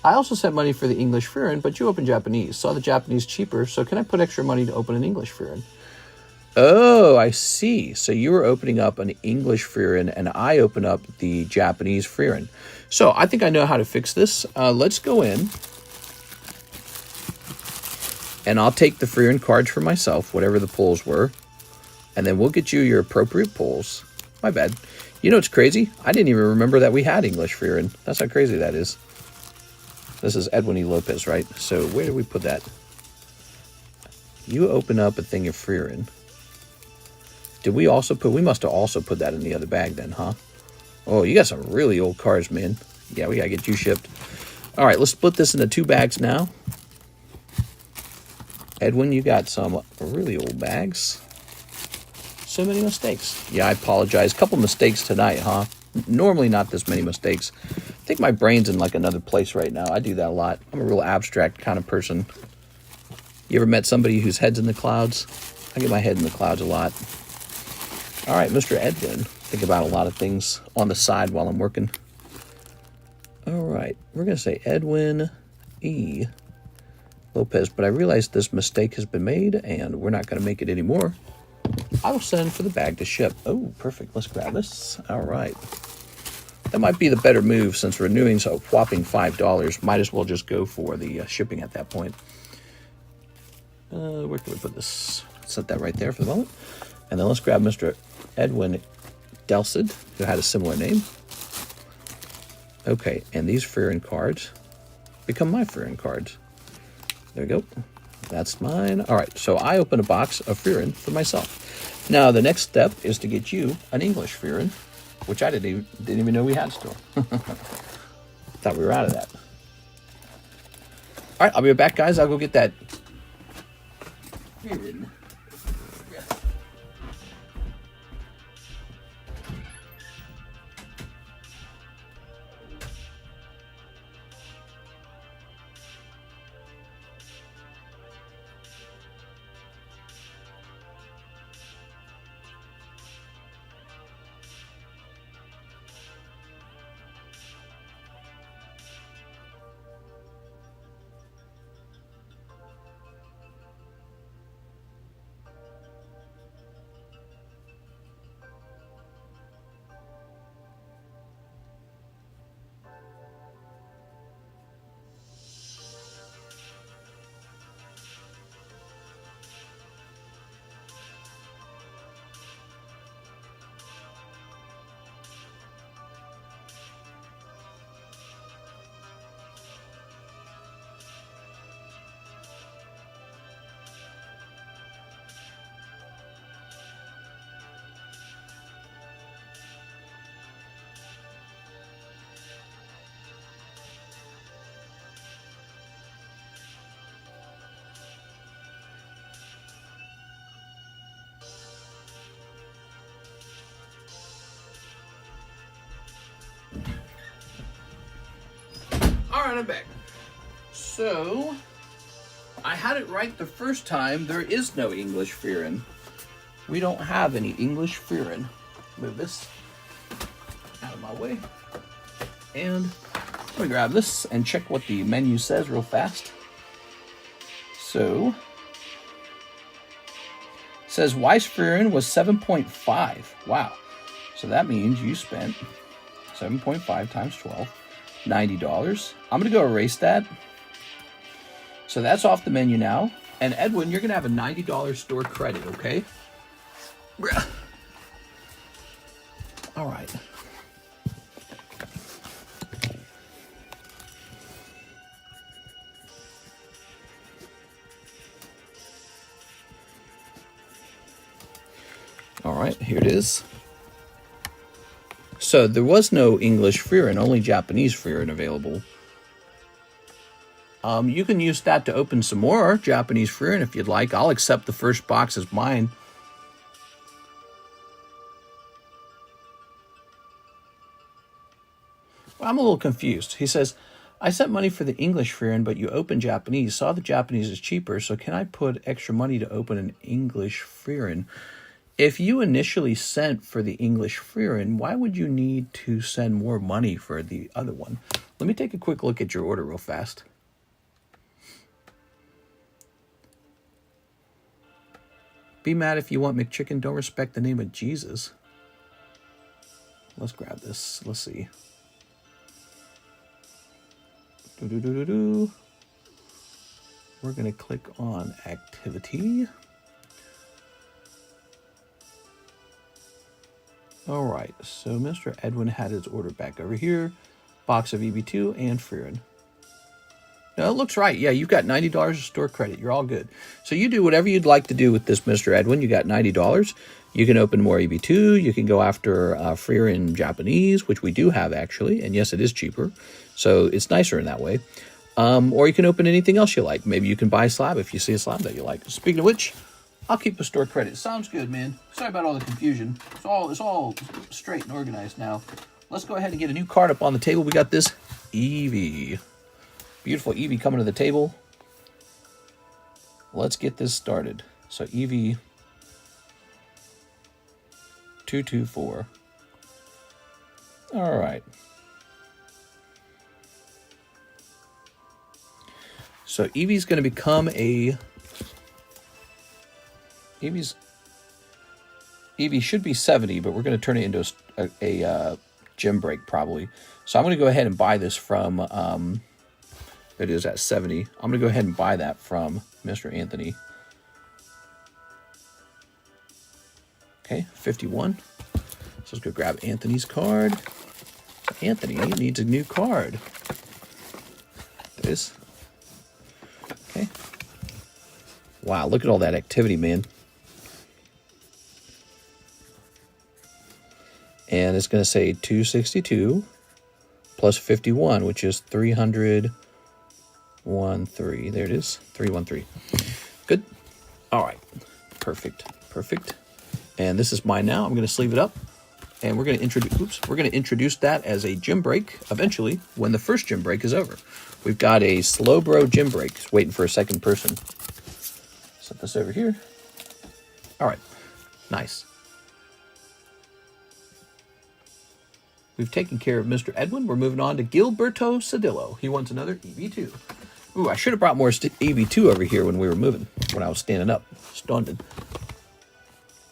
I also sent money for the English Furin, but you opened Japanese. Saw the Japanese cheaper, so can I put extra money to open an English Furin? Oh, I see. So you were opening up an English Furin, and I open up the Japanese Furin. So I think I know how to fix this. Let's go in, and I'll take the Furin cards for myself, whatever the pulls were, and then we'll get you your appropriate pulls. My bad. You know what's crazy? I didn't even remember that we had English Furin. That's how crazy that is. This is Edwin E. Lopez, right? So where did we put that? You open up a thing of Furin. Did we also put... We must have also put that in the other bag then, huh? Oh, you got some really old cards, man. Yeah, we got to get you shipped. All right, let's split this into 2 bags now. Edwin, you got some really old bags. So many mistakes. Yeah, I apologize. Couple mistakes tonight, huh? Normally not this many mistakes. I think my brain's in like another place right now. I do that a lot. I'm a real abstract kind of person. You ever met somebody whose head's in the clouds? I get my head in the clouds a lot. All right, Mr. Edwin. Think about a lot of things on the side while I'm working. All right, we're going to say Edwin E. Lopez, but I realize this mistake has been made, and we're not going to make it anymore. I will send for the bag to ship. Oh, perfect. Let's grab this. All right. That might be the better move since renewing's a whopping $5. Might as well just go for the shipping at that point. Where can we put this? Set that right there for the moment. And then let's grab Mr. Edwin Delcid, who had a similar name. Okay, and these Furin cards become my Furin cards. There we go. That's mine. All right, so I open a box of Furin for myself. Now, the next step is to get you an English Furin, which I didn't even know we had still. Thought we were out of that. All right, I'll be right back, guys. I'll go get that Furin. All right, I'm back. So, I had it right the first time. There is no English Furin. We don't have any English Furin. Move this out of my way. And let me grab this and check what the menu says real fast. So, it says Weiss Furin was 7.5. Wow. So that means you spent 7.5 times 12. $90. I'm going to go erase that. So that's off the menu now. And Edwin, you're going to have a $90 store credit, okay? All right. All right, here it is. So there was no English Frieren, only Japanese Frieren available. You can use that to open some more Japanese Frieren if you'd like. I'll accept the first box as mine. I'm a little confused. He says, I sent money for the English Frieren, but you opened Japanese. Saw the Japanese is cheaper, so can I put extra money to open an English Frieren? If you initially sent for the English Frieren, why would you need to send more money for the other one? Let me take a quick look at your order real fast. Be mad if you want McChicken. Don't respect the name of Jesus. Let's grab this. Let's see. We're going to click on activity. All right, so Mr. Edwin had his order back over here. Box of EB2 and Frieren. No, it looks right. Yeah, you've got $90 of store credit. You're all good. So you do whatever you'd like to do with this, Mr. Edwin. You got $90. You can open more EB2. You can go after Frieren Japanese, which we do have, actually. And yes, it is cheaper. So it's nicer in that way. Or you can open anything else you like. Maybe you can buy a slab if you see a slab that you like. Speaking of which, I'll keep the store credit. Sounds good, man. Sorry about all the confusion. It's all straight and organized now. Let's go ahead and get a new card up on the table. We got this Eevee. Beautiful Eevee coming to the table. Let's get this started. So Eevee 224. All right. So Eevee's going to become a... Eevee should be 70, but we're going to turn it into a gym break probably. So I'm going to go ahead and buy this from... it is at 70. I'm going to go ahead and buy that from Mr. Anthony. Okay, 51. So let's go grab Anthony's card. So Anthony needs a new card. This. Okay. Wow, look at all that activity, man. And it's going to say 262 plus 51, which is 313. There it is, 313. Good. All right. Perfect. Perfect. And this is mine now. I'm going to sleeve it up. And we're going to introduce, we're going to introduce that as a gym break eventually when the first gym break is over. We've got a slow bro gym break. It's waiting for a second person. Set this over here. All right. Nice. We've taken care of Mr. Edwin. We're moving on to Gilberto Cedillo. He wants another EV2. Ooh, I should have brought more EV2 over here when we were moving, when I was standing up. Stunned.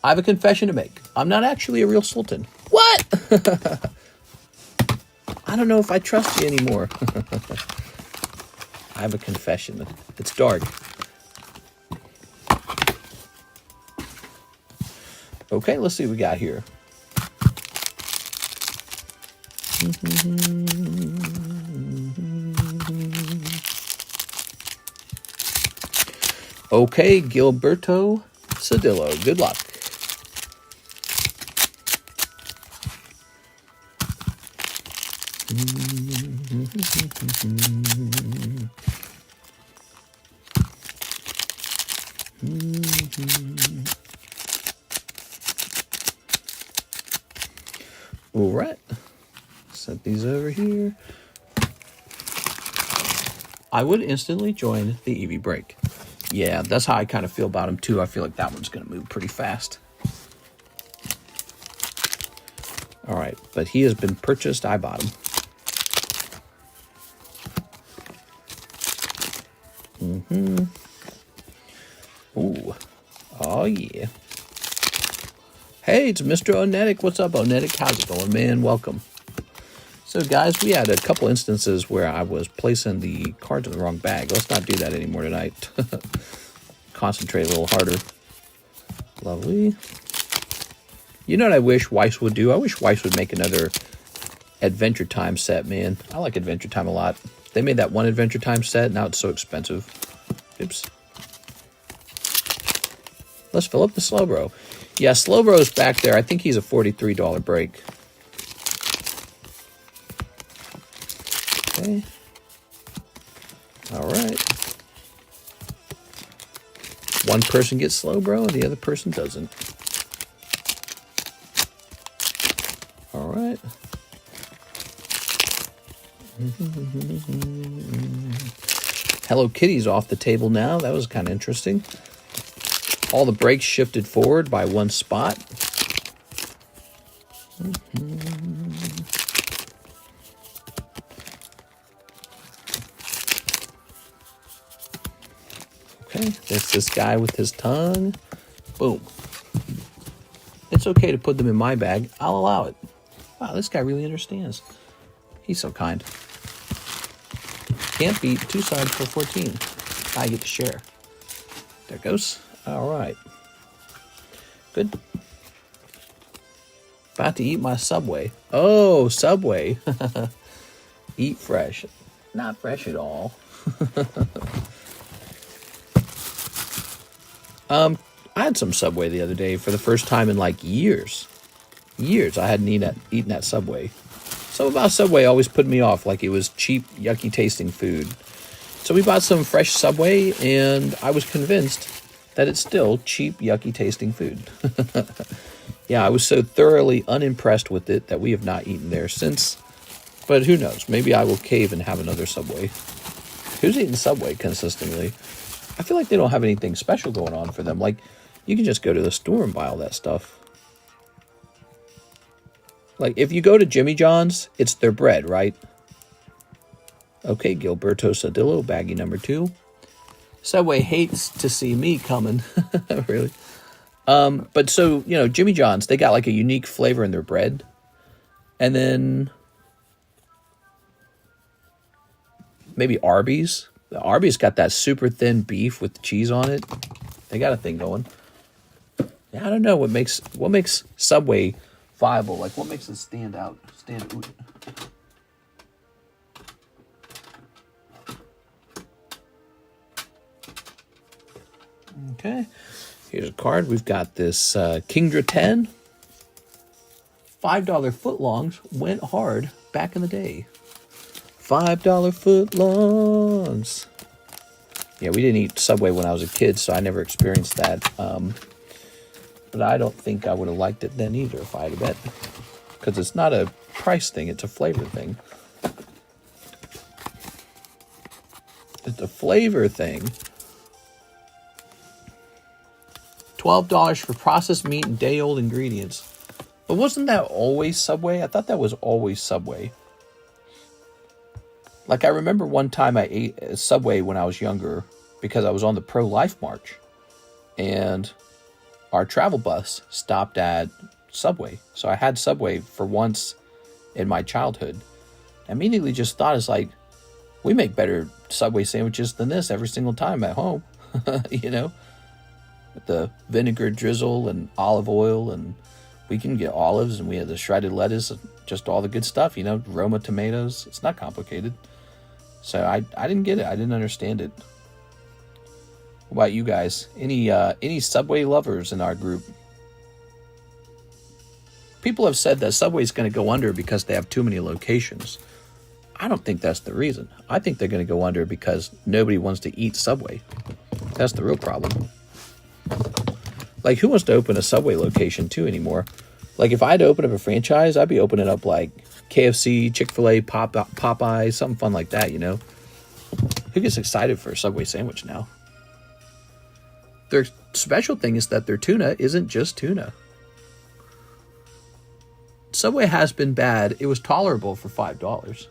I have a confession to make. I'm not actually a real sultan. What? I don't know if I trust you anymore. I have a confession. It's dark. Okay, let's see what we got here. Okay, Gilberto Cedillo. Good luck. All right. Set these over here. I would instantly join the EV break. Yeah, that's how I kind of feel about him too. I feel like that one's going to move pretty fast. All right, but he has been purchased. I bought him. Ooh. Oh, yeah. Hey, it's Mr. Onetic. What's up, Onetic? How's it going, man? Welcome. So, guys, we had a couple instances where I was placing the cards in the wrong bag. Let's not do that anymore tonight. Concentrate a little harder. Lovely. You know what I wish Weiss would do? I wish Weiss would make another Adventure Time set, man. I like Adventure Time a lot. They made that one Adventure Time set. Now it's so expensive. Oops. Let's fill up the Slowbro. Yeah, Slowbro's back there. I think he's a $43 break. Okay. All right. One person gets slow, bro, and the other person doesn't. All right. Hello Kitty's off the table now. That was kind of interesting. All the breaks shifted forward by one spot. Okay, that's this guy with his tongue. Boom. It's okay to put them in my bag. I'll allow it. Wow, this guy really understands. He's so kind. Can't beat two sides for 14. I get to share. There it goes. All right. Good. About to eat my Subway. Oh, Subway. Eat fresh. Not fresh at all. I had some Subway the other day for the first time in like years. I hadn't eaten that Subway. Something about Subway always put me off, like it was cheap, yucky tasting food. So we bought some fresh Subway, and I was convinced that it's still cheap, yucky tasting food. Yeah, I was so thoroughly unimpressed with it that we have not eaten there since. But who knows? Maybe I will cave and have another Subway. Who's eating Subway consistently? I feel like they don't have anything special going on for them. Like, you can just go to the store and buy all that stuff. Like, if you go to Jimmy John's, it's their bread, right? Okay, Gilberto Cedillo, baggie number 2. Subway hates to see me coming. Really? But so, you know, Jimmy John's, they got like a unique flavor in their bread. And then maybe Arby's. The Arby's got that super thin beef with cheese on it. They got a thing going. Yeah, I don't know what makes Subway viable. Like, what makes it stand out? Okay. Here's a card. We've got this Kingdra 10. $5 footlongs went hard back in the day. $5 footlongs. Yeah, we didn't eat Subway when I was a kid, so I never experienced that. But I don't think I would have liked it then either if I had a bet. Because it's not a price thing, it's a flavor thing. It's a flavor thing. $12 for processed meat and day-old ingredients. But wasn't that always Subway? I thought that was always Subway. Like, I remember one time I ate a Subway when I was younger because I was on the pro-life march. And our travel bus stopped at Subway. So I had Subway for once in my childhood. I immediately just thought, it's like, we make better Subway sandwiches than this every single time at home. You know? With the vinegar drizzle and olive oil, and we can get olives, and we have the shredded lettuce, just all the good stuff, you know, Roma tomatoes. It's not complicated. So I didn't get it. I didn't understand it. What about you guys? Any Subway lovers in our group? People have said that Subway's going to go under because they have too many locations. I don't think that's the reason. I think they're going to go under because nobody wants to eat Subway. That's the real problem. Like, who wants to open a Subway location too anymore? Like, if I had to open up a franchise, I'd be opening up like KFC, Chick-fil-A, Popeye, something fun like that, you know? Who gets excited for a Subway sandwich now? Their special thing is that their tuna isn't just tuna. Subway has been bad. It was tolerable for $5.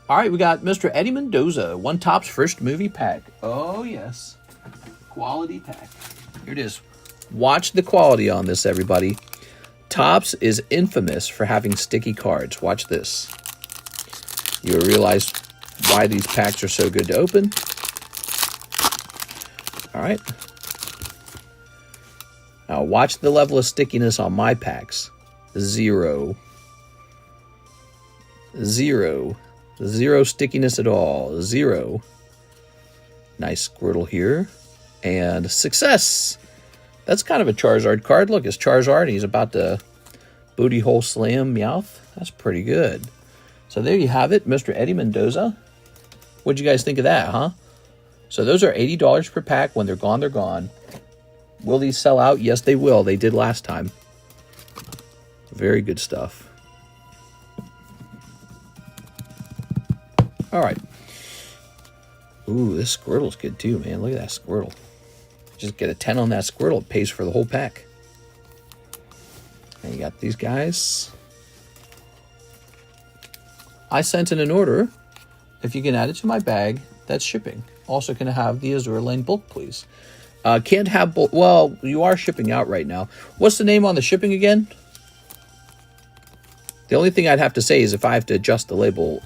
All right, we got Mr. Eddy Mendoza, One Top's first movie pack. Oh, yes. Quality pack. Here it is. Watch the quality on this, everybody. Topps is infamous for having sticky cards. Watch this. You'll realize why these packs are so good to open. All right. Now watch the level of stickiness on my packs. 0. 0. 0 stickiness at all. 0. Nice Squirtle here. And success. That's kind of a Charizard card. Look, it's Charizard. He's about to booty hole slam Meowth. That's pretty good. So there you have it, Mr. Eddy Mendoza. What'd you guys think of that, huh? So those are $80 per pack. When they're gone, they're gone. Will these sell out? Yes, they will. They did last time. Very good stuff. All right. Ooh, this Squirtle's good too, man. Look at that Squirtle. Just get a 10 on that Squirtle. It pays for the whole pack. And you got these guys. I sent in an order. If you can add it to my bag, that's shipping. Also, can I have the Azure Lane bulk, please? Can't have bulk. Well, you are shipping out right now. What's the name on the shipping again? The only thing I'd have to say is if I have to adjust the label,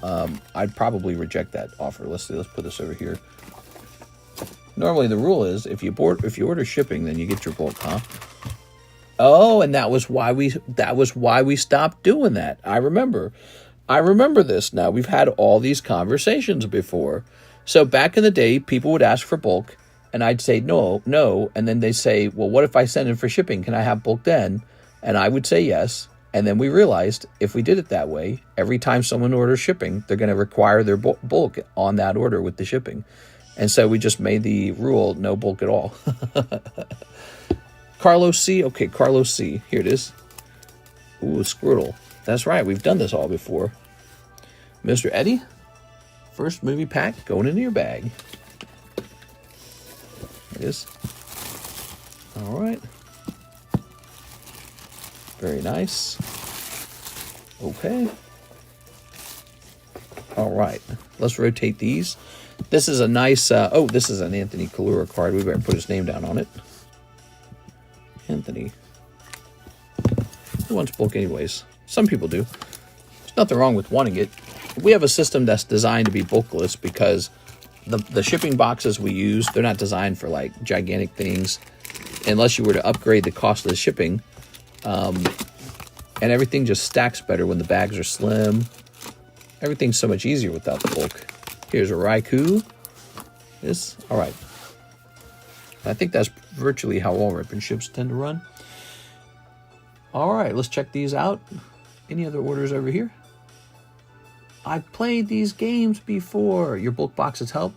I'd probably reject that offer. Let's see. Let's put this over here. Normally, the rule is if you order shipping, then you get your bulk, huh? Oh, and that was why we stopped doing that. I remember this now. We've had all these conversations before. So back in the day, people would ask for bulk, and I'd say no, and then they say, well, what if I send in for shipping? Can I have bulk then? And I would say yes. And then we realized if we did it that way, every time someone orders shipping, they're going to require their bulk on that order with the shipping. And so we just made the rule no bulk at all. Carlos C. Okay, Carlos C. Here it is. Ooh, Squirtle. That's right. We've done this all before. Mr. Eddy, first movie pack going into your bag. There it is. All right. Very nice. Okay. All right. Let's rotate these. This is a nice... this is an Anthony Kura card. We better put his name down on it. Anthony. Who wants bulk anyways? Some people do. There's nothing wrong with wanting it. We have a system that's designed to be bulkless because the shipping boxes we use, they're not designed for like gigantic things unless you were to upgrade the cost of the shipping. And everything just stacks better when the bags are slim. Everything's so much easier without the bulk. Here's a Raikou. This, all right. I think that's virtually how all ripping ships tend to run. All right, let's check these out. Any other orders over here? I've played these games before. Your bulk boxes help.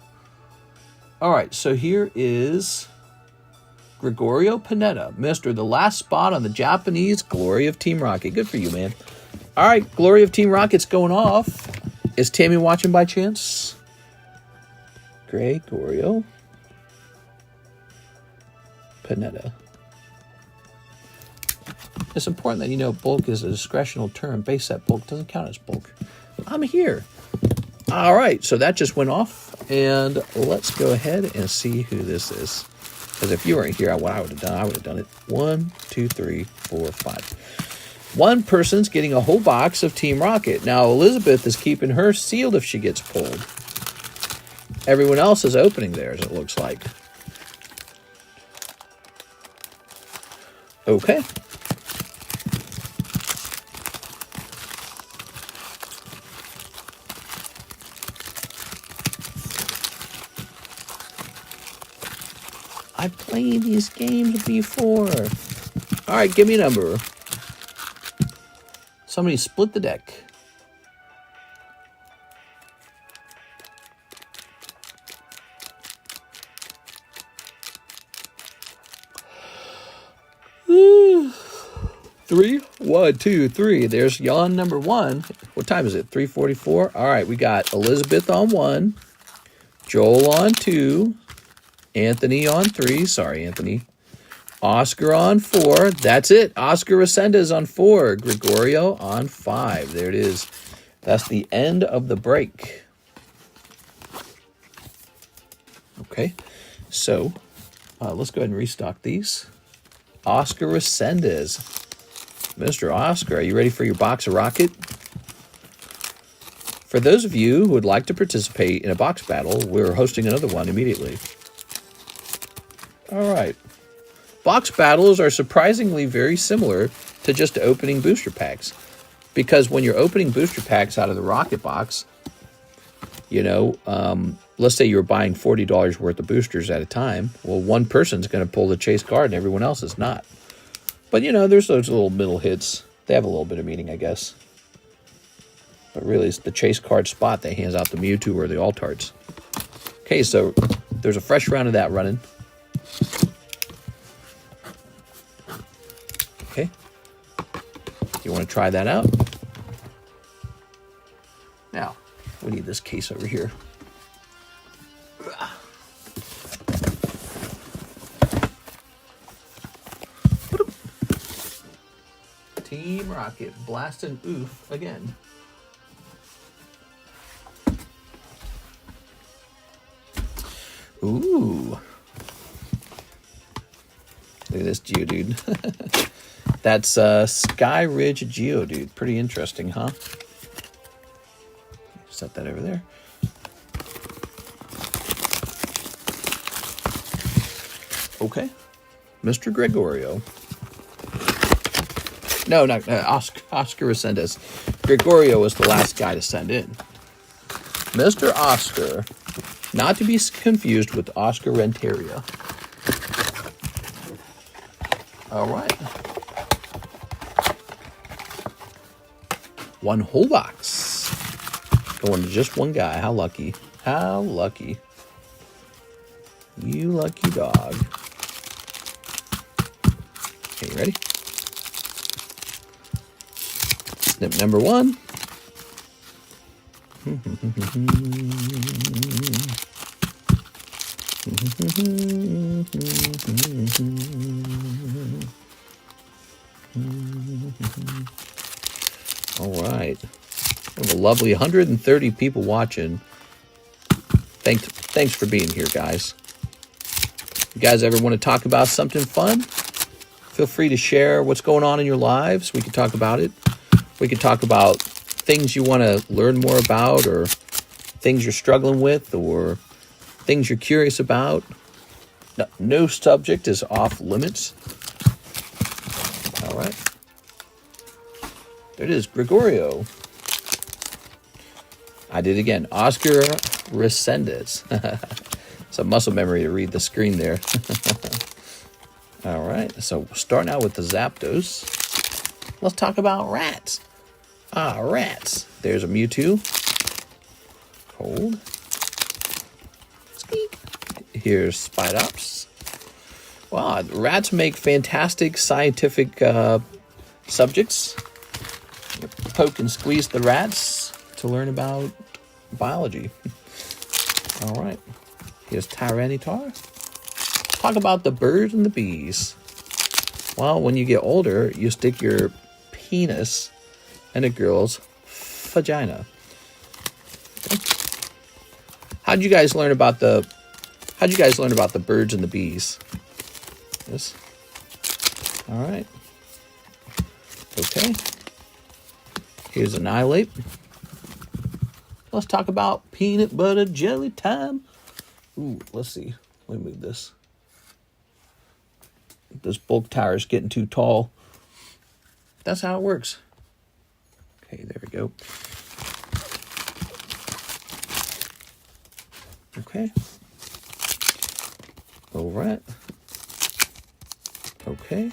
All right, so here is Gregorio Panetta, Mr. The last spot on the Japanese Glory of Team Rocket. Good for you, man. All right, Glory of Team Rocket's going off. Is Tammy watching by chance? Gregorio Panetta. It's important that you know bulk is a discretional term. Base set bulk doesn't count as bulk. I'm here. All right, so that just went off. And let's go ahead and see who this is. Because if you weren't here, what I would have done, I would have done it. 1, 2, 3, 4, 5. One person's getting a whole box of Team Rocket. Now, Elizabeth is keeping her sealed if she gets pulled. Everyone else is opening theirs, it looks like. Okay. I've played these games before. All right, give me a number. Somebody split the deck. Three, 1, 2, 3. There's yawn number 1. What time is it? 3:44. All right, we got Elizabeth on 1, Joel on 2, Anthony on 3. Sorry, Anthony. Oscar on 4. That's it. Oscar Resendez on 4. Gregorio on 5. There it is. That's the end of the break. Okay, so let's go ahead and restock these. Oscar Resendez. Mr. Oscar, are you ready for your box of Rocket? For those of you who would like to participate in a box battle, we're hosting another one immediately. All right. Box battles are surprisingly very similar to just opening booster packs. Because when you're opening booster packs out of the Rocket box, you know, let's say you're buying $40 worth of boosters at a time. Well, one person's going to pull the chase card and everyone else is not. But, you know, there's those little middle hits. They have a little bit of meaning, I guess. But really, it's the chase card spot that hands out the Mewtwo or the Altarts. Okay, so there's a fresh round of that running. Okay. You want to try that out? Now, we need this case over here. Team Rocket blasting oof again. Ooh. Look at this Geodude. That's Sky Ridge Geodude. Pretty interesting, huh? Set that over there. Okay. Mr. Gregorio. No, not Oscar Resendez. Gregorio was the last guy to send in. Mr. Oscar. Not to be confused with Oscar Renteria. All right. One whole box. Going to just one guy. How lucky. How lucky. You lucky dog. Okay, you ready? Snip number one. All right. We have a lovely 130 people watching. Thanks for being here, guys. You guys ever want to talk about something fun? Feel free to share what's going on in your lives. We can talk about it. We can talk about things you want to learn more about, or things you're struggling with, or things you're curious about. No subject is off limits. All right. There it is, Gregorio. I did it again. Oscar Resendez. It's a muscle memory to read the screen there. All right. So starting out with the Zapdos. Let's talk about rats. Ah, rats. There's a Mewtwo. Cold. Squeak. Here's Spidops. Wow, rats make fantastic scientific subjects. You poke and squeeze the rats to learn about biology. All right. Here's Tyranitar. Talk about the birds and the bees. Well, when you get older, you stick your penis in a girl's vagina. Okay. How'd you guys learn about the birds and the bees? Yes. All right. Okay. Here's Annihilate. Let's talk about peanut butter jelly time. Ooh, let's see. Let me move this. This bulk tower is getting too tall. That's how it works. Okay, there we go. Okay. All right. Okay.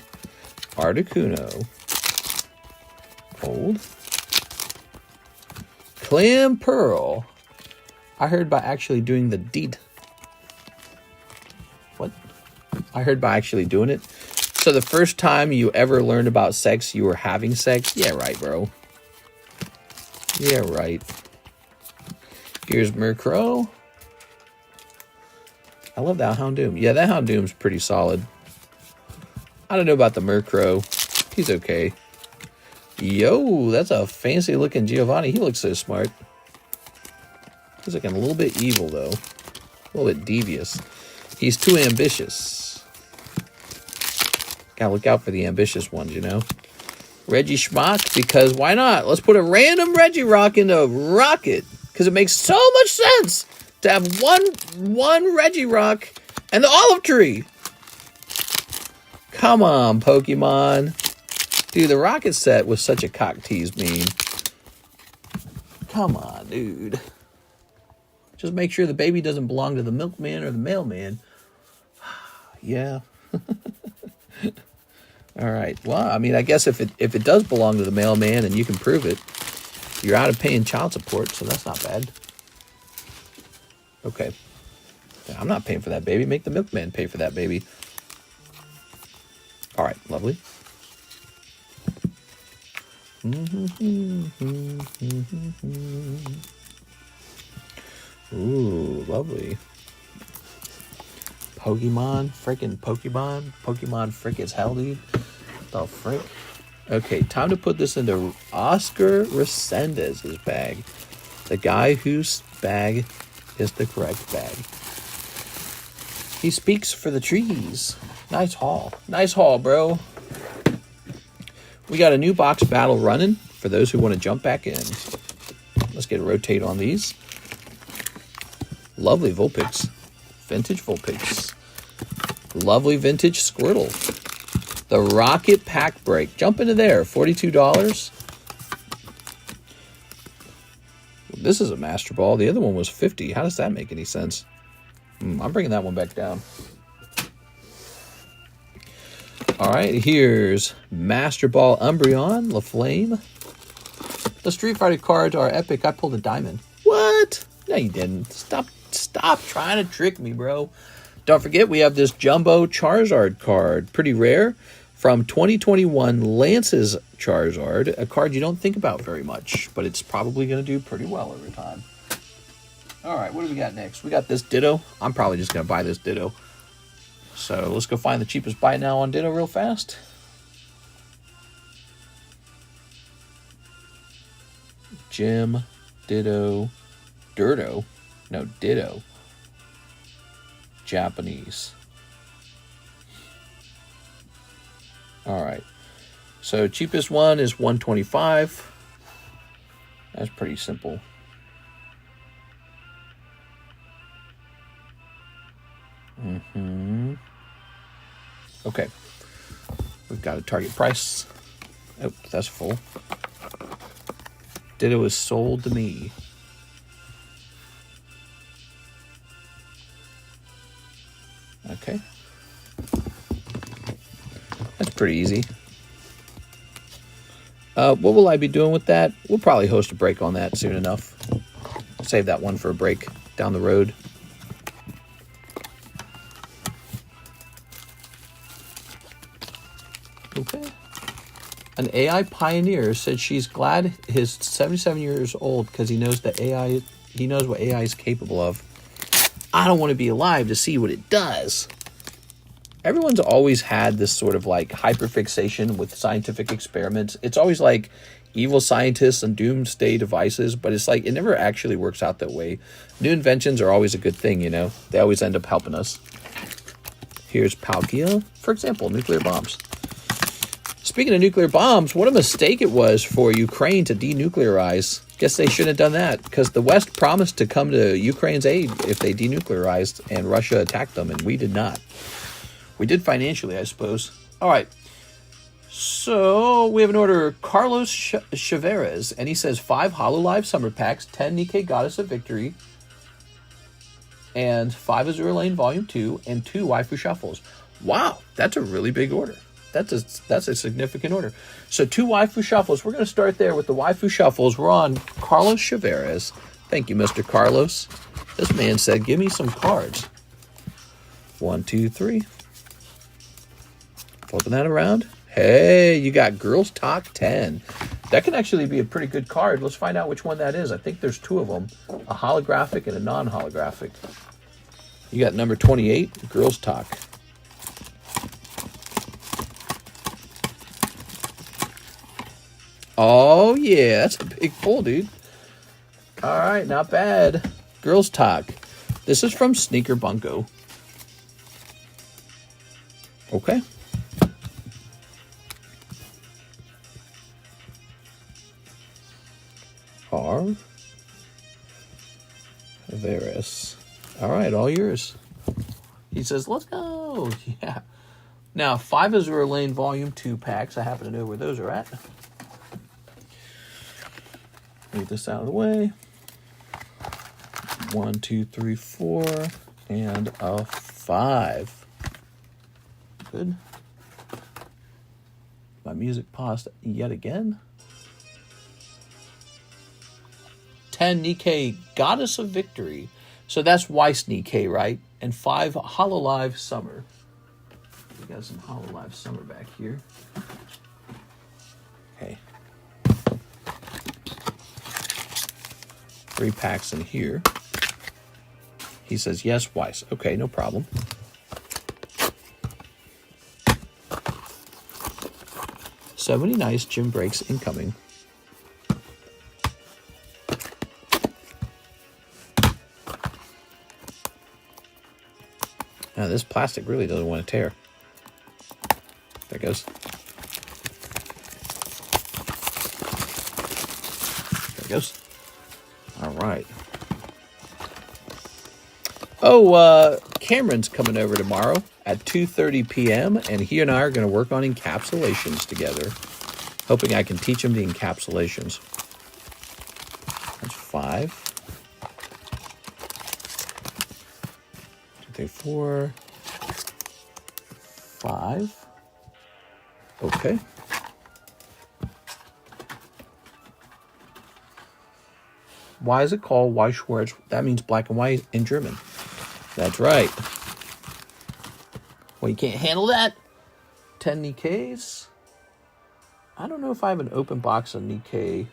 Articuno. Cold. Clam Pearl. I heard by actually doing the deed. What? I heard by actually doing it. So the first time you ever learned about sex, you were having sex? Yeah, right, bro. Yeah, right. Here's Murkrow. I love that Houndoom. Yeah, that Houndoom's pretty solid. I don't know about the Murkrow. He's okay. Yo, that's a fancy looking Giovanni. He looks so smart. He's looking a little bit evil, though. A little bit devious. He's too ambitious. Gotta look out for the ambitious ones, you know. Reggie Schmock, because why not? Let's put a random Regirock into Rocket, because it makes so much sense to have one Regirock and the Olive Tree. Come on, Pokemon. Dude, the Rocket set was such a cock tease meme. Come on, dude. Just make sure the baby doesn't belong to the milkman or the mailman. Yeah. All right. Well, I mean, I guess if it does belong to the mailman and you can prove it, You're out of paying child support, so that's not bad. Okay. I'm not paying for that baby. Make the milkman pay for that baby. All right, lovely. Ooh, lovely. Pokemon, freaking Pokemon. Pokemon frick as hell, dude. The frick? Okay, time to put this into Oscar Resendez's bag. The guy whose bag is the correct bag. He speaks for the trees. Nice haul. Nice haul, bro. We got a new box battle running for those who want to jump back in. Let's get a rotate on these. Lovely Vulpix. Vintage Vulpix. Lovely vintage Squirtle. The Rocket Pack Break. Jump into there. $42. This is a Master Ball. The other one was $50. How does that make any sense? I'm bringing that one back down. All right, here's Master Ball Umbreon, LaFlame. The Street Fighter cards are epic. I pulled a diamond. What? No, you didn't. Stop trying to trick me, bro. Don't forget, we have this Jumbo Charizard card. Pretty rare. From 2021 Lance's Charizard. A card you don't think about very much, but it's probably going to do pretty well over time. All right, what do we got next? We got this Ditto. I'm probably just going to buy this Ditto. So let's go find the cheapest buy now on Ditto real fast. Jim, Ditto, Dirto. No, Ditto. Japanese. All right. So cheapest one is $125. That's pretty simple. Okay. We've got a target price. Oh, that's full. Ditto is sold to me. Okay. That's pretty easy. What will I be doing with that? We'll probably host a break on that soon enough. Save that one for a break down the road. Okay. An AI pioneer said she's glad he's 77 years old because he knows that he knows what AI is capable of. I don't want to be alive to see what it does. Everyone's always had this sort of like hyperfixation with scientific experiments. It's always like evil scientists and doomsday devices, but it's like it never actually works out that way. New inventions are always a good thing, you know. They always end up helping us. Here's Palkia, for example, nuclear bombs. Speaking of nuclear bombs, what a mistake it was for Ukraine to denuclearize. Guess they shouldn't have done that because the West promised to come to Ukraine's aid if they denuclearized and Russia attacked them, and we did not. We did financially, I suppose. All right. So we have an order, Carlos Chaveres, and he says 5 Hololive Summer Packs, 10 Nikke Goddess of Victory, and 5 Azure Lane Volume 2, and 2 Waifu Shuffles. Wow, that's a really big order. That's a significant order. So 2 Waifu Shuffles. We're going to start there with the Waifu Shuffles. We're on Carlos Chaveres. Thank you, Mr. Carlos. This man said, give me some cards. 1, 2, 3. Flipping that around. Hey, you got Girls Talk 10. That can actually be a pretty good card. Let's find out which one that is. I think there's 2 of them. A holographic and a non-holographic. You got number 28, Girls Talk. Oh, yeah, that's a big pull, dude. All right, not bad. Girls Talk. This is from Sneaker Bunko. Okay. Veris. All right, all yours. He says, let's go. Yeah. Now, 5 Azure Lane Volume 2 packs. I happen to know where those are at. Move this out of the way. 1, 2, 3, 4, and a 5. Good. My music paused yet again. 10 Nikke Goddess of Victory. So that's Weiss Nikke, right? And 5 Hololive Summer. We got some Hololive Summer back here. Okay. 3 packs in here. He says, yes, Weiss. Okay, no problem. So many nice gym breaks incoming. Now this plastic really doesn't want to tear. There it goes. There it goes. All right. Oh, Cameron's coming over tomorrow at 2:30 p.m. and he and I are going to work on encapsulations together. Hoping I can teach him the encapsulations. That's 5. 2, 3, 4, 5. Okay. Why is it called White Schwarz? That means black and white in German. That's right. Well, you can't handle that. 10 Nikkes. I don't know if I have an open box of Nikke.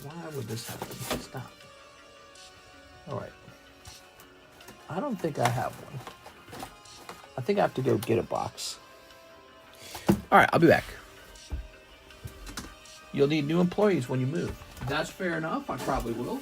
Why would this happen? Stop. All right. I don't think I have one. I think I have to go get a box. All right, I'll be back. You'll need new employees when you move. That's fair enough. I probably will.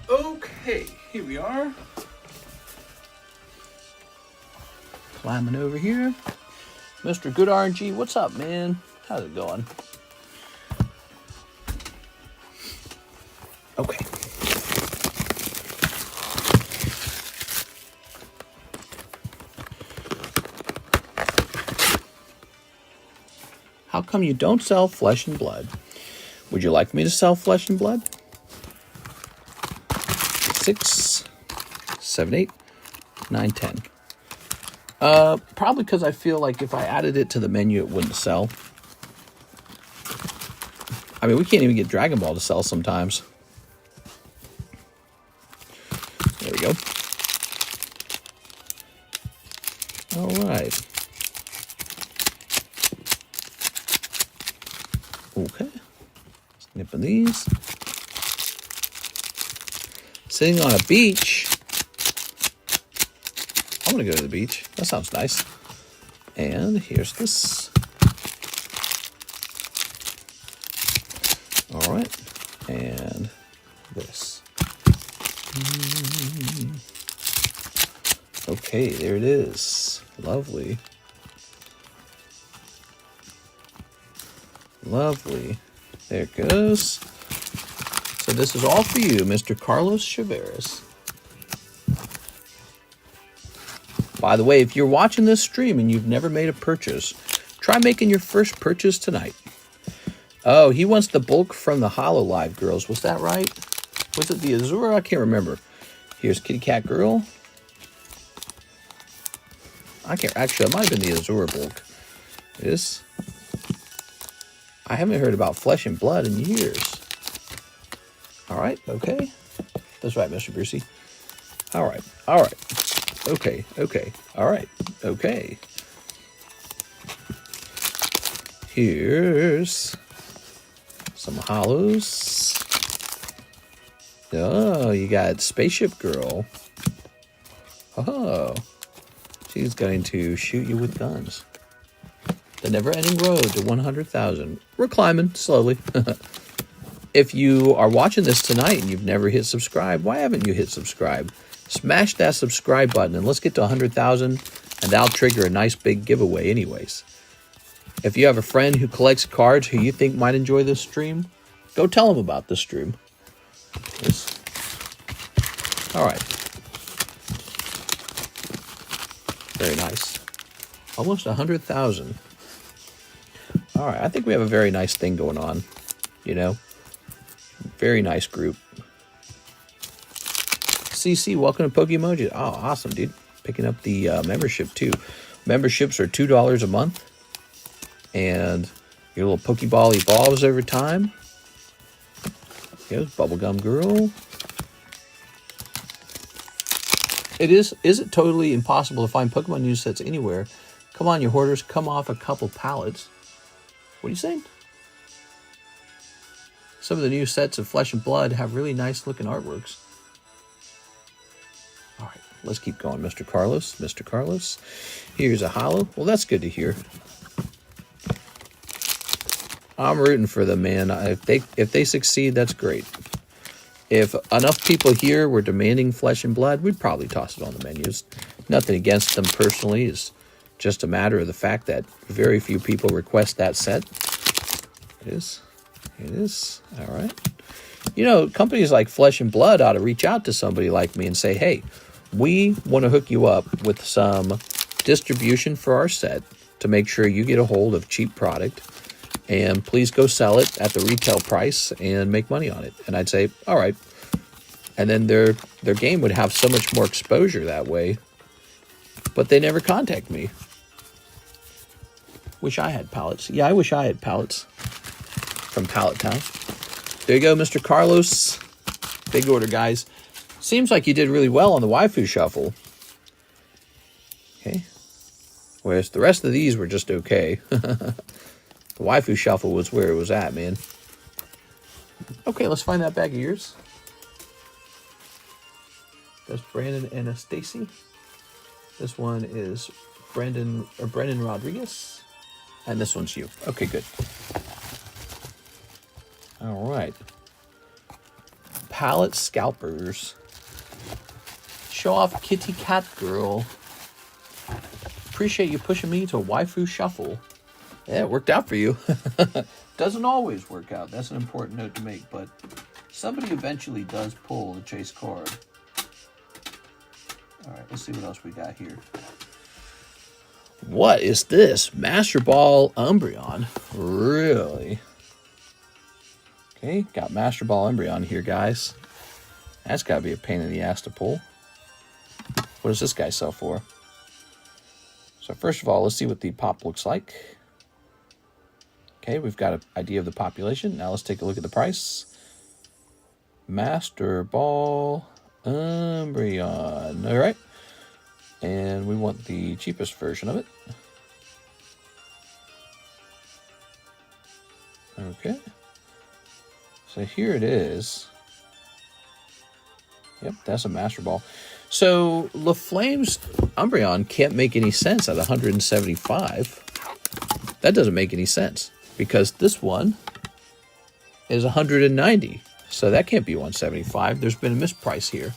Okay, here we are. Climbing over here. Mr. Good RNG, what's up, man? How's it going? Okay. How come you don't sell flesh and blood? Would you like me to sell flesh and blood? 6, 7, 8, 9, 10. Probably because I feel like if I added it to the menu, it wouldn't sell. I mean, we can't even get Dragon Ball to sell sometimes. There we go. All right. Okay. Snipping these. Sitting on a beach. I'm going to go to the beach. That sounds nice. And here's this. All right. And this. Okay, there it is. Lovely. Lovely. There it goes. So this is all for you, Mr. Carlos Chaveras. By the way, if you're watching this stream and you've never made a purchase, try making your first purchase tonight. Oh, he wants the bulk from the Hololive girls. Was that right? Was it the Azura? I can't remember. Here's Kitty Cat Girl. I can't. Actually, it might have been the Azura bulk. This. I haven't heard about Flesh and Blood in years. All right. Okay. That's right, Mr. Brucey. All right. All right. Okay, okay, all right, okay. Here's some hollows. Oh, you got Spaceship Girl. Oh, she's going to shoot you with guns. The never-ending road to 100,000. We're climbing slowly. If you are watching this tonight and you've never hit subscribe, why haven't you hit subscribe? Smash that subscribe button and let's get to 100,000, and that'll trigger a nice big giveaway anyways. If you have a friend who collects cards who you think might enjoy this stream, go tell them about this stream. All right. Very nice. Almost 100,000. All right, I think we have a very nice thing going on, you know. Very nice group. CC, welcome to Pokemoji. Oh, awesome, dude. Picking up the membership, too. Memberships are $2 a month. And your little Pokeball evolves over time. Here's Bubblegum Girl. Is it totally impossible to find Pokemon news sets anywhere? Come on, you hoarders. Come off a couple pallets. What are you saying? Some of the new sets of Flesh and Blood have really nice looking artworks. All right, let's keep going, Mr. Carlos. Mr. Carlos. Here's a holo. Well, that's good to hear. I'm rooting for them, man. If they succeed, that's great. If enough people here were demanding Flesh and Blood, we'd probably toss it on the menus. Nothing against them personally. It's just a matter of the fact that very few people request that set. It is. It is. All right. You know, companies like Flesh and Blood ought to reach out to somebody like me and say, hey, we want to hook you up with some distribution for our set to make sure you get a hold of cheap product. And please go sell it at the retail price and make money on it. And I'd say, all right. And then their game would have so much more exposure that way. But they never contact me. Wish I had pallets. Yeah, I wish I had pallets from Pallet Town. There you go, Mr. Carlos. Big order, guys. Seems like you did really well on the Waifu Shuffle. Okay. Whereas the rest of these were just okay. The Waifu Shuffle was where it was at, man. Okay, let's find that bag of yours. That's Brandon and Stacy. This one is Brendan Rodriguez. And this one's you. Okay, good. All right. Palette Scalpers. Show off Kitty Cat Girl. Appreciate you pushing me to a Waifu Shuffle. Yeah, it worked out for you. Doesn't always work out. That's an important note to make, but somebody eventually does pull the chase card. All right, let's see what else we got here. What is this? Master Ball Umbreon. Really? Okay, got Master Ball Umbreon here, guys. That's got to be a pain in the ass to pull. What does this guy sell for? So first of all, let's see what the pop looks like. Okay, we've got an idea of the population. Now let's take a look at the price. Master Ball Umbreon. All right. And we want the cheapest version of it. Okay. So here it is. Yep, that's a Master Ball. So LaFlame's Umbreon can't make any sense at 175. That doesn't make any sense because this one is 190. So that can't be 175. There's been a misprice here.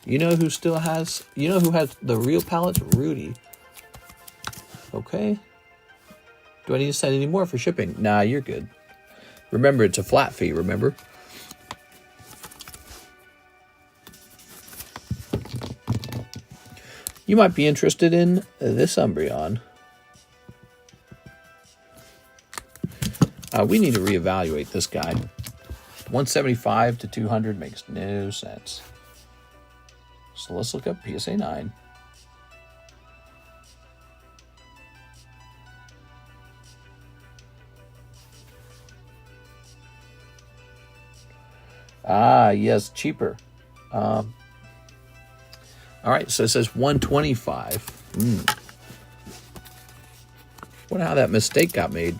You know who still has, you know who has the real pallets? Rudy. Okay. Do I need to send any more for shipping? Nah, you're good. Remember, it's a flat fee, remember? You might be interested in this Umbreon. We need to reevaluate this guy. 175 to 200 makes no sense. So let's look up PSA 9. Ah, yes, cheaper. All right, so it says 125. Wonder how that mistake got made.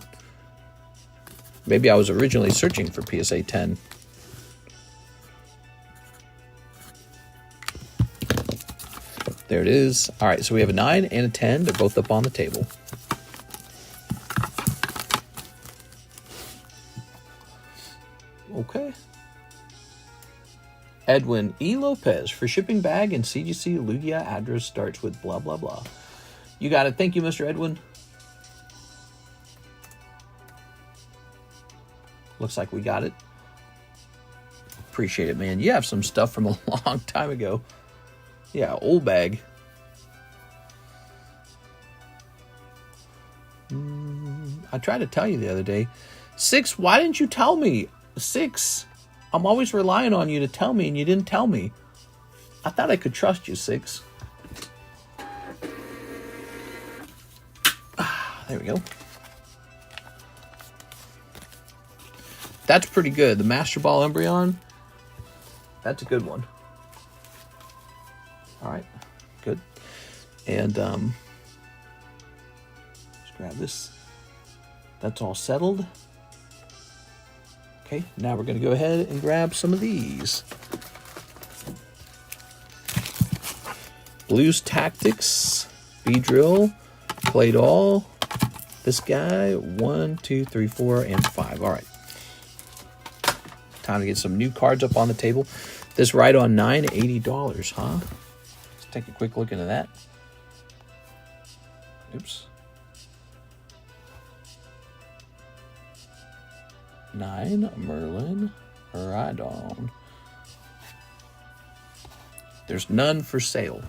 Maybe I was originally searching for PSA 10. There it is. All right, so we have a 9 and a 10. They're both up on the table. Okay. Edwin E. Lopez for shipping bag and CGC Lugia address starts with blah, blah, blah. You got it. Thank you, Mr. Edwin. Looks like we got it. Appreciate it, man. You have some stuff from a long time ago. Yeah, old bag. I tried to tell you the other day. 6, why didn't you tell me? 6, I'm always relying on you to tell me, and you didn't tell me. I thought I could trust you, 6. There we go. That's pretty good. The Master Ball Umbreon, that's a good one. All right, good. And let's grab this. That's all settled. Okay, now we're going to go ahead and grab some of these. Blues Tactics, B-Drill, Played All. This guy, 1, 2, 3, 4, and 5. All right. Time to get some new cards up on the table. This right on 9, $80, huh? Let's take a quick look into that. Oops. 9, Merlin, Rhydon. There's none for sale.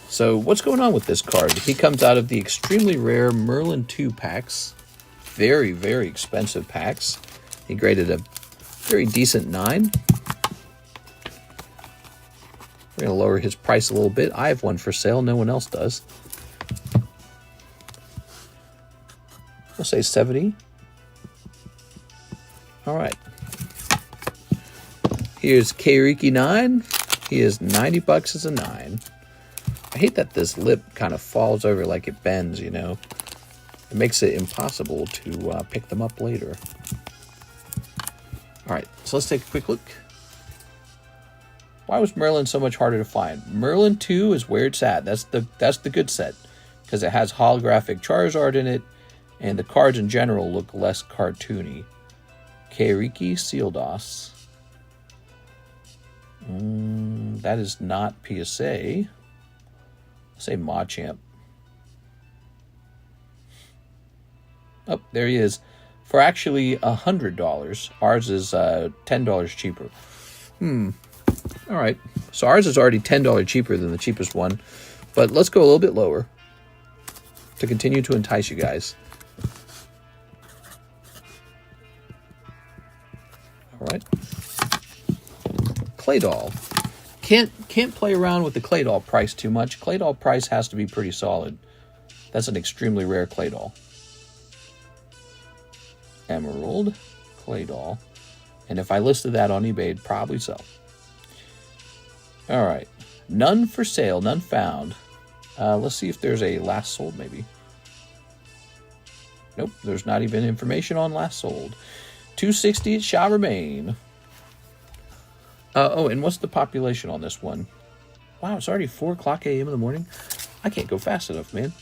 So what's going on with this card? He comes out of the extremely rare Merlin 2 packs. Very, very expensive packs. He graded a very decent 9. We're going to lower his price a little bit. I have one for sale. No one else does. We'll say 70. All right. Here's Kairiki 9. He is $90 as a 9. I hate that this lip kind of falls over like it bends, you know. It makes it impossible to pick them up later. All right, so let's take a quick look. Why was Merlin so much harder to find? Merlin 2 is where it's at. That's the good set because it has holographic Charizard in it, and the cards in general look less cartoony. Kairiki Sealdos. That is not PSA. Say Machamp. Oh, there he is. For actually $100. Ours is $10 cheaper. All right. So ours is already $10 cheaper than the cheapest one. But let's go a little bit lower to continue to entice you guys. All right. Claydol. Can't play around with the Claydol price too much. Claydol price has to be pretty solid. That's an extremely rare Claydol. Emerald, Claydol. And if I listed that on eBay, it'd probably sell. All right. None for sale, none found. Let's see if there's a last sold maybe. Nope, there's not even information on last sold. 260 it shall remain. Oh, and what's the population on this one? Wow, it's already 4 o'clock a.m. in the morning. I can't go fast enough, man.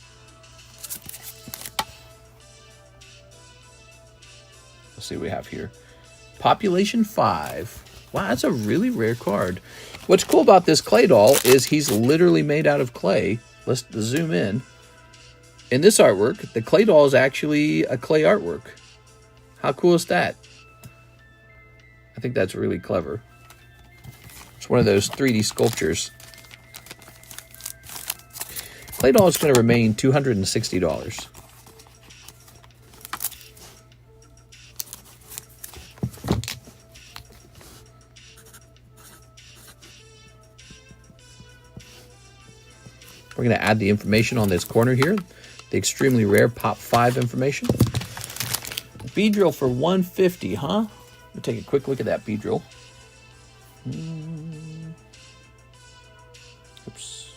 Let's see what we have here. Population 5. Wow, that's a really rare card. What's cool about this Claydol is he's literally made out of clay. Let's zoom in. In this artwork, the Claydol is actually a clay artwork. How cool is that? I think that's really clever. It's one of those 3D sculptures. Claydol is going to remain $260. We're going to add the information on this corner here. The extremely rare Pop 5 information. B-Drill for $150, huh? We'll take a quick look at that B-Drill. Oops.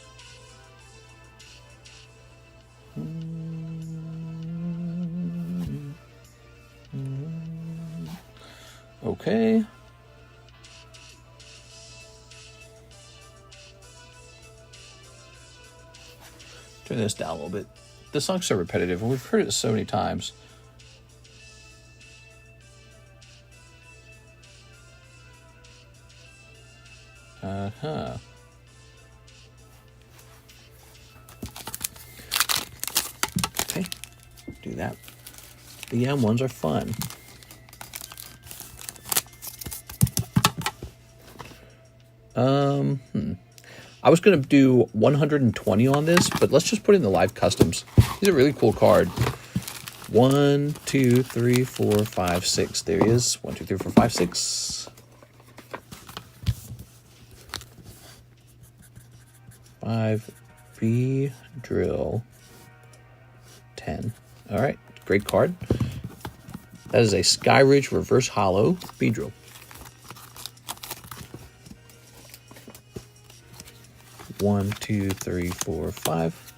Okay. Turn this down a little bit. This song's so repetitive, and we've heard it so many times. Uh-huh. Okay, do that. The M ones are fun. I was going to do 120 on this, but let's just put in the live customs. He's a really cool card. 1, 2, 3, 4, 5, 6. There he is. 1, 2, 3, 4, 5, 6. 5 B drill 10. All right, great card. That is a Skyridge reverse hollow B drill. One, 2, 3, 4, 5.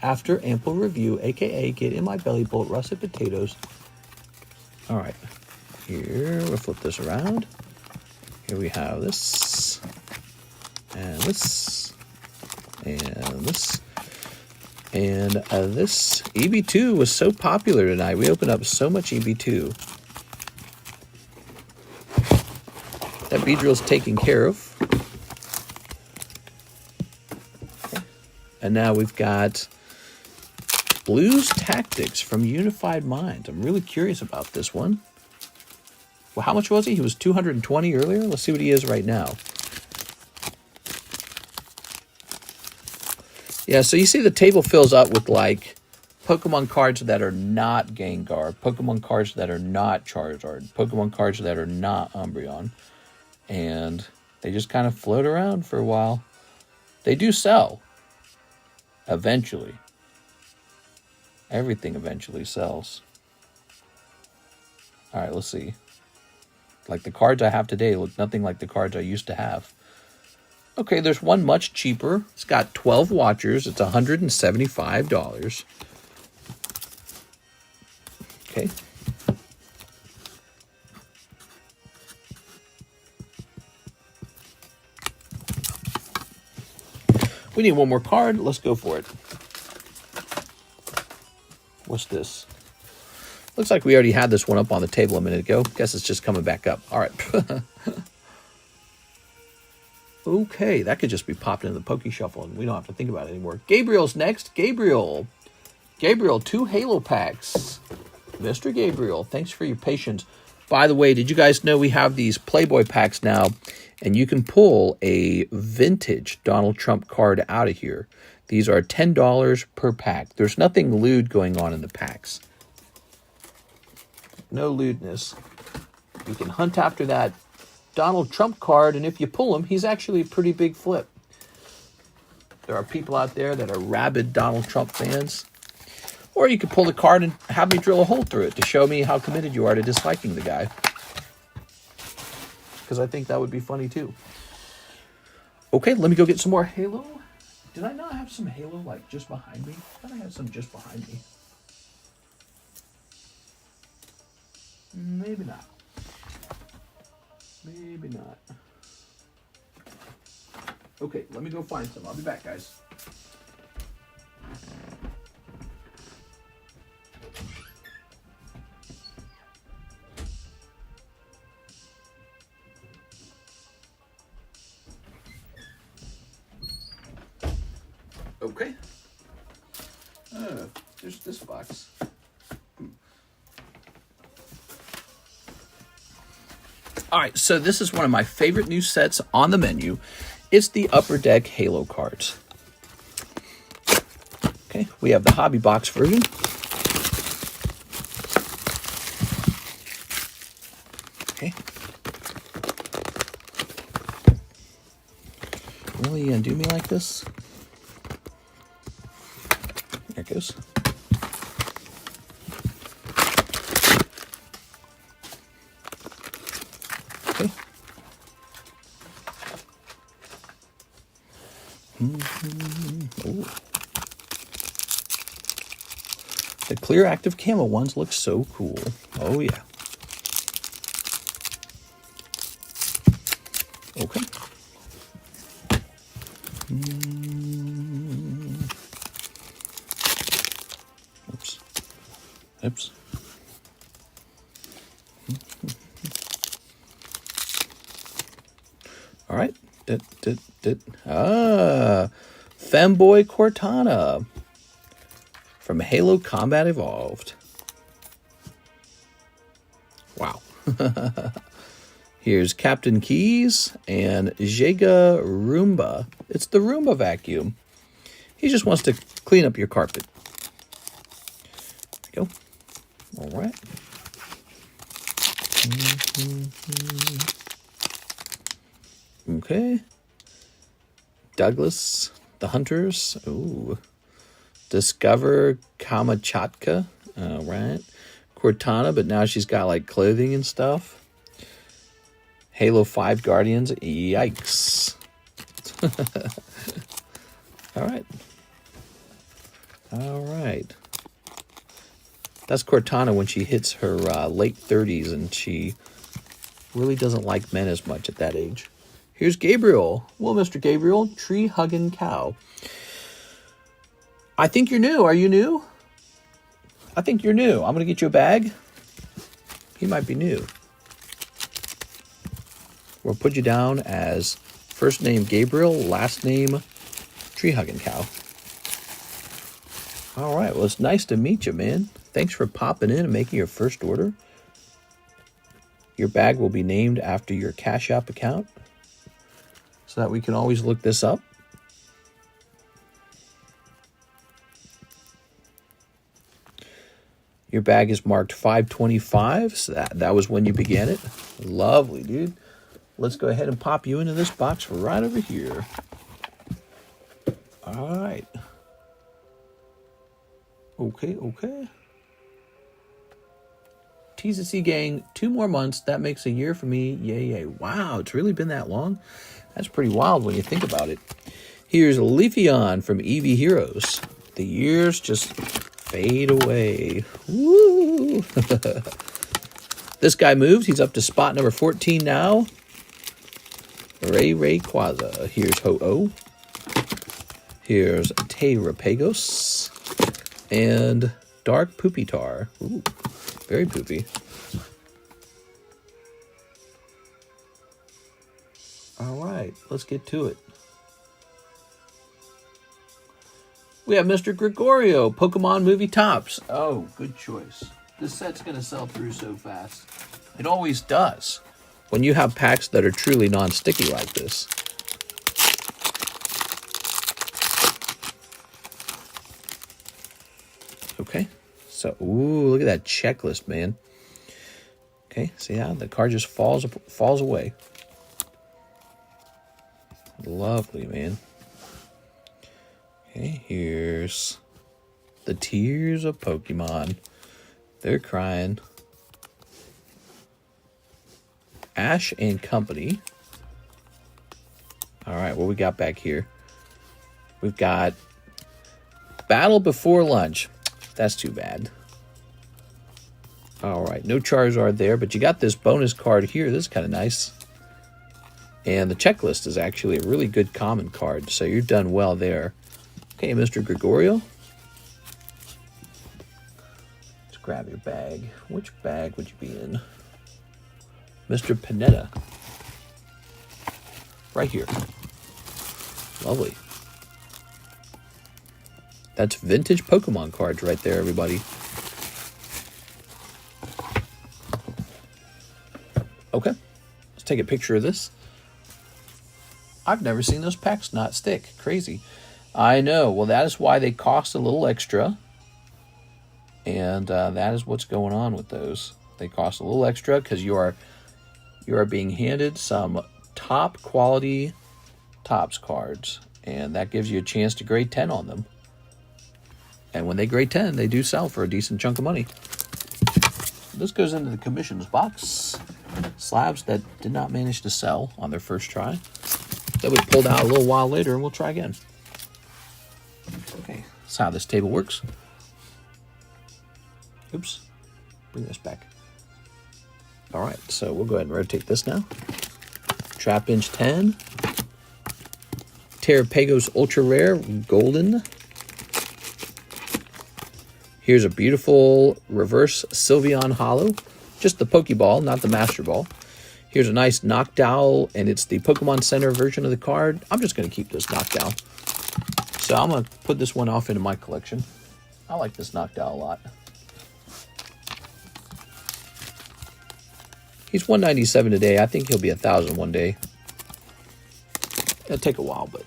After ample review, aka get in my belly bolt russet potatoes. All right, here we'll flip this around. Here we have this, and this, and this, and this. EB2 was so popular tonight. We opened up so much EB2. That B drill's taken care of. And now we've got Blues Tactics from Unified Minds. I'm really curious about this one. Well, how much was he? He was 220 earlier. Let's see what he is right now. Yeah, so you see the table fills up with like Pokemon cards that are not Gengar, Pokemon cards that are not Charizard, Pokemon cards that are not Umbreon. And they just kind of float around for a while. They do sell. Eventually. Everything eventually sells. All right, let's see. Like the cards I have today look nothing like the cards I used to have. Okay, there's one much cheaper. It's got 12 watchers. It's $175. Okay. We need one more card. Let's go for it. What's this? Looks like we already had this one up on the table a minute ago. Guess it's just coming back up. All right. Okay, that could just be popped into the Poke Shuffle, and we don't have to think about it anymore. Gabriel's next. Gabriel. Gabriel, 2 Halo packs. Mr. Gabriel, thanks for your patience. By the way, did you guys know we have these Playboy packs now, and you can pull a vintage Donald Trump card out of here. These are $10 per pack. There's nothing lewd going on in the packs. No lewdness. You can hunt after that Donald Trump card, and if you pull him, he's actually a pretty big flip. There are people out there that are rabid Donald Trump fans. Or you could pull the card and have me drill a hole through it to show me how committed you are to disliking the guy. Because I think that would be funny too. Okay, let me go get some more Halo. Did I not have some Halo like just behind me? I thought I had some just behind me. Maybe not. Maybe not. Okay, let me go find some. I'll be back, guys. Okay. There's this box. All right, so this is one of my favorite new sets on the menu. It's the Upper Deck Halo cards. Okay, we have the Hobby Box version. Okay. Really, you gonna do me like this? There it goes. Okay. Ooh. The clear active camo ones look so cool. Oh yeah. Okay. Oops. Oops. All right. Femboy Cortana from Halo Combat Evolved. Wow. Here's Captain Keys and Jega Roomba. It's the Roomba vacuum. He just wants to clean up your carpet. There you go. All right. Okay. Douglas, the Hunters. Ooh. Discover Kamachatka. All right. Cortana, but now she's got like clothing and stuff. Halo 5 Guardians. Yikes. All right. All right. That's Cortana when she hits her late 30s and she really doesn't like men as much at that age. Here's Gabriel. Well, Mr. Gabriel, tree-hugging cow. I think you're new. Are you new? I think you're new. I'm going to get you a bag. He might be new. We'll put you down as first name Gabriel, last name tree-hugging cow. All right. Well, it's nice to meet you, man. Thanks for popping in and making your first order. Your bag will be named after your CASHAPP account so that we can always look this up. Your bag is marked 525, so that was when you began it. Lovely, dude. Let's go ahead and pop you into this box right over here. All right. Okay. TCC gang, 2 more months. That makes a year for me. Yay. Wow, it's really been that long? That's pretty wild when you think about it. Here's Leafeon from EV Heroes. The years just fade away. Woo! This guy moves. He's up to spot number 14 now. Ray Quaza. Here's Ho-Oh. Here's Terapagos. And Dark Poopy Tar. Ooh, very poopy. All right, let's get to it. We have Mr. Gregorio, Pokemon Movie Tops. Oh, good choice. This set's going to sell through so fast. It always does when you have packs that are truly non-sticky like this. Okay, so, ooh, look at that checklist, man. Okay, see how the card just falls away. Lovely, man. Okay, here's the Tears of Pokemon. They're crying. Ash and Company. All right, what we got back here? We've got Battle Before Lunch. That's too bad. All right, no Charizard there, but you got this bonus card here. This is kind of nice. And the checklist is actually a really good common card, so you're done well there. Okay, Mr. Gregorio. Let's grab your bag. Which bag would you be in? Mr. Panetta. Right here. Lovely. That's vintage Pokemon cards right there, everybody. Okay, let's take a picture of this. I've never seen those packs not stick. Crazy. I know. Well, that is why they cost a little extra. And that is what's going on with those. They cost a little extra because you are being handed some top quality Topps cards. And that gives you a chance to grade 10 on them. And when they grade 10, they do sell for a decent chunk of money. This goes into the commissions box. Slabs that did not manage to sell on their first try. They'll be pulled out a little while later and we'll try again. Okay, that's how this table works. Oops, bring this back. All right, so we'll go ahead and rotate this now. Trap Inch 10. Terapagos Ultra Rare Golden. Here's a beautiful reverse Sylveon Hollow. Just the Pokeball, not the Master Ball. Here's a nice Noctowl, and it's the Pokemon Center version of the card. I'm just going to keep this Noctowl. So I'm going to put this one off into my collection. I like this Noctowl a lot. He's 197 today. I think he'll be 1,000 one day. It'll take a while, but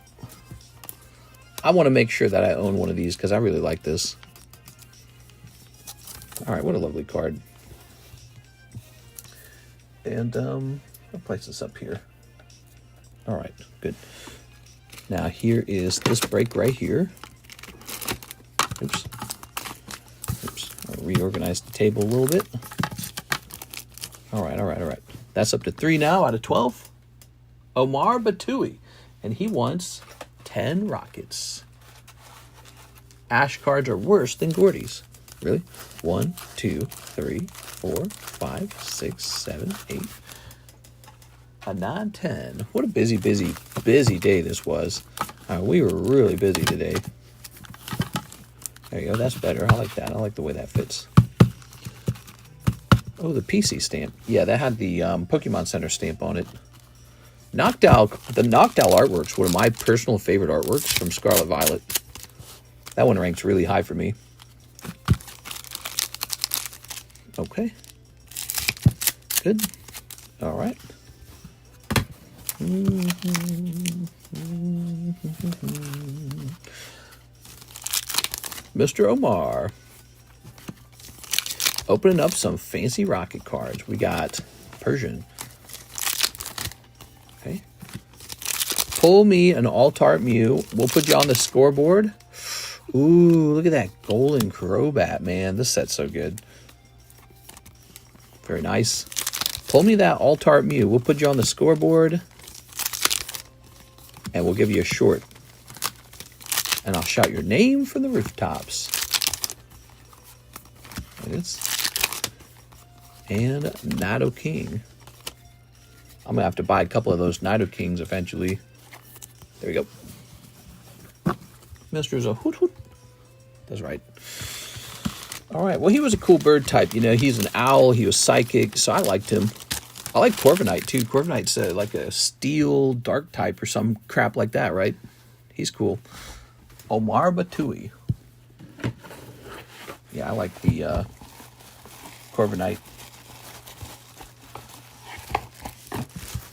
I want to make sure that I own one of these because I really like this. All right, what a lovely card. And I'll place this up here. All right, good. Now here is this break right here. Oops. I'll reorganize the table a little bit. All right. That's up to 3 now out of 12. Omar Batui. And he wants 10 rockets. Ash cards are worse than Gordy's. Really? 1, 2, 3, 4, 5, 6, 7, 8. A 9, 10. What a busy day this was. We were really busy today. There you go. That's better. I like that. I like the way that fits. Oh, the PC stamp. Yeah, that had the Pokemon Center stamp on it. Noctowl. The Noctowl artwork's one of my personal favorite artworks from Scarlet Violet. That one ranks really high for me. Okay. Good. All right. Mr. Omar. Opening up some fancy rocket cards. We got Persian. Okay. Pull me an Alt-Art Mew. We'll put you on the scoreboard. Ooh, look at that golden Crobat, man. This set's so good. Very nice. Pull me that Alt-Art Mew. We'll put you on the scoreboard. And we'll give you a short. And I'll shout your name from the rooftops. There it is. And Nido King. I'm going to have to buy a couple of those Nido Kings eventually. There we go. Mr. Hoot Hoot. That's right. All right. Well, he was a cool bird type. You know, he's an owl. He was psychic. So I liked him. I like Corviknight, too. Corviknight's like a steel dark type or some crap like that, right? He's cool. Omar Batui. Yeah, I like the Corviknight.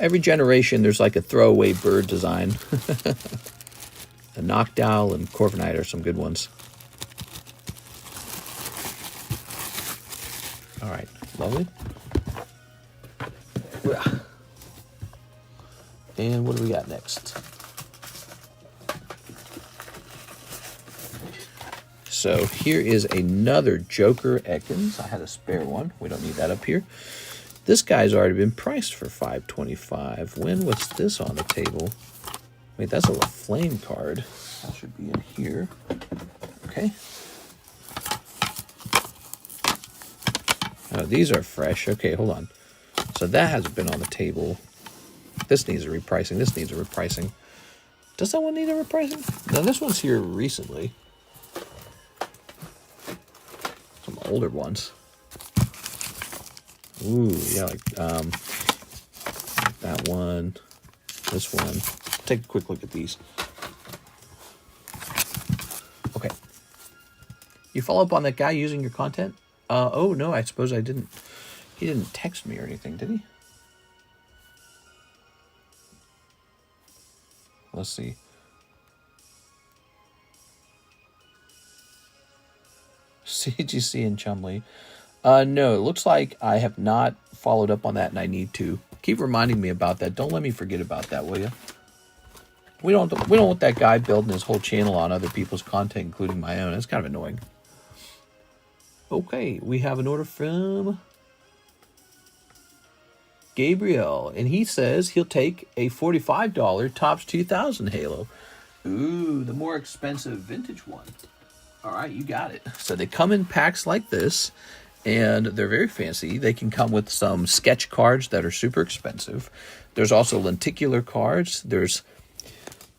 Every generation, there's like a throwaway bird design. A Noctowl and Corviknight are some good ones. All right, lovely. And what do we got next? So here is another Joker Ekans. I had a spare one. We don't need that up here. This guy's already been priced for $5.25. When was this on the table? Wait, that's a Flame card. That should be in here. Okay. Oh, these are fresh. Okay, hold on. So that hasn't been on the table. This needs a repricing. This needs a repricing. Does that one need a repricing? No, this one's here recently. Some older ones. Ooh, yeah, like that one, this one. Take a quick look at these. Okay. You follow up on that guy using your content? Oh, no, I suppose I didn't. He didn't text me or anything, did he? Let's see. CGC and Chumley. No, it looks like I have not followed up on that, and I need to. Keep reminding me about that. Don't let me forget about that, will you? We don't want that guy building his whole channel on other people's content, including my own. It's kind of annoying. Okay, we have an order from Gabriel, and he says he'll take a $45 Topps 2000 Halo. Ooh, the more expensive vintage one. All right, you got it. So they come in packs like this, and they're very fancy. They can come with some sketch cards that are super expensive. There's also lenticular cards. There's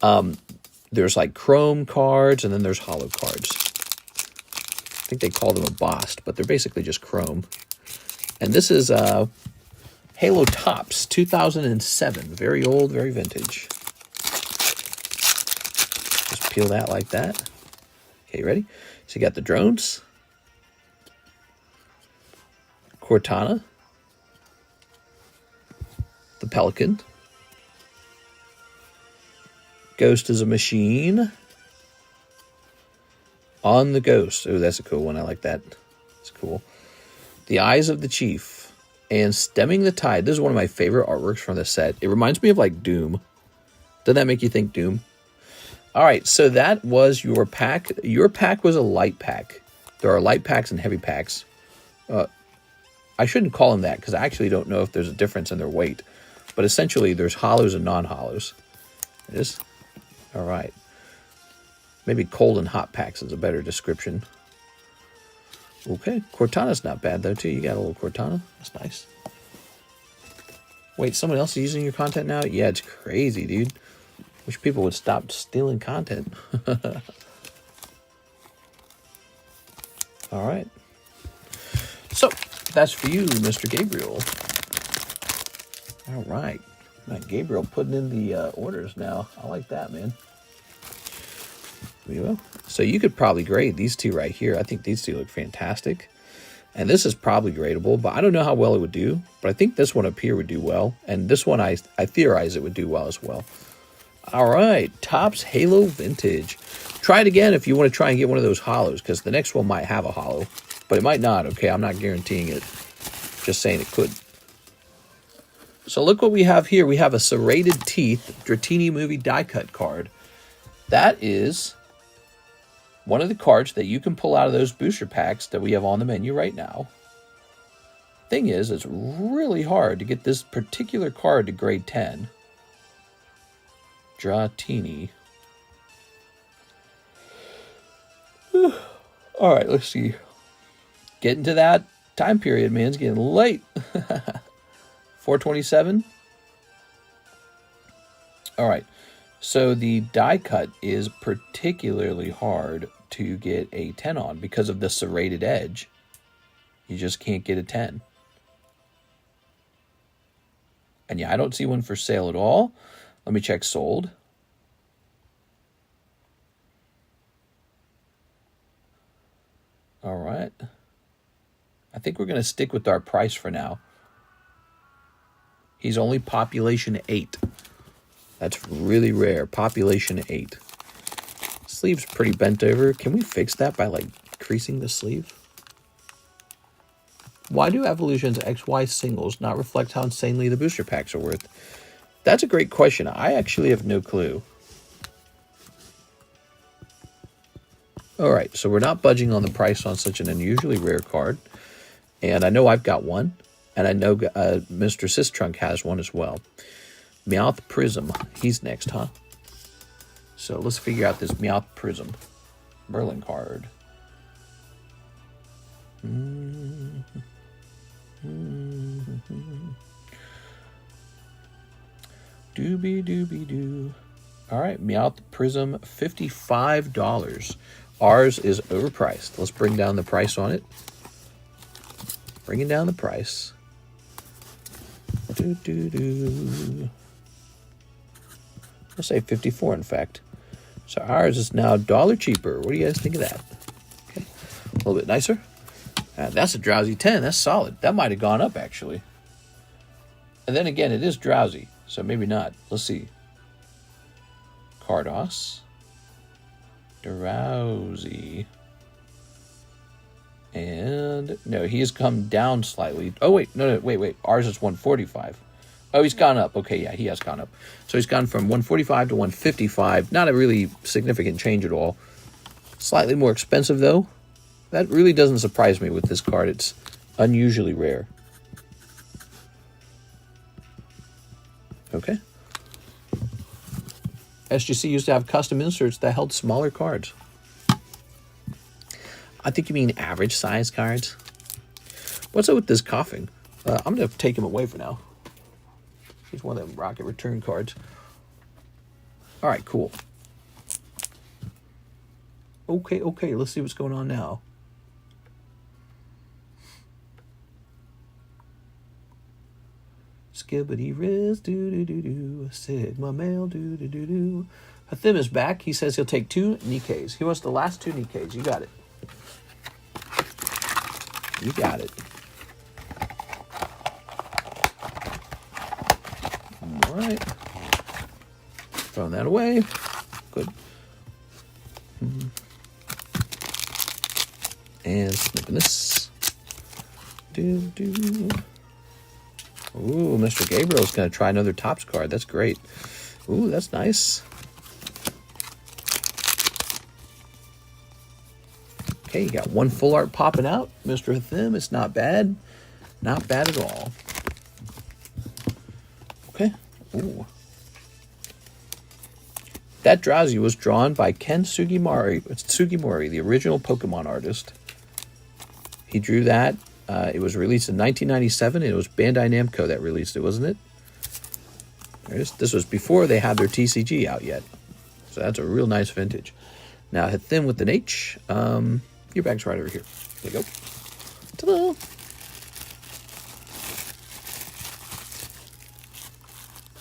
like chrome cards, and then there's hollow cards. I think they call them embossed, but they're basically just chrome. And this is Halo Tops, 2007. Very old, very vintage. Just peel that like that. Okay, ready? So you got the drones. Cortana. The Pelican. Ghost is a machine. On the Ghost. Oh, that's a cool one. I like that. It's cool. The Eyes of the Chief. And Stemming the Tide. This is one of my favorite artworks from the set. It reminds me of like Doom. Doesn't that make you think Doom? All right, so that was your pack. Your pack was a light pack. There are light packs and heavy packs. I shouldn't call them that because I actually don't know if there's a difference in their weight. But essentially, there's hollows and non-hollows. It is? All right. Maybe cold and hot packs is a better description. Okay, Cortana's not bad though, too. You got a little Cortana. That's nice. Wait, someone else is using your content now? Yeah, it's crazy, dude. Wish people would stop stealing content. All right. So, that's for you, Mr. Gabriel. All right. Gabriel putting in the orders now. I like that, man. So you could probably grade these two right here. I think these two look fantastic. And this is probably gradable, but I don't know how well it would do. But I think this one up here would do well. And this one, I theorize it would do well as well. All right. Topps Halo Vintage. Try it again if you want to try and get one of those hollows, because the next one might have a hollow. But it might not, okay? I'm not guaranteeing it. Just saying it could. So look what we have here. We have a Serrated Teeth Dratini movie die cut card. That is one of the cards that you can pull out of those booster packs that we have on the menu right now. Thing is, it's really hard to get this particular card to grade 10. Dratini. All right, let's see. Getting to that time period, man. It's getting late. 427. All right. So the die cut is particularly hard to get a 10 on because of the serrated edge. You just can't get a 10. And yeah, I don't see one for sale at all. Let me check sold. All right. I think we're going to stick with our price for now. He's only population 8. That's really rare. Population 8. Sleeve's pretty bent over. Can we fix that by like creasing the sleeve? Why do Evolution's XY singles not reflect how insanely the booster packs are worth? That's a great question. I actually have no clue. Alright, so we're not budging on the price on such an unusually rare card. And I know I've got one. And I know Mr. Sistrunk has one as well. Meowth Prism. He's next, huh? So let's figure out this Meowth Prism. Merlin card. Doobie-doobie-doo. All right, Meowth Prism, $55. Ours is overpriced. Let's bring down the price on it. Bringing down the price. We'll say 54, in fact. So ours is now $1 cheaper. What do you guys think of that? Okay. A little bit nicer. That's a drowsy 10. That's solid. That might have gone up, actually. And then again, it is drowsy, so maybe not. Let's see. Carddass. Drowsy. And no, he has come down slightly. Oh, wait. No, wait. Ours is 145. Oh, he's gone up. Okay, yeah, he has gone up. So he's gone from 145 to 155. Not a really significant change at all. Slightly more expensive, though. That really doesn't surprise me with this card. It's unusually rare. Okay. SGC used to have custom inserts that held smaller cards. I think you mean average size cards. What's up with this coughing? I'm going to take him away for now. He's one of them rocket return cards. All right, cool. Okay. Let's see what's going on now. Skibbity Riz, do-do-do-do. Sigma male, do-do-do-do. Hathim is back. He says he'll take 2 Nikkes. He wants the last 2 Nikkes. You got it. You got it. All right. Throwing that away. Good. And snipping this. Do. Ooh, Mr. Gabriel's going to try another Topps card. That's great. Ooh, that's nice. Okay, you got 1 full art popping out. Mr. Hathim, it's not bad. Not bad at all. Okay. Ooh. That Drowsy was drawn by Ken Sugimori, the original Pokemon artist. He drew that. It was released in 1997, and it was Bandai Namco that released it, wasn't it? This was before they had their TCG out yet. So that's a real nice vintage. Now, Hathim with an H. Your bag's right over here. There you go. Ta-da!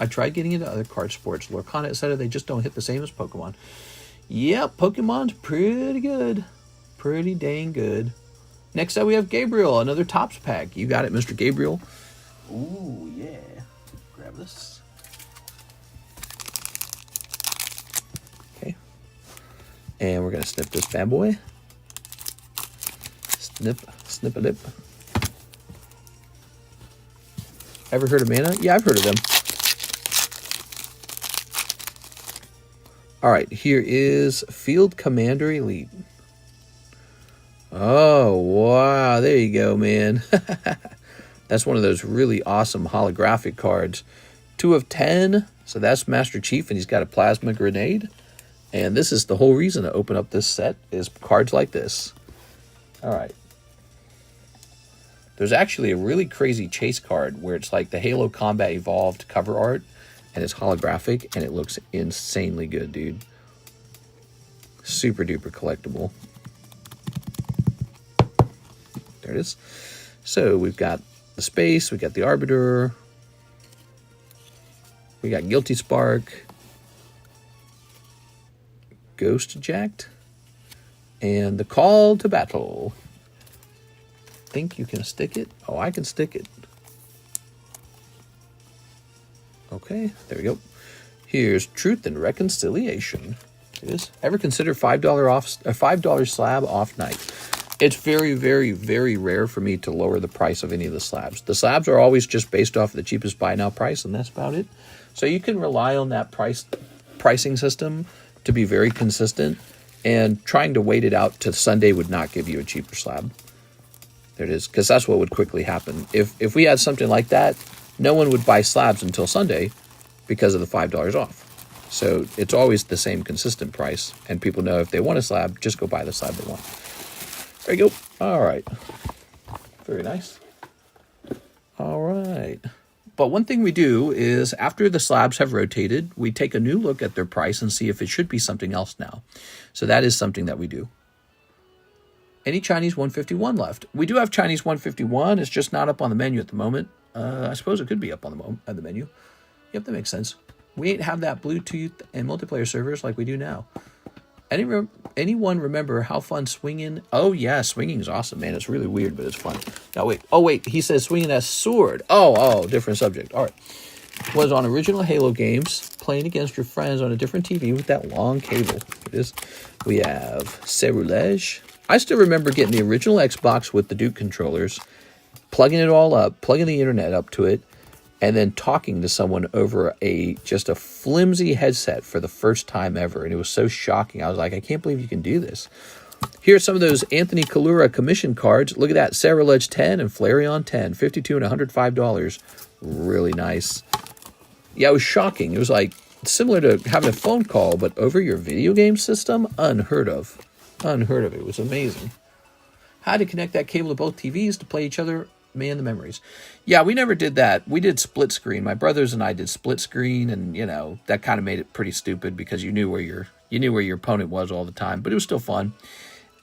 I tried getting into other card sports. Lorcana, etc. They just don't hit the same as Pokemon. Yep, Pokemon's pretty good. Pretty dang good. Next up, we have Gabriel, another Topps pack. You got it, Mr. Gabriel. Ooh, yeah. Grab this. Okay. And we're going to snip this bad boy. Snip a lip. Ever heard of Mana? Yeah, I've heard of them. All right, here is Field Commander Elite. Oh, wow. There you go, man. That's one of those really awesome holographic cards. 2 of 10. So that's Master Chief, and he's got a plasma grenade. And this is the whole reason to open up this set, is cards like this. All right. There's actually a really crazy chase card where it's like the Halo Combat Evolved cover art, and it's holographic, and it looks insanely good, dude. Super duper collectible. There it is. So we've got the Space, we got the Arbiter, we got Guilty Spark, Ghost Eject, and the Call to Battle. Think you can stick it? Oh, I can stick it. Okay, there we go. Here's Truth and Reconciliation. It is. Ever consider $5 slab off night? It's very, very, very rare for me to lower the price of any of the slabs. The slabs are always just based off the cheapest buy now price, and that's about it. So you can rely on that pricing system to be very consistent, and trying to wait it out to Sunday would not give you a cheaper slab. There it is, because that's what would quickly happen. If we had something like that, no one would buy slabs until Sunday because of the $5 off. So it's always the same consistent price, and people know if they want a slab, just go buy the slab they want. There you go. All right. Very nice. All right. But one thing we do is after the slabs have rotated, we take a new look at their price and see if it should be something else now. So that is something that we do. Any Chinese 151 left? We do have Chinese 151. It's just not up on the menu at the moment. I suppose it could be up on the menu. Yep, that makes sense. We ain't have that Bluetooth and multiplayer servers like we do now. Anyone remember how fun swinging? Oh, yeah, swinging is awesome, man. It's really weird, but it's fun. Now, wait. Oh, wait. He says swinging as sword. Oh, different subject. All right. Was on original Halo games, playing against your friends on a different TV with that long cable. It is. We have Cerulege. I still remember getting the original Xbox with the Duke controllers, plugging it all up, plugging the internet up to it, and then talking to someone over just a flimsy headset for the first time ever. And it was so shocking. I was like, I can't believe you can do this. Here are some of those Anthony Kura commission cards. Look at that. Cerulege 10 and Flareon 10. $52 and $105. Really nice. Yeah, it was shocking. It was like similar to having a phone call, but over your video game system. Unheard of. Unheard of. It was amazing. How to connect that cable to both TVs to play each other. Man, the memories. Yeah, we never did that. We did split screen. My brothers and I did split screen, and you know that kind of made it pretty stupid because you knew where your opponent was all the time. But it was still fun.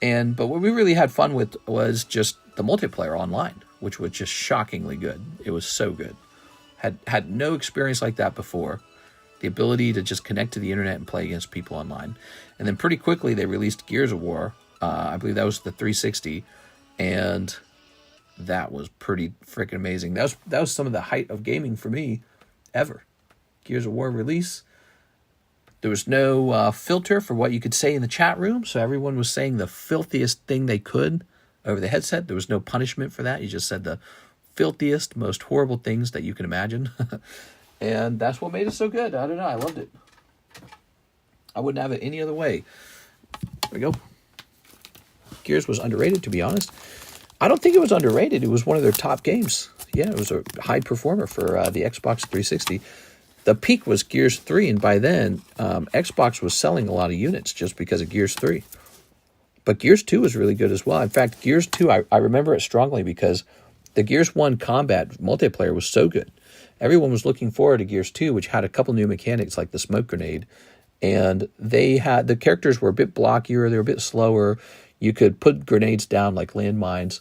But what we really had fun with was just the multiplayer online, which was just shockingly good. It was so good. Had no experience like that before. The ability to just connect to the internet and play against people online. And then pretty quickly they released Gears of War. I believe that was the 360. And that was pretty freaking amazing. That was some of the height of gaming for me ever. Gears of War release. There was no filter for what you could say in the chat room. So everyone was saying the filthiest thing they could over the headset. There was no punishment for that. You just said the filthiest, most horrible things that you can imagine. And that's what made it so good. I don't know. I loved it. I wouldn't have it any other way. There we go. Gears was underrated, to be honest. I don't think it was underrated. It was one of their top games. Yeah, it was a high performer for the Xbox 360. The peak was Gears 3, and by then, Xbox was selling a lot of units just because of Gears 3. But Gears 2 was really good as well. In fact, Gears 2, I remember it strongly because the Gears 1 combat multiplayer was so good. Everyone was looking forward to Gears 2, which had a couple new mechanics like the smoke grenade. And the characters were a bit blockier, they were a bit slower. You could put grenades down like landmines.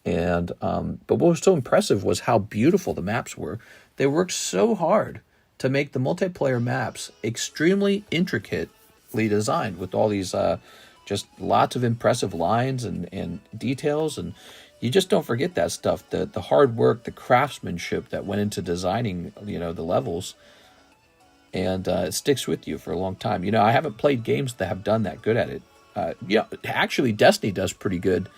And but what was so impressive was how beautiful the maps were. They worked so hard to make the multiplayer maps extremely intricately designed with all these just lots of impressive lines and details. And you just don't forget that stuff, the hard work, the craftsmanship that went into designing, the levels. And it sticks with you for a long time. I haven't played games that have done that good at it. Actually, Destiny does pretty good.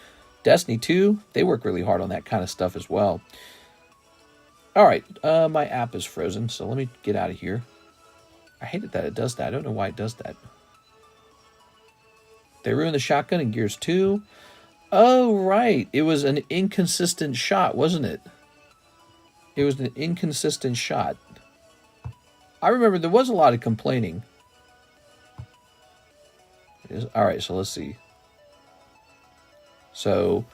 Destiny 2, they work really hard on that kind of stuff as well. All right, my app is frozen, so let me get out of here. I hate it that it does that. I don't know why it does that. They ruined the shotgun in Gears 2. Oh, right. It was an inconsistent shot, wasn't it? It was an inconsistent shot. I remember there was a lot of complaining. All right, so let's see. So,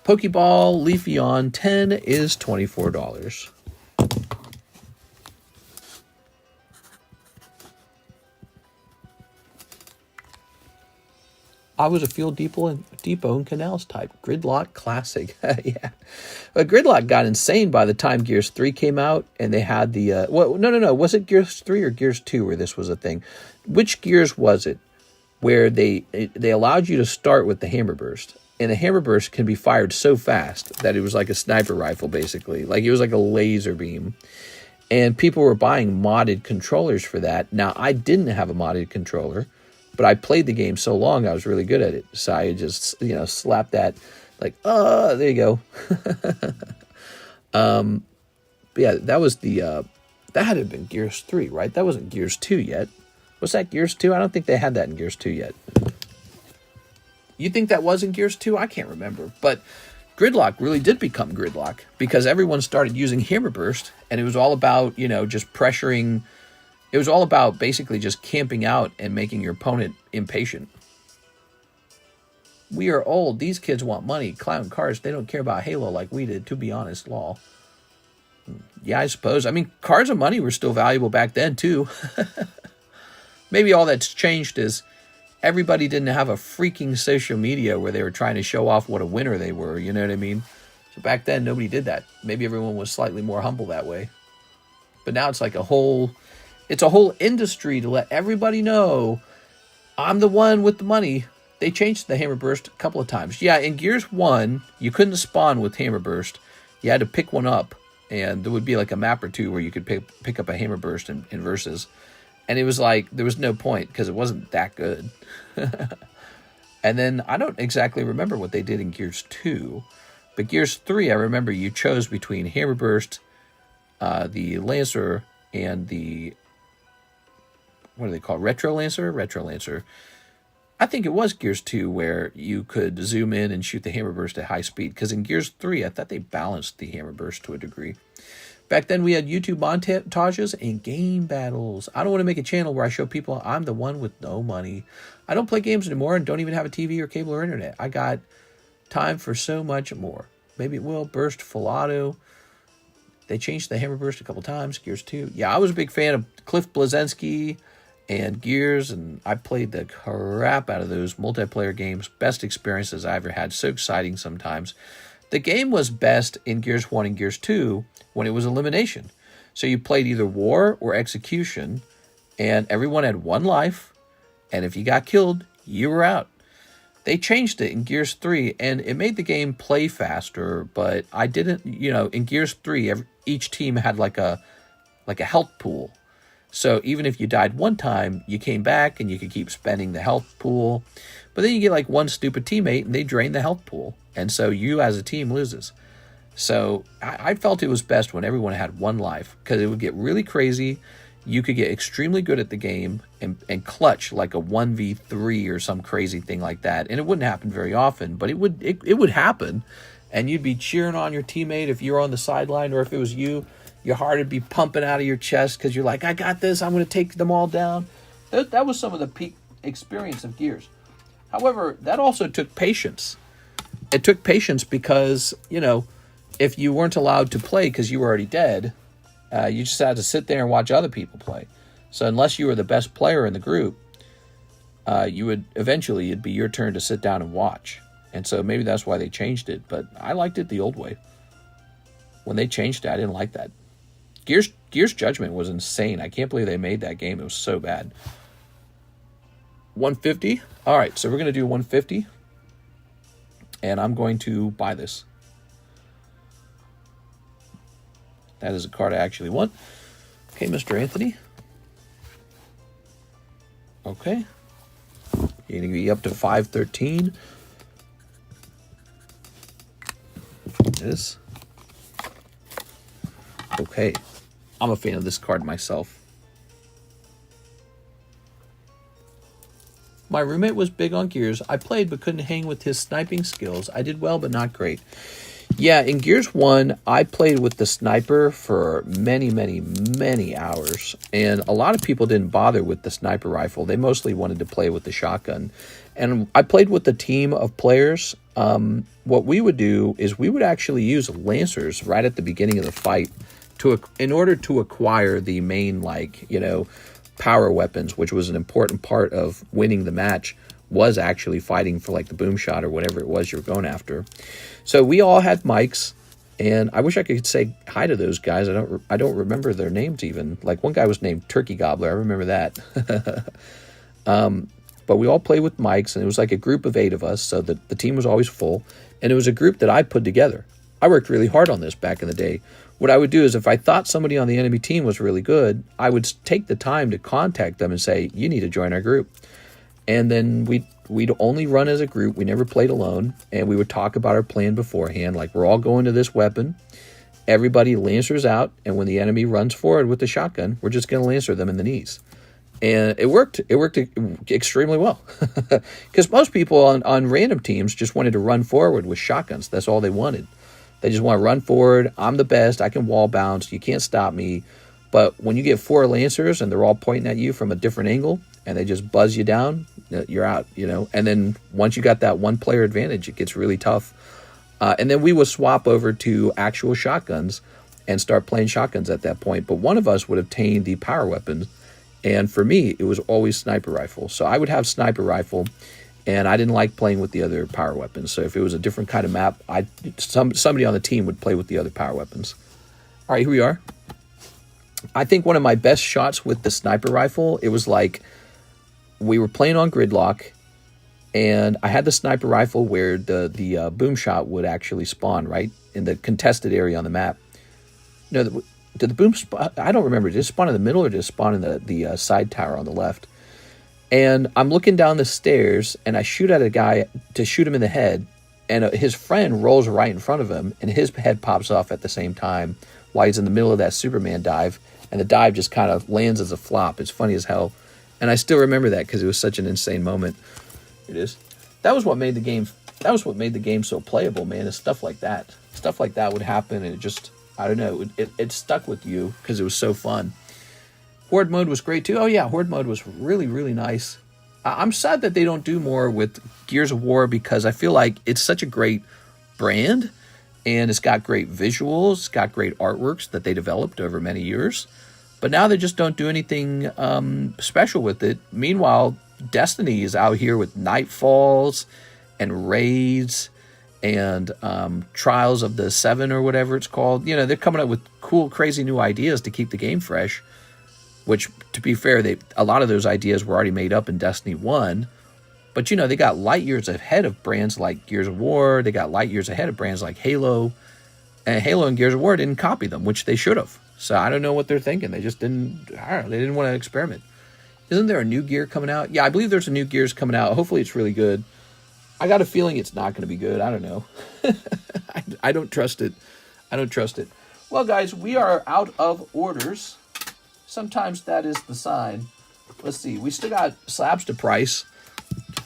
Pokeball Leafeon 10 is $24. I was a Fuel Depot and Canals type. Gridlock Classic. Yeah. But Gridlock got insane by the time Gears 3 came out, and they had the... No. Was it Gears 3 or Gears 2 where this was a thing? Which Gears was it where they allowed you to start with the Hammer Burst? And the Hammer Burst can be fired so fast that it was like a sniper rifle, basically. Like, it was like a laser beam. And people were buying modded controllers for that. Now, I didn't have a modded controller, but I played the game so long, I was really good at it. So I just, slapped that, like, there you go. But yeah, that was that had to have been Gears 3, right? That wasn't Gears 2 yet. Was that Gears 2? I don't think they had that in Gears 2 yet. You think that was in Gears 2? I can't remember. But Gridlock really did become Gridlock because everyone started using Hammer Burst, and it was all about, just pressuring. It was all about basically just camping out and making your opponent impatient. We are old. These kids want money. Clown cars, they don't care about Halo like we did, to be honest, lol. Yeah, I suppose. I mean, cars and money were still valuable back then, too. Maybe all that's changed is everybody didn't have a freaking social media where they were trying to show off what a winner they were, you know what I mean? So back then, nobody did that. Maybe everyone was slightly more humble that way. But now it's like a whole industry to let everybody know I'm the one with the money. They changed the Hammer Burst a couple of times. Yeah, in Gears 1, you couldn't spawn with Hammer Burst. You had to pick one up, and there would be like a map or two where you could pick up a Hammer Burst in Versus. And it was like, there was no point because it wasn't that good. And then I don't exactly remember what they did in Gears 2. But Gears 3, I remember you chose between Hammer Burst, the Lancer, and the... what do they call it? Retro Lancer. I think it was Gears 2 where you could zoom in and shoot the Hammer Burst at high speed. Because in Gears 3, I thought they balanced the Hammer Burst to a degree. Back then, we had YouTube montages and game battles. I don't want to make a channel where I show people I'm the one with no money. I don't play games anymore and don't even have a TV or cable or internet. I got time for so much more. Maybe it will. Burst, full auto. They changed the Hammer Burst a couple times. Gears 2. Yeah, I was a big fan of Cliff Bleszinski and Gears, and I played the crap out of those multiplayer games. Best experiences I ever had. So exciting sometimes. The game was best in Gears 1 and Gears 2 when it was elimination. So you played either war or execution, and everyone had 1 life, and if you got killed, you were out. They changed it in Gears 3, and it made the game play faster, but I didn't, in Gears 3, each team had like a health pool. So even if you died 1 time, you came back and you could keep spending the health pool. But then you get like 1 stupid teammate and they drain the health pool. And so you as a team loses. So I felt it was best when everyone had 1 life, because it would get really crazy. You could get extremely good at the game and clutch like a 1v3 or some crazy thing like that. And it wouldn't happen very often, but it would happen. And you'd be cheering on your teammate if you were on the sideline, or if it was you. Your heart would be pumping out of your chest because you're like, I got this. I'm going to take them all down. That was some of the peak experience of Gears. However, that also took patience. It took patience because, if you weren't allowed to play because you were already dead, you just had to sit there and watch other people play. So unless you were the best player in the group, it'd be your turn to sit down and watch. And so maybe that's why they changed it. But I liked it the old way. When they changed it, I didn't like that. Gears Judgment was insane. I can't believe they made that game. It was so bad. 150. All right, so we're going to do 150. And I'm going to buy this. That is a card I actually want. Okay, Mr. Anthony. Okay. You're going to be up to 513. This. Okay. I'm a fan of this card myself. My roommate was big on Gears. I played but couldn't hang with his sniping skills. I did well, but not great. Yeah, in Gears 1, I played with the sniper for many, many, many hours. And a lot of people didn't bother with the sniper rifle. They mostly wanted to play with the shotgun. And I played with a team of players. What we would do is we would actually use lancers right at the beginning of the fight in order to acquire the main, power weapons, which was an important part of winning the match, was actually fighting for the boom shot or whatever it was you were going after. So we all had mics, and I wish I could say hi to those guys. I don't remember their names even. Like, one guy was named Turkey Gobbler. I remember that. But we all played with mics, and it was like a group of 8 of us, so the team was always full. And it was a group that I put together. I worked really hard on this back in the day. What I would do is, if I thought somebody on the enemy team was really good, I would take the time to contact them and say, you need to join our group. And then we'd only run as a group. We never played alone. And we would talk about our plan beforehand. Like, we're all going to this weapon. Everybody lancers out. And when the enemy runs forward with the shotgun, we're just going to lancer them in the knees. And it worked. It worked extremely well. Because most people on random teams just wanted to run forward with shotguns. That's all they wanted. They just want to run forward. I'm the best. I can wall bounce. You can't stop me. But when you get 4 lancers and they're all pointing at you from a different angle and they just buzz you down, you're out, And then once you got that 1-player advantage, it gets really tough. And then we would swap over to actual shotguns and start playing shotguns at that point. But one of us would obtain the power weapons. And for me, it was always sniper rifle. So I would have sniper rifle. And I didn't like playing with the other power weapons. So if it was a different kind of map, somebody on the team would play with the other power weapons. All right, here we are. I think one of my best shots with the sniper rifle, it was like we were playing on gridlock, and I had the sniper rifle where the boom shot would actually spawn, right, in the contested area on the map. No, did the boom spawn? I don't remember. Did it spawn in the middle or did it spawn in the side tower on the left? And I'm looking down the stairs, and I shoot at a guy to shoot him in the head, and his friend rolls right in front of him, and his head pops off at the same time while he's in the middle of that Superman dive, and the dive just kind of lands as a flop. It's funny as hell. And I still remember that because it was such an insane moment. Here it is. That was what made the game so playable, man, is stuff like that. Stuff like that would happen, and it just, I don't know, it stuck with you because it was so fun. Horde mode was great too. Oh yeah, Horde mode was really, really nice. I'm sad that they don't do more with Gears of War because I feel like it's such a great brand and it's got great visuals, it's got great artworks that they developed over many years. But now they just don't do anything special with it. Meanwhile, Destiny is out here with Nightfalls and Raids and Trials of the 7 or whatever it's called. You know, they're coming up with cool, crazy new ideas to keep the game fresh, which, to be fair, a lot of those ideas were already made up in Destiny 1. But, you know, they got light years ahead of brands like Gears of War. They got light years ahead of brands like Halo. And Halo and Gears of War didn't copy them, which they should have. So I don't know what they're thinking. They just didn't, I don't know, they didn't want to experiment. Isn't there a new Gear coming out? Yeah, I believe there's a new Gears coming out. Hopefully it's really good. I got a feeling it's not going to be good. I don't know. I don't trust it. I don't trust it. Well, guys, we are out of orders. Sometimes that is the sign. Let's see. We still got slabs to price,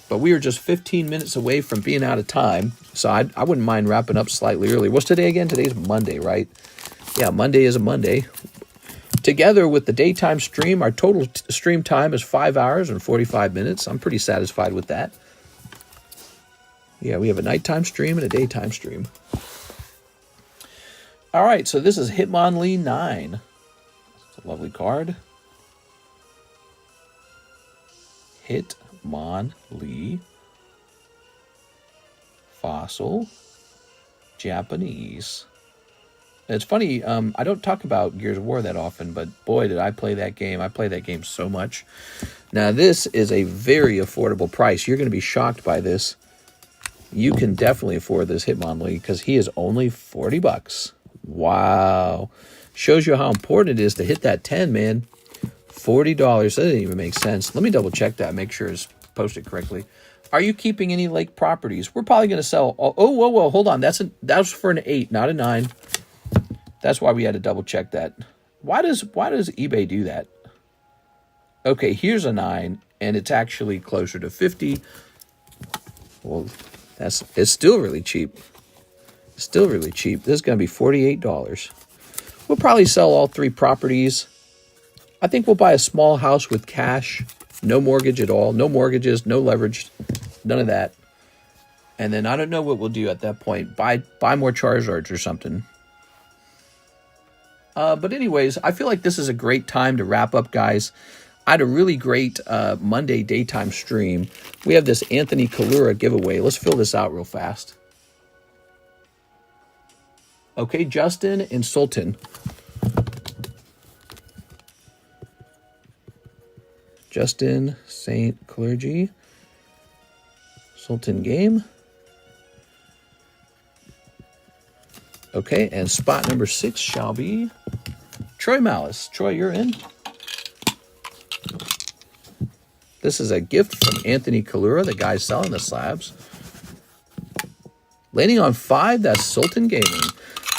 but we are just 15 minutes away from being out of time. So I wouldn't mind wrapping up slightly early. What's today again? Today's Monday, right? Yeah, Monday is a Monday. Together with the daytime stream, our total stream time is 5 hours and 45 minutes. I'm pretty satisfied with that. Yeah, we have a nighttime stream and a daytime stream. All right, so this is Hitmonlee 9. It's a lovely card. Hitmonlee. Fossil. Japanese. It's funny, I don't talk about Gears of War that often, but boy, did I play that game. I play that game so much. Now, this is a very affordable price. You're going to be shocked by this. You can definitely afford this Hitmonlee because he is only 40 bucks. Wow. Shows you how important it is to hit that 10, man. $40. That doesn't even make sense. Let me double check that, make sure it's posted correctly. Are you keeping any lake properties? We're probably going to sell. Oh, whoa, hold on. That was for an 8, not a 9. That's why we had to double check that. Why does eBay do that? Okay, here's a 9, and it's actually closer to 50. Well, it's still really cheap. Still really cheap. This is going to be $48. We'll probably sell all 3 properties. I think we'll buy a small house with cash. No mortgage at all. No mortgages, no leverage, none of that. And then I don't know what we'll do at that point. Buy more Charizards or something. But anyways, I feel like this is a great time to wrap up, guys. I had a really great Monday daytime stream. We have this Anthony Kura giveaway. Let's fill this out real fast. Okay, Justin and Sultan. Justin, St. Clergy. Sultan Game. Okay, and spot number 6 shall be Troy Malice. Troy, you're in. This is a gift from Anthony Kura, the guy selling the slabs. Landing on 5, that's Sultan Gaming.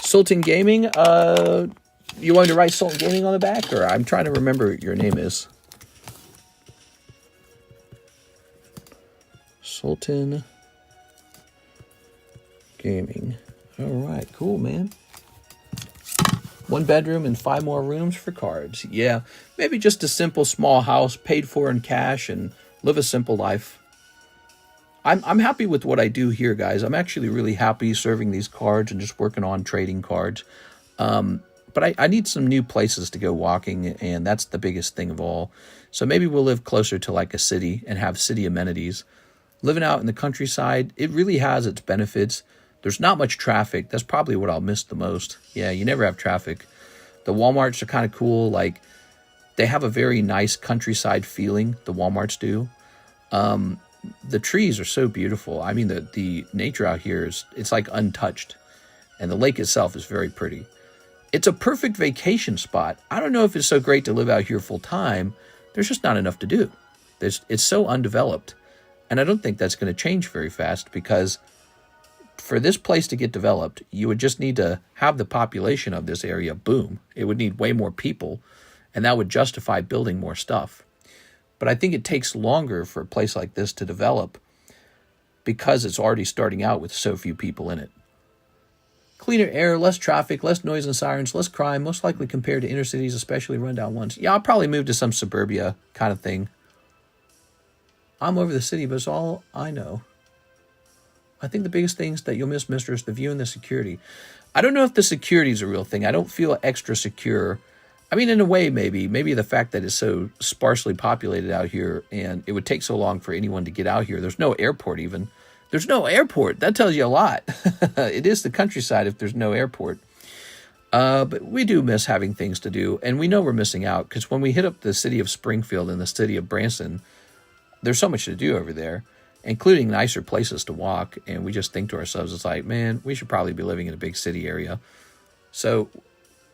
Sultan Gaming, you want to write Sultan Gaming on the back? Or I'm trying to remember what your name is. Sultan Gaming. All right, cool, man. 1 bedroom and 5 more rooms for cards. Yeah, maybe just a simple small house paid for in cash and live a simple life. I'm happy with what I do here, guys. I'm actually really happy serving these cards and just working on trading cards. But I need some new places to go walking, and that's the biggest thing of all. So maybe we'll live closer to like a city and have city amenities. Living out in the countryside, it really has its benefits. There's not much traffic. That's probably what I'll miss the most. Yeah, you never have traffic. The Walmarts are kind of cool. Like, they have a very nice countryside feeling, the Walmarts do. The trees are so beautiful. I mean, the nature out here it's like untouched. And the lake itself is very pretty. It's a perfect vacation spot. I don't know if it's so great to live out here full time. There's just not enough to do. It's so undeveloped. And I don't think that's going to change very fast, because for this place to get developed, you would just need to have the population of this area boom. It would need way more people, and that would justify building more stuff. But I think it takes longer for a place like this to develop because it's already starting out with so few people in it. Cleaner air, less traffic, less noise and sirens, less crime, most likely compared to inner cities, especially rundown ones. Yeah, I'll probably move to some suburbia kind of thing. I'm over the city, but it's all I know. I think the biggest things that you'll miss, mister, is the view and the security. I don't know if the security is a real thing. I don't feel extra secure. I mean, in a way, maybe the fact that it's so sparsely populated out here, and it would take so long for anyone to get out here. There's no airport even. There's no airport. That tells you a lot. It is the countryside if there's no airport. But we do miss having things to do, and we know we're missing out because when we hit up the city of Springfield and the city of Branson, there's so much to do over there, including nicer places to walk, and we just think to ourselves, it's like, man, we should probably be living in a big city area. So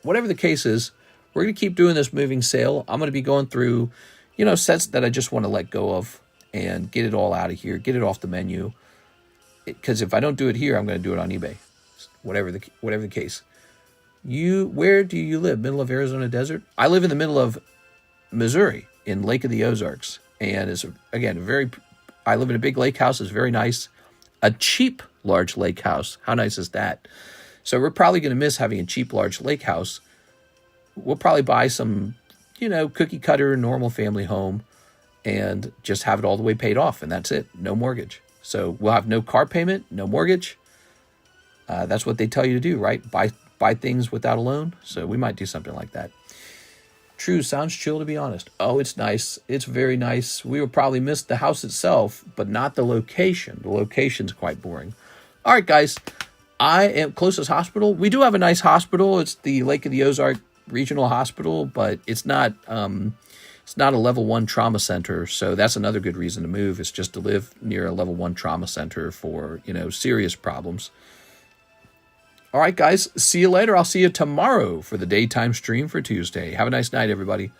whatever the case is, we're going to keep doing this moving sale. I'm going to be going through, sets that I just want to let go of and get it all out of here, get it off the menu. Because if I don't do it here, I'm going to do it on eBay, whatever the case. Where do you live? Middle of Arizona desert? I live in the middle of Missouri, in Lake of the Ozarks, and it's again I live in a big lake house. It's very nice, a cheap large lake house. How nice is that? So we're probably going to miss having a cheap large lake house. We'll probably buy some, cookie cutter normal family home, and just have it all the way paid off, and that's it. No mortgage. So we'll have no car payment, no mortgage. That's what they tell you to do, right? Buy things without a loan. So we might do something like that. True, sounds chill to be honest. Oh, it's nice. It's very nice. We will probably miss the house itself, but not the location. The location's quite boring. All right, guys. I am closest hospital. We do have a nice hospital. It's the Lake of the Ozark Regional Hospital, but it's not a level 1 trauma center. So that's another good reason to move. It's just to live near a level 1 trauma center for, serious problems. All right, guys, see you later. I'll see you tomorrow for the daytime stream for Tuesday. Have a nice night, everybody.